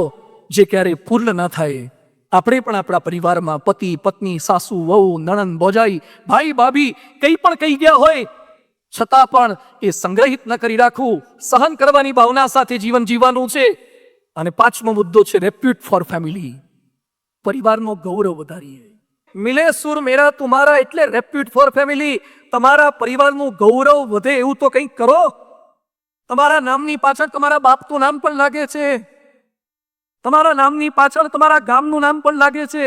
જે ક્યારે પૂર્ણ ના થાય. આપણે પણ આપણા પરિવારમાં પતિ પત્ની, સાસુ વહુ, નણંદ ભોજાઈ, ભાઈ ભાભી કંઈ પણ કહી ગયા હોય છતાં પણ એ સંગ્રહિત ન કરી રાખવું. સહન કરવાની ભાવના સાથે જીવન જીવવાનું છે. અને 5મો મુદ્દો છે રેપ્યુટ ફોર ફેમિલી. પરિવારનો ગૌરવ વધારીએ. મિલે સુર મેરા તુમારા એટલે રેપ્યુટ ફોર ફેમિલી. તમારા પરિવારનું ગૌરવ વધે એવું તો કંઈક કરો. તમારા નામની પાછળ તમારા બાપનું નામ પણ લાગે છે. તમારા નામની પાછળ તમારા ગામનું નામ પણ લાગે છે.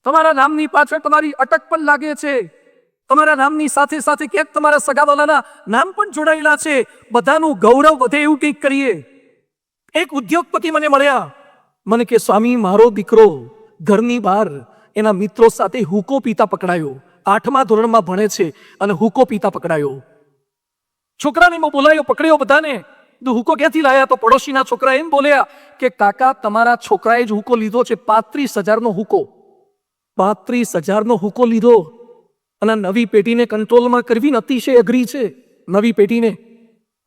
તમારા નામની પાછળ તમારી અટક પણ લાગે છે. તમારા નામની સાથે સાથે ક્યાંક તમારા સગાવાલાના નામ પણ જોડાયેલા છે. બધાનું ગૌરવ વધે એવું કંઈક કરીએ. એક ઉદ્યોગપતિ મને મળ્યા. મને કે સ્વામી, મારો દીકરો ઘરની બહાર એના મિત્રો સાથે હુકો પીતા પકડાયો. 8મા ધોરણમાં ભણે છે અને હુકો પીતા પકડાયો. છોકરાને બોલાયો, પકડ્યો બધાને. હુકો ક્યાંથી લાયા? તો પડોશીના છોકરા એમ બોલ્યા કે કાકા, તમારા છોકરાએ જ હુકો લીધો છે. 35,000નો હુકો. 35,000નો હુકો લીધો. અને નવી પેઢીને કંટ્રોલમાં કરવી અતિશય અઘરી છે. નવી પેઢીને.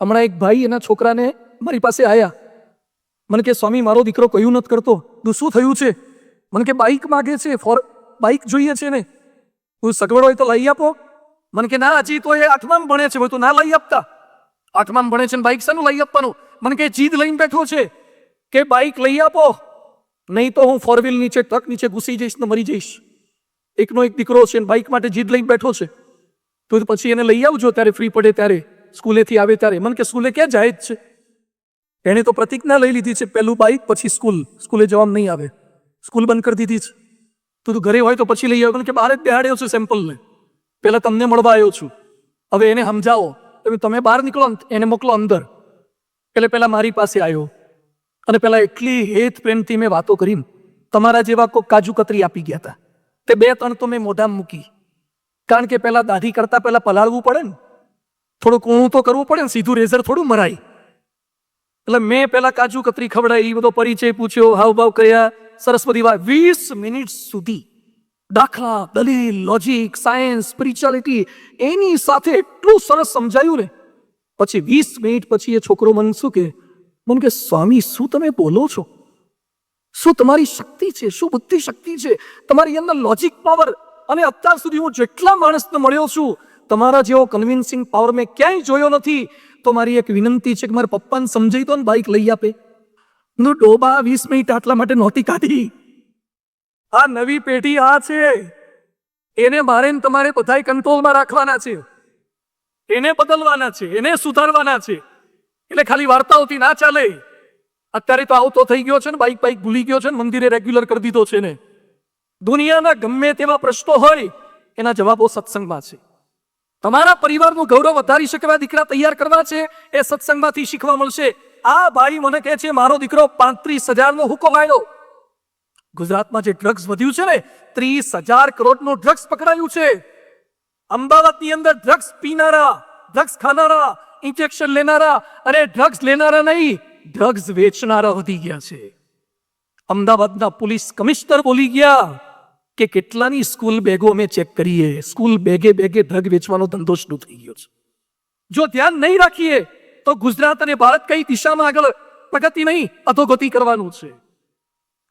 હમણાં એક ભાઈ એના છોકરાને મારી પાસે આવ્યા. મને કે સ્વામી, મારો દીકરો કયું નથી કરતો. શું થયું છે? મને કે બાઇક માગે છે, બાઇક જોઈએ છે ને. હું સગવડ હોય તો લઈ આપો. મને કે ના, હજી તો એ 8માં ભણે છે, તો ના લઈ આપતા. 8માં ભણે છે ને બાઇક શાનું લઈ આપવાનું? મને કે જીદ લઈને બેઠો છે કે બાઇક લઈ આપો. નહીં તો હું ફોર વ્હીલ નીચે ટ્રક નીચે ઘૂસી જઈશ ને મરી જઈશ. એકનો એક દીકરો છે બાઇક માટે જીદ લઈને બેઠો છે, તો પછી એને લઈ આવજો ત્યારે ફ્રી પડે ત્યારે, સ્કૂલેથી આવે ત્યારે. મને કે સ્કૂલે ક્યાં જાય જ છે? એણે તો પ્રતિજ્ઞા લઈ લીધી છે, પહેલું બાઇક પછી સ્કૂલે જવામાં નહીં આવે, સ્કૂલ બંધ કરી દીધી છે. તો તું ઘરે હોય તો પછી લઈ આવ્યો, કે બહાર જ બેહાડ્યો છું સેમ્પલને, પહેલા તમને મળવા આવ્યો છું. હવે એને સમજાવો, તમે બહાર નીકળો, એને મોકલો અંદર. એટલે પહેલા મારી પાસે આવ્યો અને પહેલા એટલી હેત પ્રેમથી મેં વાતો કરી, તમારા જેવા કોઈ કાજુ કતરી આપી ગયા હતા. તે 2-3 તો મેં મોઢામાં મૂકી, કારણ કે પહેલા દાઢી કરતા પહેલા પલાળવું પડે ને, થોડું કૂણું તો કરવું પડે ને, સીધું રેઝર થોડું મરાય. એટલે મેં પહેલા કાજુ કતરી ખવડાવી, બધો પરિચય પૂછ્યો, હાવભાવ કર્યા, સરસ બધી વાત. 20 મિનિટ સુધી દાખલા, દલીલ, લોજિક, સાયન્સ, સ્પિરિચ્યુઆલિટી એની સાથે એટલું સરસ સમજાયું ને. પછી 20 મિનિટ પછી એ છોકરો મને શું કે, સ્વામી શું તમે બોલો છો? શું તમારી શક્તિ છે? શું બુદ્ધિ શક્તિ છે તમારી અંદર? Logic power. અને અત્યાર સુધી હું જેટલા માણસને મળ્યો છું, તમારા જેવો કન્વિન્સિંગ પાવર મેં ક્યાંય જોયો નથી. તો મારી એક વિનંતી છે કે મારા પપ્પાને સમજાઈ દો ને, બાઇક લઈ આપે. ડોબા 20 મિનિટ આટલા માટે નહોતી કાઢી. આ નવી પેઢી આ છે, એને મારે ને તમારે બધાય કંટ્રોલમાં રાખવાના છે, એને બદલવાના છે, એને સુધારવાના છે. એટલે ખાલી વાર્તાઓથી ના ચાલે. અત્યારે તો આવતો થઈ ગયો છે ને, બાઇક ભૂલી ગયો છે ને, મંદિરે રેગ્યુલર કરી દીધો છે ને. દુનિયાના ગમે તેવા પ્રશ્નો હોય એના જવાબો સત્સંગમાં છે. તમારા પરિવારનું ગૌરવ વધારી શકે એવા દીકરા તૈયાર કરવા છે, એ સત્સંગમાંથી શીખવા મળશે. આ ભાઈ મને કહે છે મારો દીકરો 35,000 હુકમ આવ્યો. ગુજરાતમાં જે ડ્રગ્સ વધ્યું છે ને, 30,000 કરોડનું ડ્રગ્સ પકડાયું છે. અમદાવાદની અંદર ડ્રગ્સ પીનારા, ડ્રગ્સ ખાનારા, ઇન્જેક્શન લેનારા અને ડ્રગ્સ લેનારા નહીં, ડ્રગ્સ વેચનારા વધી ગયા છે. અમદાવાદના પોલીસ કમિશનર બોલી ગયા કે કેટલાની સ્કૂલ બેગો અમે ચેક કરીએ, સ્કૂલ બેગે ડ્રગ વેચવાનો ધંધો શરૂ થઈ ગયો છે. જો ધ્યાન નહીં રાખીએ તો ગુજરાત અને ભારત કઈ દિશામાં આગળ પ્રગતિ નહીં, અધોગતિ કરવાનું છે.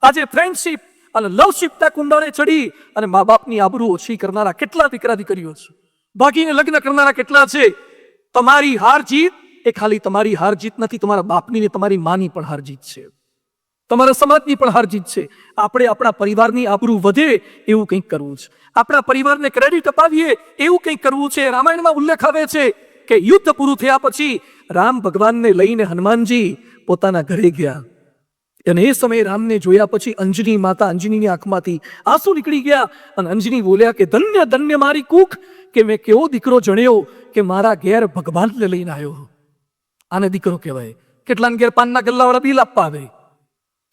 આજે ફ્રેન્ડશિપ અને લવશિપના કુંડાળે ચડી અને મા બાપની આબરૂ ઓછી કરનારા કેટલા દીકરા દીકરીઓ છે, ભાગીને લગ્ન કરનારા કેટલા છે. તમારી હાર જીત એ ખાલી તમારી હાર જીત નથી, તમારા બાપની ને તમારી માની પણ હાર જીત છે, તમારા સમાજની પણ હાર જીત છે. આપણે આપણા પરિવારની આબરૂ વધે એવું કંઈક કરવું છે, આપણા પરિવારને ક્રેડિટ અપાવીએ એવું કંઈક કરવું છે. રામાયણમાં ઉલ્લેખ આવે છે કે યુદ્ધ પૂરું થયા પછી રામ ભગવાનને લઈને હનુમાનજી પોતાના ઘરે ગયા અને એ સમયે રામને જોયા પછી અંજની માતા, અંજનીની આંખમાંથી આંસુ નીકળી ગયા અને અંજની બોલ્યા કે ધન્ય ધન્ય મારી કૂખ, કે મેં કેવો દીકરો જણ્યો કે મારા ઘેર ભગવાનને લઈને આવ્યો. આને દીકરો કહેવાય. કેટલાને ઘેર પાનના ગલ્લાવાળા બિલ આપવા આવે,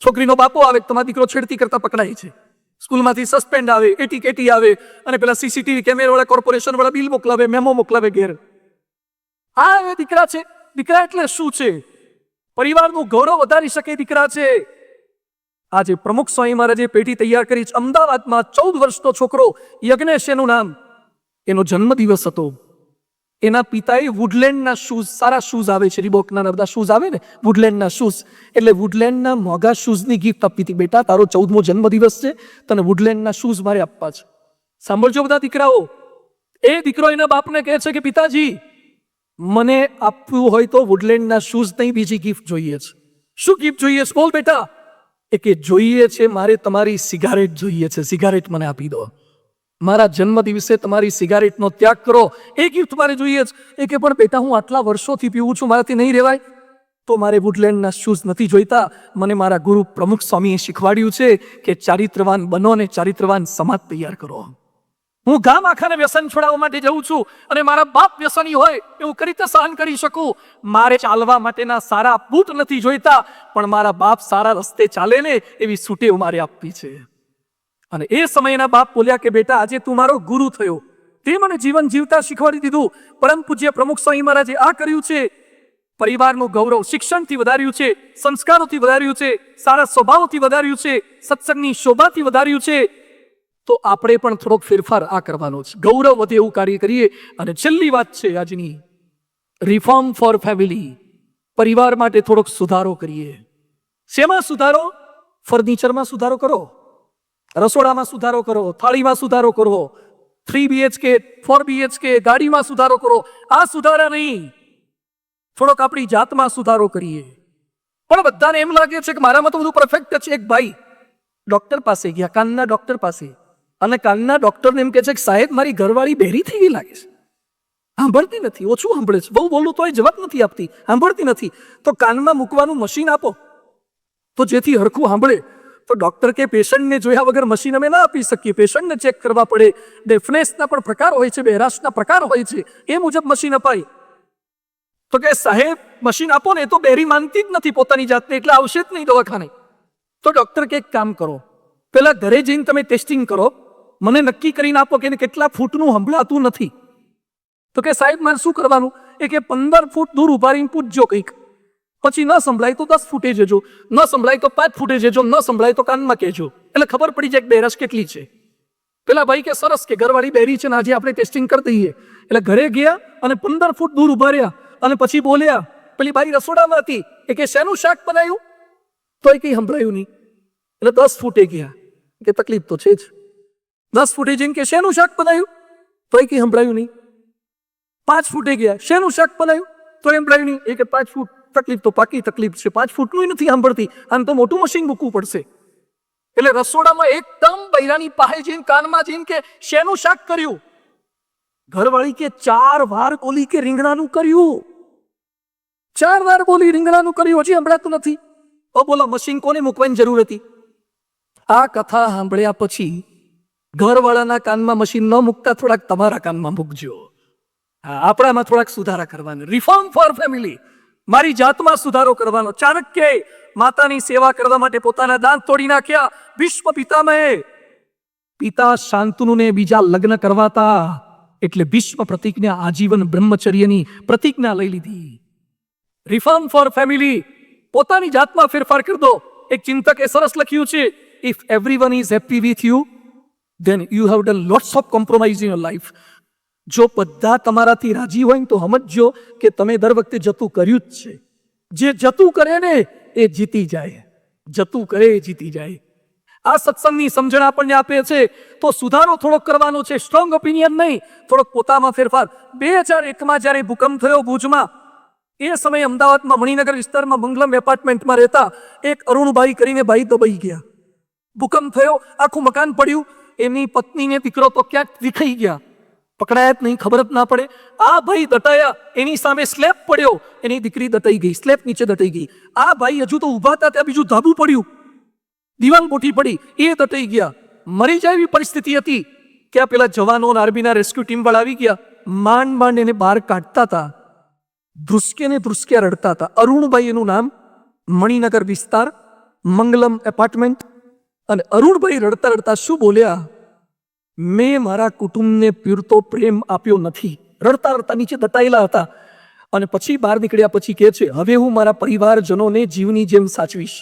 છોકરીનો બાપો આવે, તમારો દીકરો છેડતી કરતા પકડાય છે, સ્કૂલમાંથી સસ્પેન્ડ આવે, એટી આવે અને પેલા સીસીટીવી કેમેરા વાળા કોર્પોરેશન વાળા બિલ મોકલાવે, મેમો મોકલાવે ઘેર. આ એ દીકરા છે. દીકરા એટલે શું છે? પરિવારનું ગૌરવ વધારી શકે દીકરા છે. આજે પ્રમુખ સ્વામી મહારાજે પેઢી તૈયાર કરી છે. અમદાવાદમાં 14 વર્ષનો છોકરો યજ્ઞેશ એનું નામ, એનો જન્મદિવસ હતો. એના પિતાએ વુડલેન્ડના શૂઝ, સારા શૂઝ આવે છે, રીબોકના બધા શૂઝ આવે ને, વુડલેન્ડના શૂઝ, એટલે વુડલેન્ડના મોંઘા શૂઝની ગિફ્ટ આપી હતી. બેટા તારો 14મો જન્મદિવસ છે, તને વુડલેન્ડના શૂઝ મારે આપવા છે. સાંભળજો બધા દીકરાઓ. એ દીકરો એના બાપને કહે છે કે પિતાજી મને આપવું હોય તો વુડલેન્ડના શૂઝ નહીં, બીજી ગિફ્ટ જોઈએ છે. શું ગિફ્ટ જોઈએ છે? બોલ બેટા. એ કે જોઈએ છે મારે તમારી સિગારેટ જોઈએ છે, સિગારેટ મને આપી દો. મારા જન્મ દિવસે તમારી સિગારેટનો ત્યાગ કરો, એ ગિફ્ટ મારે જોઈએ છે. એ કે પણ બેટા હું આટલા વર્ષોથી પીવું છું, મારાથી નહીં રહેવાય. તો મારે વુડલેન્ડના શૂઝ નથી જોઈતા, મને મારા ગુરુ પ્રમુખ સ્વામીએ શીખવાડ્યું છે કે ચારિત્રવાન બનો અને ચારિત્રવાન સમાજ તૈયાર કરો. હું ગામ આખાને વ્યસન છોડાવવા માટે જઉં છું અને મારા બાપ વ્યસની હોય એવું કરી રીતે સહન કરી શકું. મારે ચાલવા માટેના સારા બૂટ નથી જોઈતા, પણ મારા બાપ સારા રસ્તે ચાલે ને એવી સૂટેવ મારે આપવી છે. અને એ સમયના બાપ બોલ્યા કે બેટા આજે તું મારો ગુરુ થયો, તે મને જીવન જીવતા શીખવાડી દીધું. પરમ પૂજ્ય પ્રમુખ સ્વામી મહારાજે આ કર્યું છે. પરિવારનું ગૌરવ શિક્ષણથી વધાર્યું છે, સંસ્કારોથી વધાર્યું છે, સારા સ્વભાવથી વધાર્યું છે, સત્સંગની શોભાથી વધાર્યું છે. તો આપણે પણ થોડોક ફેરફાર આ કરવાનો છે, ગૌરવ વધે એવું કાર્ય કરીએ. અને છેલ્લી વાત છે આજની, રિફોર્મ ફોર ફેમિલી. પરિવાર માટે થોડોક સુધારો કરીએ. શેમાં સુધારો? ફર્નિચરમાં સુધારો કરો, રસોડામાં સુધારો કરો, થાળીમાં સુધારો કરો, 3 BHK 4 BHK ગાડીમાં સુધારો કરો. આ સુધારા નહીં, થોડોક આપણી જાતમાં સુધારો કરીએ. પણ બધાને એમ લાગે છે કે મારામાં તો બધું પરફેક્ટ છે. એક ભાઈ ડોક્ટર પાસે ગયા, કાનના ડોક્ટર પાસે, અને કાનના ડોક્ટરને એમ કહે છે કે સાહેબ મારી ઘરવાળી બહેરી થઈ ગઈ લાગે છે, સાંભળતી નથી, ઓછું સાંભળે છે, બહુ બોલું તોય જવાબ નથી આપતી, સાંભળતી નથી, તો કાનમાં મૂકવાનું મશીન આપો તો જેથી હરખું સાંભળે. તો ડોક્ટર કે પેશન્ટને જોયા વગર મશીન અમે ના આપી શકીએ, પેશન્ટને ચેક કરવા પડે, ડેફનેસના પણ પ્રકાર હોય છે, બહેરાશના પ્રકાર હોય છે, એ મુજબ મશીન અપાય. તો કે સાહેબ મશીન આપો ને, એ તો બહેરી માનતી જ નથી પોતાની જાતને, એટલે આવશે જ નહીં દવાખાને. તો ડોક્ટર કે એક કામ કરો, પેલા ઘરે જઈને તમે ટેસ્ટિંગ કરો, મને નક્કી કરીને આપો કે એને કેટલા ફૂટનું સંભળાતું નથી. તો કે સાહેબ મારે શું કરવાનું? એ કે 15 ફૂટ દૂર ઉભા રહીને પૂછજો કંઈક, પછી ન સંભળાય તો 10 ફૂટે જજો, ન સંભળાય તો 5 ફૂટે જજો, ન સંભળાય તો કાનમાં કહેજો, એટલે ખબર પડી જાય કે બહેરાશ કેટલી છે. પેલા ભાઈ કે સરસ, કે ઘરવાળી બહેરી છે ને આજે આપણે ટેસ્ટિંગ કરી દઈએ. એટલે ઘરે ગયા અને 15 ફૂટ દૂર ઉભા રહ્યા અને પછી બોલ્યા. પેલી બાઈ રસોડામાં હતી, એ કે શેનું શાક બનાવ્યું? તો એ કંઈ સંભળાયું નહીં. એટલે 10 ફૂટે ગયા, કે તકલીફ તો છે જ. 10 ફૂટે જઈને કે શેનું શાક બનાવ્યું? તો એ કંઈ સંભળાયું નહીં. 5 ફૂટે ગયા, શેનું શાક બનાવ્યું? તો એમ સંભળાયું નહીં. એ કે 5 ફૂટ, તકલીફ તો પાકી તકલીફ છે, 5 ફૂટનું નથી સાંભળતી, આને તો મોટું મશીન મૂકવું પડશે. એટલે રસોડામાં એકદમ બૈરાની પાસે જઈને કાનમાં જઈને કે શેનું શાક કર્યું? ઘરવાળી કે 4 વાર બોલી કે રીંગણાનું કર્યું. 4 વાર બોલી રીંગણાનું કર્યું, હજી સંભળાતું નથી. ઓ બોલો, મશીન કોને મૂકવાની જરૂર હતી? આ કથા સાંભળ્યા પછી ઘરવાળાના કાનમાં મશીન ન મૂકતા થોડાક તમારા કાનમાં મૂકજો. આપણામાં થોડાક સુધારા કરવાના. રિફોર્મ ફોર ફેમિલી, મારી જાતમાં સુધારો કરવાનો. ચાણક્યએ માતાની સેવા કરવા માટે પોતાના દાંત તોડી નાખ્યા. ભીષ્મ પિતામહે પિતા શાંતનુને બીજા લગ્ન કરવાતા, એટલે ભીષ્મ પ્રતિજ્ઞા આજીવન બ્રહ્મચર્યની પ્રતિજ્ઞા લઈ લીધી. રિફોર્મ ફોર ફેમિલી, પોતાની જાતમાં ફેરફાર કરી દો. એક ચિંતકે સરસ લખ્યું છે, if everyone is happy with you then you have done lots of compromise in your life. જો બધા તમારાથી રાજી હોય તો સમજજો કે તમે દર વખતે જતું કર્યું જ છે. જે જતું કરે ને એ જીતી જાય, જતું કરે એ જીતી જાય. આ સત્સંગની સમજણ આપણને આપે છે. તો સુધારો થોડોક કરવાનો છે, સ્ટ્રોંગ ઓપિનિયન નહીં, થોડોક પોતામાં ફેરફાર. 2001માં જ્યારે ભૂકંપ થયો ભુજમાં, એ સમયે અમદાવાદમાં મણિનગર વિસ્તારમાં મંગલમ એપાર્ટમેન્ટમાં રહેતા એક અરુણભાઈ કરીને ભાઈ દબાઈ ગયા. ભૂકંપ થયો, આખું મકાન પડ્યું, એની પત્નીને દીકરો તો ક્યાંક વિખાઈ ગયા, પકડાયા જ નહીં, ખબર જ ના પડે. આ ભાઈ દટાયા, એની સામે સ્લેબ પડ્યો, એની દીકરી દટાઈ ગઈ, સ્લેબ નીચે દટાઈ ગઈ. આ ભાઈ હજુ તો ઉભા હતા ત્યાં બીજું ધાબુ પડ્યું, દિવાલ મોટી પડી, એ દટાઈ ગયા. મરી જાય એવી પરિસ્થિતિ હતી કે આ પેલા જવાનો આર્મીના રેસ્ક્યુ ટીમ વાળા આવી ગયા, માંડ માંડ એને બહાર કાઢતા હતા, ધ્રુસકે ને ધ્રુસકે રડતા હતા. અરુણભાઈ એનું નામ, મણિનગર વિસ્તાર, મંગલમ એપાર્ટમેન્ટ. અને અરુણભાઈ રડતા રડતા શું બોલ્યા? મેં મારા કુટુંબને પૂરતો પ્રેમ આપ્યો નથી. રડતા રડતા નીચે દટાયેલા હતા. અને પછી બહાર નીકળ્યા પછી કહે છે, હવે હું મારા પરિવારજનોને જીવની જેમ સાચવીશ.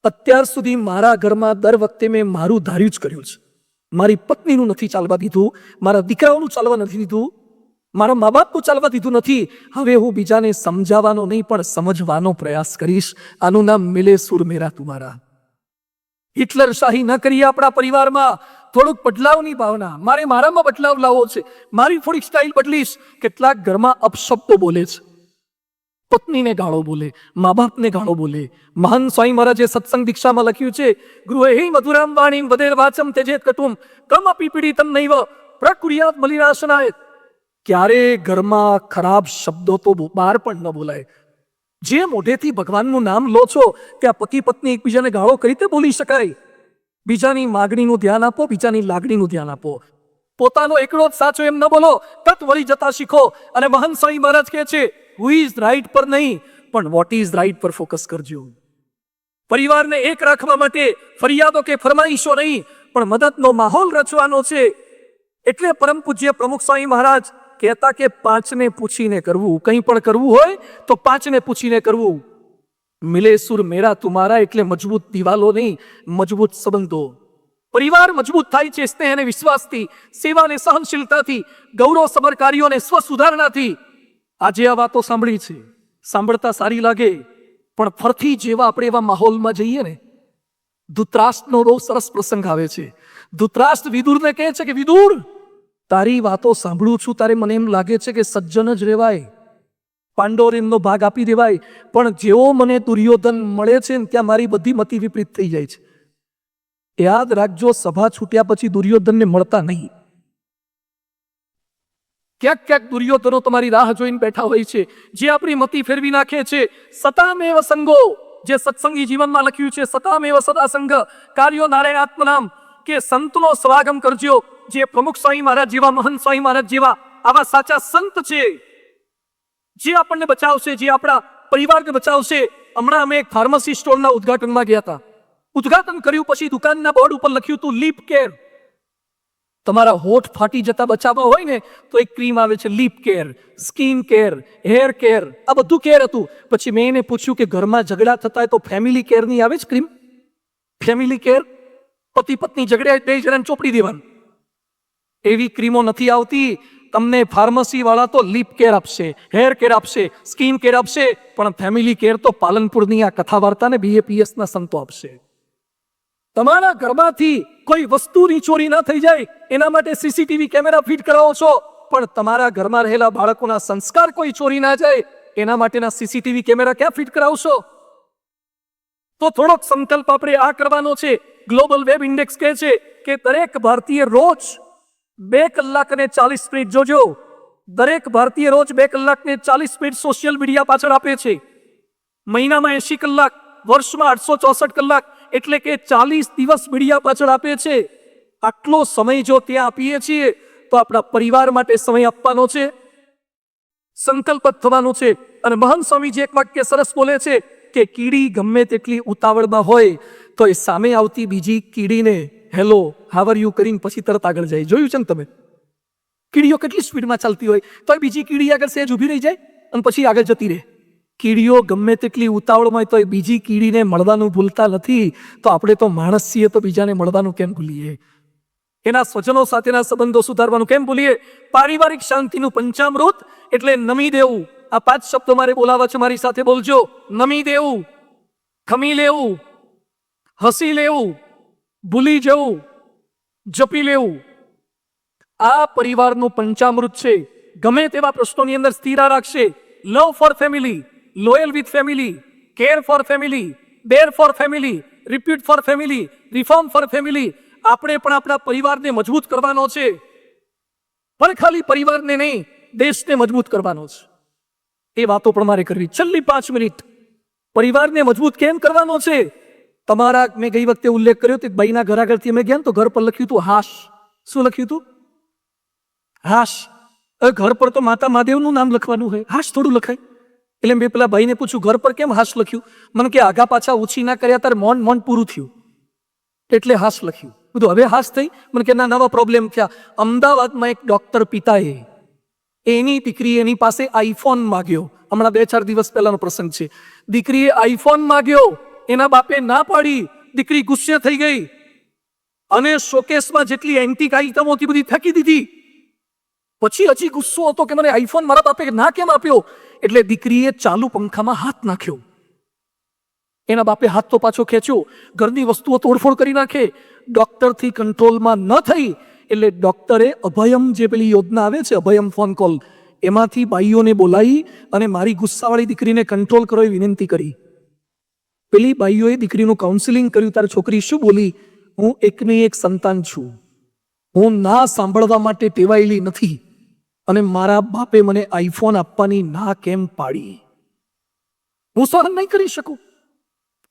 અત્યાર સુધી મારા ઘરમાં દર વખતે મેં મારું ધાર્યું જ કર્યું છે. મારી પત્નીનું નથી ચાલવા દીધું, મારા દીકરાઓનું ચાલવા નથી દીધું, મારા મા બાપનું ચાલવા દીધું નથી. હવે હું બીજાને સમજાવવાનો નહીં પણ સમજવાનો પ્રયાસ કરીશ. આનું નામ મિલે સુર મેરા તુમારા. હિટલર શાહી ન કરીએ આપણા પરિવારમાં. થોડુંક બદલાવની ભાવના, મારે મારામાં બદલાવ લાવવો છે, મારી થોડીક સ્ટાઇલ બદલીશ. કેટલાક ઘરમાં અપશબ્દો બોલે છે, પત્નીને ગાળો બોલે, મા બાપને ગાળો બોલે. મહાન સ્વામી મહારાજે સત્સંગ દીક્ષામાં લખ્યું છે, ગૃહે મધુરામ વાણીમ વદેર વાચમ તેજેત કટુમ કમ અપી પીડિતમ નૈવ પ્રકુર્યાત મલિનાશનાય. ક્યારે ઘરમાં ખરાબ શબ્દો તો બહાર પણ ન બોલાય. જે મોઢેથી ભગવાનનું નામ લો છો ત્યાં પતિ પત્ની એકબીજાને ગાળો કરી રીતે બોલી શકાય. બીજાની માગણીનું ધ્યાન આપો, બીજાની લાગણીનું ધ્યાન આપો. પોતાનો એકલો જ સાચો એમ ન બોલો, તત વળી જતા શીખો. અને મહાન સ્વામી મહારાજ કહે છે, હુ ઇઝ રાઈટ પર નહીં પણ વોટ ઇઝ રાઈટ પર ફોકસ કરજો. પરિવારને એક રાખવા માટે ફરિયાદો કે ફરમાઈશો નહીં પણ મદદનો માહોલ રચવાનો છે. એટલે પરમ પૂજ્ય પ્રમુખ સ્વામી મહારાજ કહેતા કે 5ને પૂછીને કરવું. કંઈ પણ કરવું હોય તો 5ને પૂછીને કરવું. મિલે સુર મેરા તુમારા, એટલે મજબૂત દિવાલો નહીં, મજબૂત સંબંધો. પરિવાર મજબૂત થાય છે સ્નેહ અને વિશ્વાસથી, સેવા અને સહનશીલતાથી, ગૌરવ સભર કાર્યો અને સ્વ સુધારણાથી. આજે આ વાતો સાંભળી છે, સાંભળતા સારી લાગે પણ ફરથી જેવા આપણે એવા માહોલમાં જઈએ ને. ધૃતરાષ્ટ્રનો બહુ સરસ પ્રસંગ આવે છે. ધૃતરાષ્ટ્ર વિદુરને કહે છે કે વિદુર, તારી વાતો સાંભળું છું, તારે મને એમ લાગે છે કે સજ્જન જ રહેવાય, પાંડોરેનનો ભાગ આપી દેવાય. પણ જેવો મને દુર્યોધન મળે છે ને ત્યાં મારી બધી મતિ વિપરીત થઈ જાય છે. યાદ રાખજો, સભા છૂટ્યા પછી દુર્યોધનને મળતા નહીં. ક્યાંક ક્યાંક દુર્યોધનો તમારી રાહ જોઈને બેઠા હોય છે, જે આપણી મતિ ફેરવી નાખે છે. સતામેવ સંગો, જે સત્સંગી જીવનમાં લખ્યું છે, સતામેવ સદા સંઘ કાર્યો નારાયણ આત્મનામ, કે સંતનો સ્વાગમ કરજો. જે પ્રમુખ સ્વામી મહારાજ જેવા, મહંત સ્વામી મહારાજ જેવા આવા સાચા સંત છે, જે આપણને બચાવશે, જે આપણા પરિવારને બચાવશે. હમણાં અમે એક ફાર્મસી સ્ટોરના ઉદ્ઘાટનમાં ગયા હતા. ઉદ્ઘાટન કર્યું પછી દુકાનના બોર્ડ ઉપર લખ્યું હતું લીપ કેર. તમારા હોઠ ફાટી જતા બચાવવા હોય ને તો એક ક્રીમ આવે છે lip care, skin care, hair care, આ બધું કેર હતું. પછી મેં એને પૂછ્યું કે ઘરમાં ઝઘડા થતા હોય તો ફેમિલી કેર ની આવે છે ક્રીમ? ફેમિલી કેર, પતિ પત્ની ઝઘડે બે જણાને ચોપડી દેવાનું, એવી ક્રીમો નથી આવતી. તમને ફાર્મસી વાળા તો લીપ કેર આપશે, હેર કેર આપશે, સ્કિન કેર આપશે, પણ ફેમિલી કેર તો પાલનપુરની આ કથા વાર્તા ને BAPS ના સંતો આપશે. તમારા ઘરમાંથી કોઈ વસ્તુની ચોરી ના થઈ જાય એના માટે CCTV કેમેરા ફિટ કરાવો છો, પણ તમારા ઘરમાં રહેલા બાળકોના સંસ્કાર કોઈ ચોરી ના જાય એના માટેના CCTV કેમેરા ક્યાં ફિટ કરાવશો? તો થોડોક સંકલ્પ આપણે આ કરવાનો છે. ગ્લોબલ વેબ ઇન્ડેક્સ કહે છે કે દરેક ભારતીય રોજ 2 કલાક અને 40 મિનિટ જોજો. દરેક ભારતીય રોજ 2 કલાક ને 40 મિનિટ સોશિયલ મીડિયા પાછળ આપે છે. મહિનામાં 80 કલાક, વર્ષમાં 864 કલાક, એટલે કે 40 દિવસ મીડિયા પાછળ આપે છે. આટલો સમય જો ત્યાં આપીએ છીએ તો આપણા પરિવાર માટે સમય આપવાનો છે, સંકલ્પ થવાનો છે. અને મહંત સ્વામીજી એક વાક્ય સરસ બોલે છે કે કીડી ગમે તેટલી ઉતાવળમાં હોય તો એ સામે આવતી બીજી કીડીને હેલો હાવ આર યુ કરીને પછી તરત આગળ જાય. જોયું છે ને તમે? કીડીઓ કેટલી સ્પીડમાં ચાલતી હોય તો બીજી કીડી આગળ સહેજ ઊભી રહી જાય અને પછી આગળ જતી રહે. કીડીઓ ગમે તેટલી ઉતાવળમાં તો એ બીજી કીડીને મળવાનું ભૂલતા નથી. તો આપણે તો માણસ છીએ તો બીજાને મળવાનું કેમ ભૂલીએ? એના સ્વજનો સાથેના સંબંધો સુધારવાનું કેમ ભૂલીએ? પારિવારિક શાંતિનું પંચામૃત એટલે નમી દેવું. આ 5 શબ્દો મારે બોલાવા છે, મારી સાથે બોલજો. નમી દેવું, ખમી લેવું, હસી લેવું, ભૂલી જવું, જપી લેવું. આ પરિવારનું પંચામૃત છે. ગમે તેવા પ્રશ્નોની અંદર સ્થિરા રાખશે. Love for family, loyal with family, care for family, bear for family, repeat for family, reform for family. આપણે પણ આપણા પરિવારને મજબૂત કરવાનો છે, પણ ખાલી પરિવારને નહીં, દેશને મજબૂત કરવાનો છે. એ વાતો પણ મારે કરવી. છેલ્લી 5 મિનિટ પરિવારને મજબૂત કેમ કરવાનો છે? તમારા, મેં ગઈ વખતે ઉલ્લેખ કર્યો તે ભાઈના ઘર આગળથી અમે ગયા તો ઘર પર લખ્યું હતું હાશ. શું લખ્યું હતું? હાશ. ઘર પર તો માતા મહાદેવનું નામ લખવાનું હોય, હાશ થોડું લખાય. એટલે મેં પેલા ભાઈને પૂછ્યું ઘર પર કેમ હાશ લખ્યું? મને કે આગા પાછા ઓછી ના કર્યા તાર મોન પૂરું થયું એટલે હાશ લખ્યું. બધું હવે હાશ થઈ. મને કે ના, નવા પ્રોબ્લેમ થયા. અમદાવાદમાં એક ડોક્ટર પિતાએ એની દીકરી એની પાસે આઈફોન માગ્યો. હમણાં 2-4 દિવસ પહેલાનો પ્રસંગ છે. દીકરીએ આઈફોન માગ્યો, એના બાપે ના પાડી. દીકરી ગુસ્સે થઈ ગઈ અને શોકેસમાં જેટલી એન્ટિક આઇટમો હતી બધી ફેંકી દીધી. પછી હજી ગુસ્સો હતો કે મને આઈફોન મારા બાપે ના કેમ આપ્યો? એટલે દીકરીએ ચાલુ પંખામાં હાથ નાખ્યો. એના બાપે હાથ તો પાછો ખેંચ્યો, ઘરની વસ્તુઓ તોડફોડ કરી નાખે. ડોક્ટરથી કંટ્રોલમાં ન થઈ એટલે ડોક્ટરે અભયમ, જે પેલી યોજના આવે છે અભયમ ફોન કોલ, એમાંથી બાઈઓને બોલાવી અને મારી ગુસ્સાવાળી દીકરીને કંટ્રોલ કરો એ વિનંતી કરી. પેલી બાઈઓએ દીકરીનું કાઉન્સિલિંગ કર્યું. તારી છોકરી શું બોલી? હું એકની એક સંતાન છું, હું ના સાંભળવા માટે ટેવાયેલી નથી અને મારા બાપે મને આઈફોન આપવાની ના કેમ પાડી? હું સહન નહીં કરી શકું.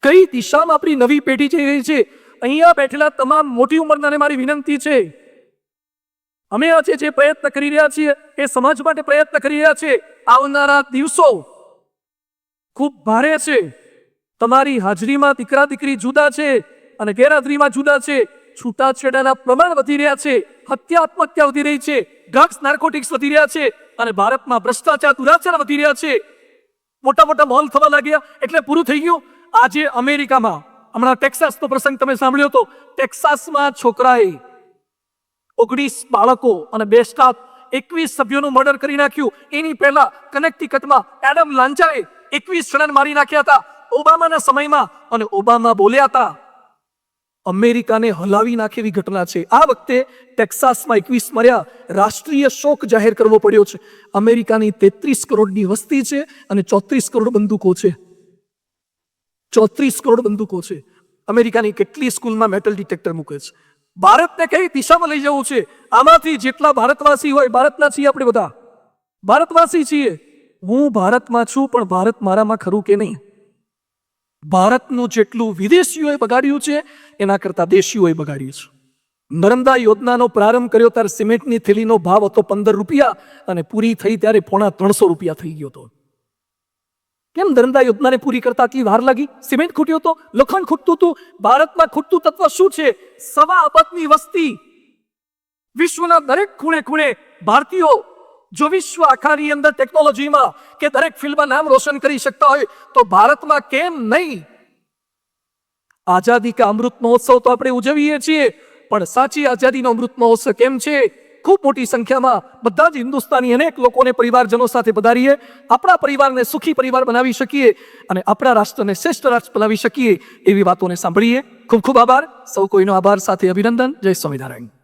કઈ દિશામાં આપણી નવી પેઢી જઈ રહી છે? અહીંયા બેઠેલા તમામ મોટી ઉંમરનાને મારી વિનંતી છે, અમે આજે જે પ્રયત્ન કરી રહ્યા છીએ એ સમાજ માટે પ્રયત્ન કરી રહ્યા છીએ. આવનારા દિવસો ખૂબ ભારે છે. તમારી હાજરીમાં દીકરા દીકરી જુદા છે અને ગેરહાજરીમાં જુદા છે. છૂટાછેડાના પ્રમાણ વધી રહ્યા છે, હત્યા આત્મહત્યા વધી રહી છે, ડ્રગ્સ નાર્કોટિક્સ વધી રહ્યા છે અને ભારતમાં ભ્રષ્ટાચાર દુરાચાર વધી રહ્યા છે. મોટા મોટા મોલ થવા લાગ્યા એટલે પૂરું થઈ ગયું. આજે અમેરિકામાં હમણાં ટેક્સાસનો પ્રસંગ તમે સાંભળ્યો તો. ટેક્સાસમાં છોકરાએ 19 બાળકો અને 2 સ્ટાફ 21 સભ્યોનું મર્ડર કરી નાખ્યું. એની પહેલા કનેક્ટિકટમાં એડમ લાંચાએ 21 જણાને મારી નાખ્યા હતા ઓબામાના સમયમાં, અને ઓબામા બોલ્યા હતા. અમેરિકાને હલાવી નાખે એવી ઘટના છે. આ વખતે ટેક્સાસમાં 21 મર્યા. રાષ્ટ્રીય શોક જાહેર કરવો પડ્યો છે. અમેરિકાની 33 કરોડની વસ્તી છે અને 34 કરોડ બંદૂકો છે. 34 કરોડ બંદૂકો છે અમેરિકાની કેટલી સ્કૂલમાં મેટલ ડિટેક્ટર મૂકે છે. ભારતને કઈ દિશામાં લઈ જવું છે, આમાંથી જેટલા ભારતવાસી હોય, ભારતના છીએ આપણે બધા, ભારતવાસી છીએ. હું ભારતમાં છું, પણ ભારત મારામાં ખરું કે નહીં? ભારતનું જેટલું વિદેશીઓએ બગાડ્યું છે એના કરતા દેશીઓએ બગાડ્યું છે. નર્મદા યોજનાનો પ્રારંભ કર્યો ત્યારે સિમેન્ટની થેલીનો ભાવ હતો 15 રૂપિયા અને પૂરી થઈ ત્યારે 350 રૂપિયા થઈ ગયો હતો. કેમ નર્મદા યોજનાને પૂરી કરતા આટલી વાર લાગી? સિમેન્ટ ખૂટ્યો હતો, લોખંડ ખૂટતું હતું. ભારતમાં ખૂટતું તત્વ શું છે? 1.25 અબજની વસ્તી, વિશ્વના દરેક ખૂણે ખૂણે ભારતીયો. જો વિશ્વ આખાની અંદર ટેકનોલોજીમાં કે દરેક ફિલ્ડમાં નામ રોશન કરી શકતા હોય તો ભારતમાં કેમ નહીં? આઝાદી કા અમૃત મહોત્સવ તો આપણે ઉજવીએ છીએ, પણ સાચી આઝાદીનો અમૃત મહોત્સવ કેમ છે? ખૂબ મોટી સંખ્યામાં બધા જ હિન્દુસ્તાની અનેક લોકોને પરિવારજનો સાથે પધારીએ, આપણા પરિવારને સુખી પરિવાર બનાવી શકીએ અને આપણા રાષ્ટ્રને શ્રેષ્ઠ રાષ્ટ્ર બનાવી શકીએ એવી વાતોને સાંભળીએ. ખૂબ ખૂબ આભાર. સૌ કોઈનો આભાર સાથે અભિનંદન. જય સ્વામિનારાયણ.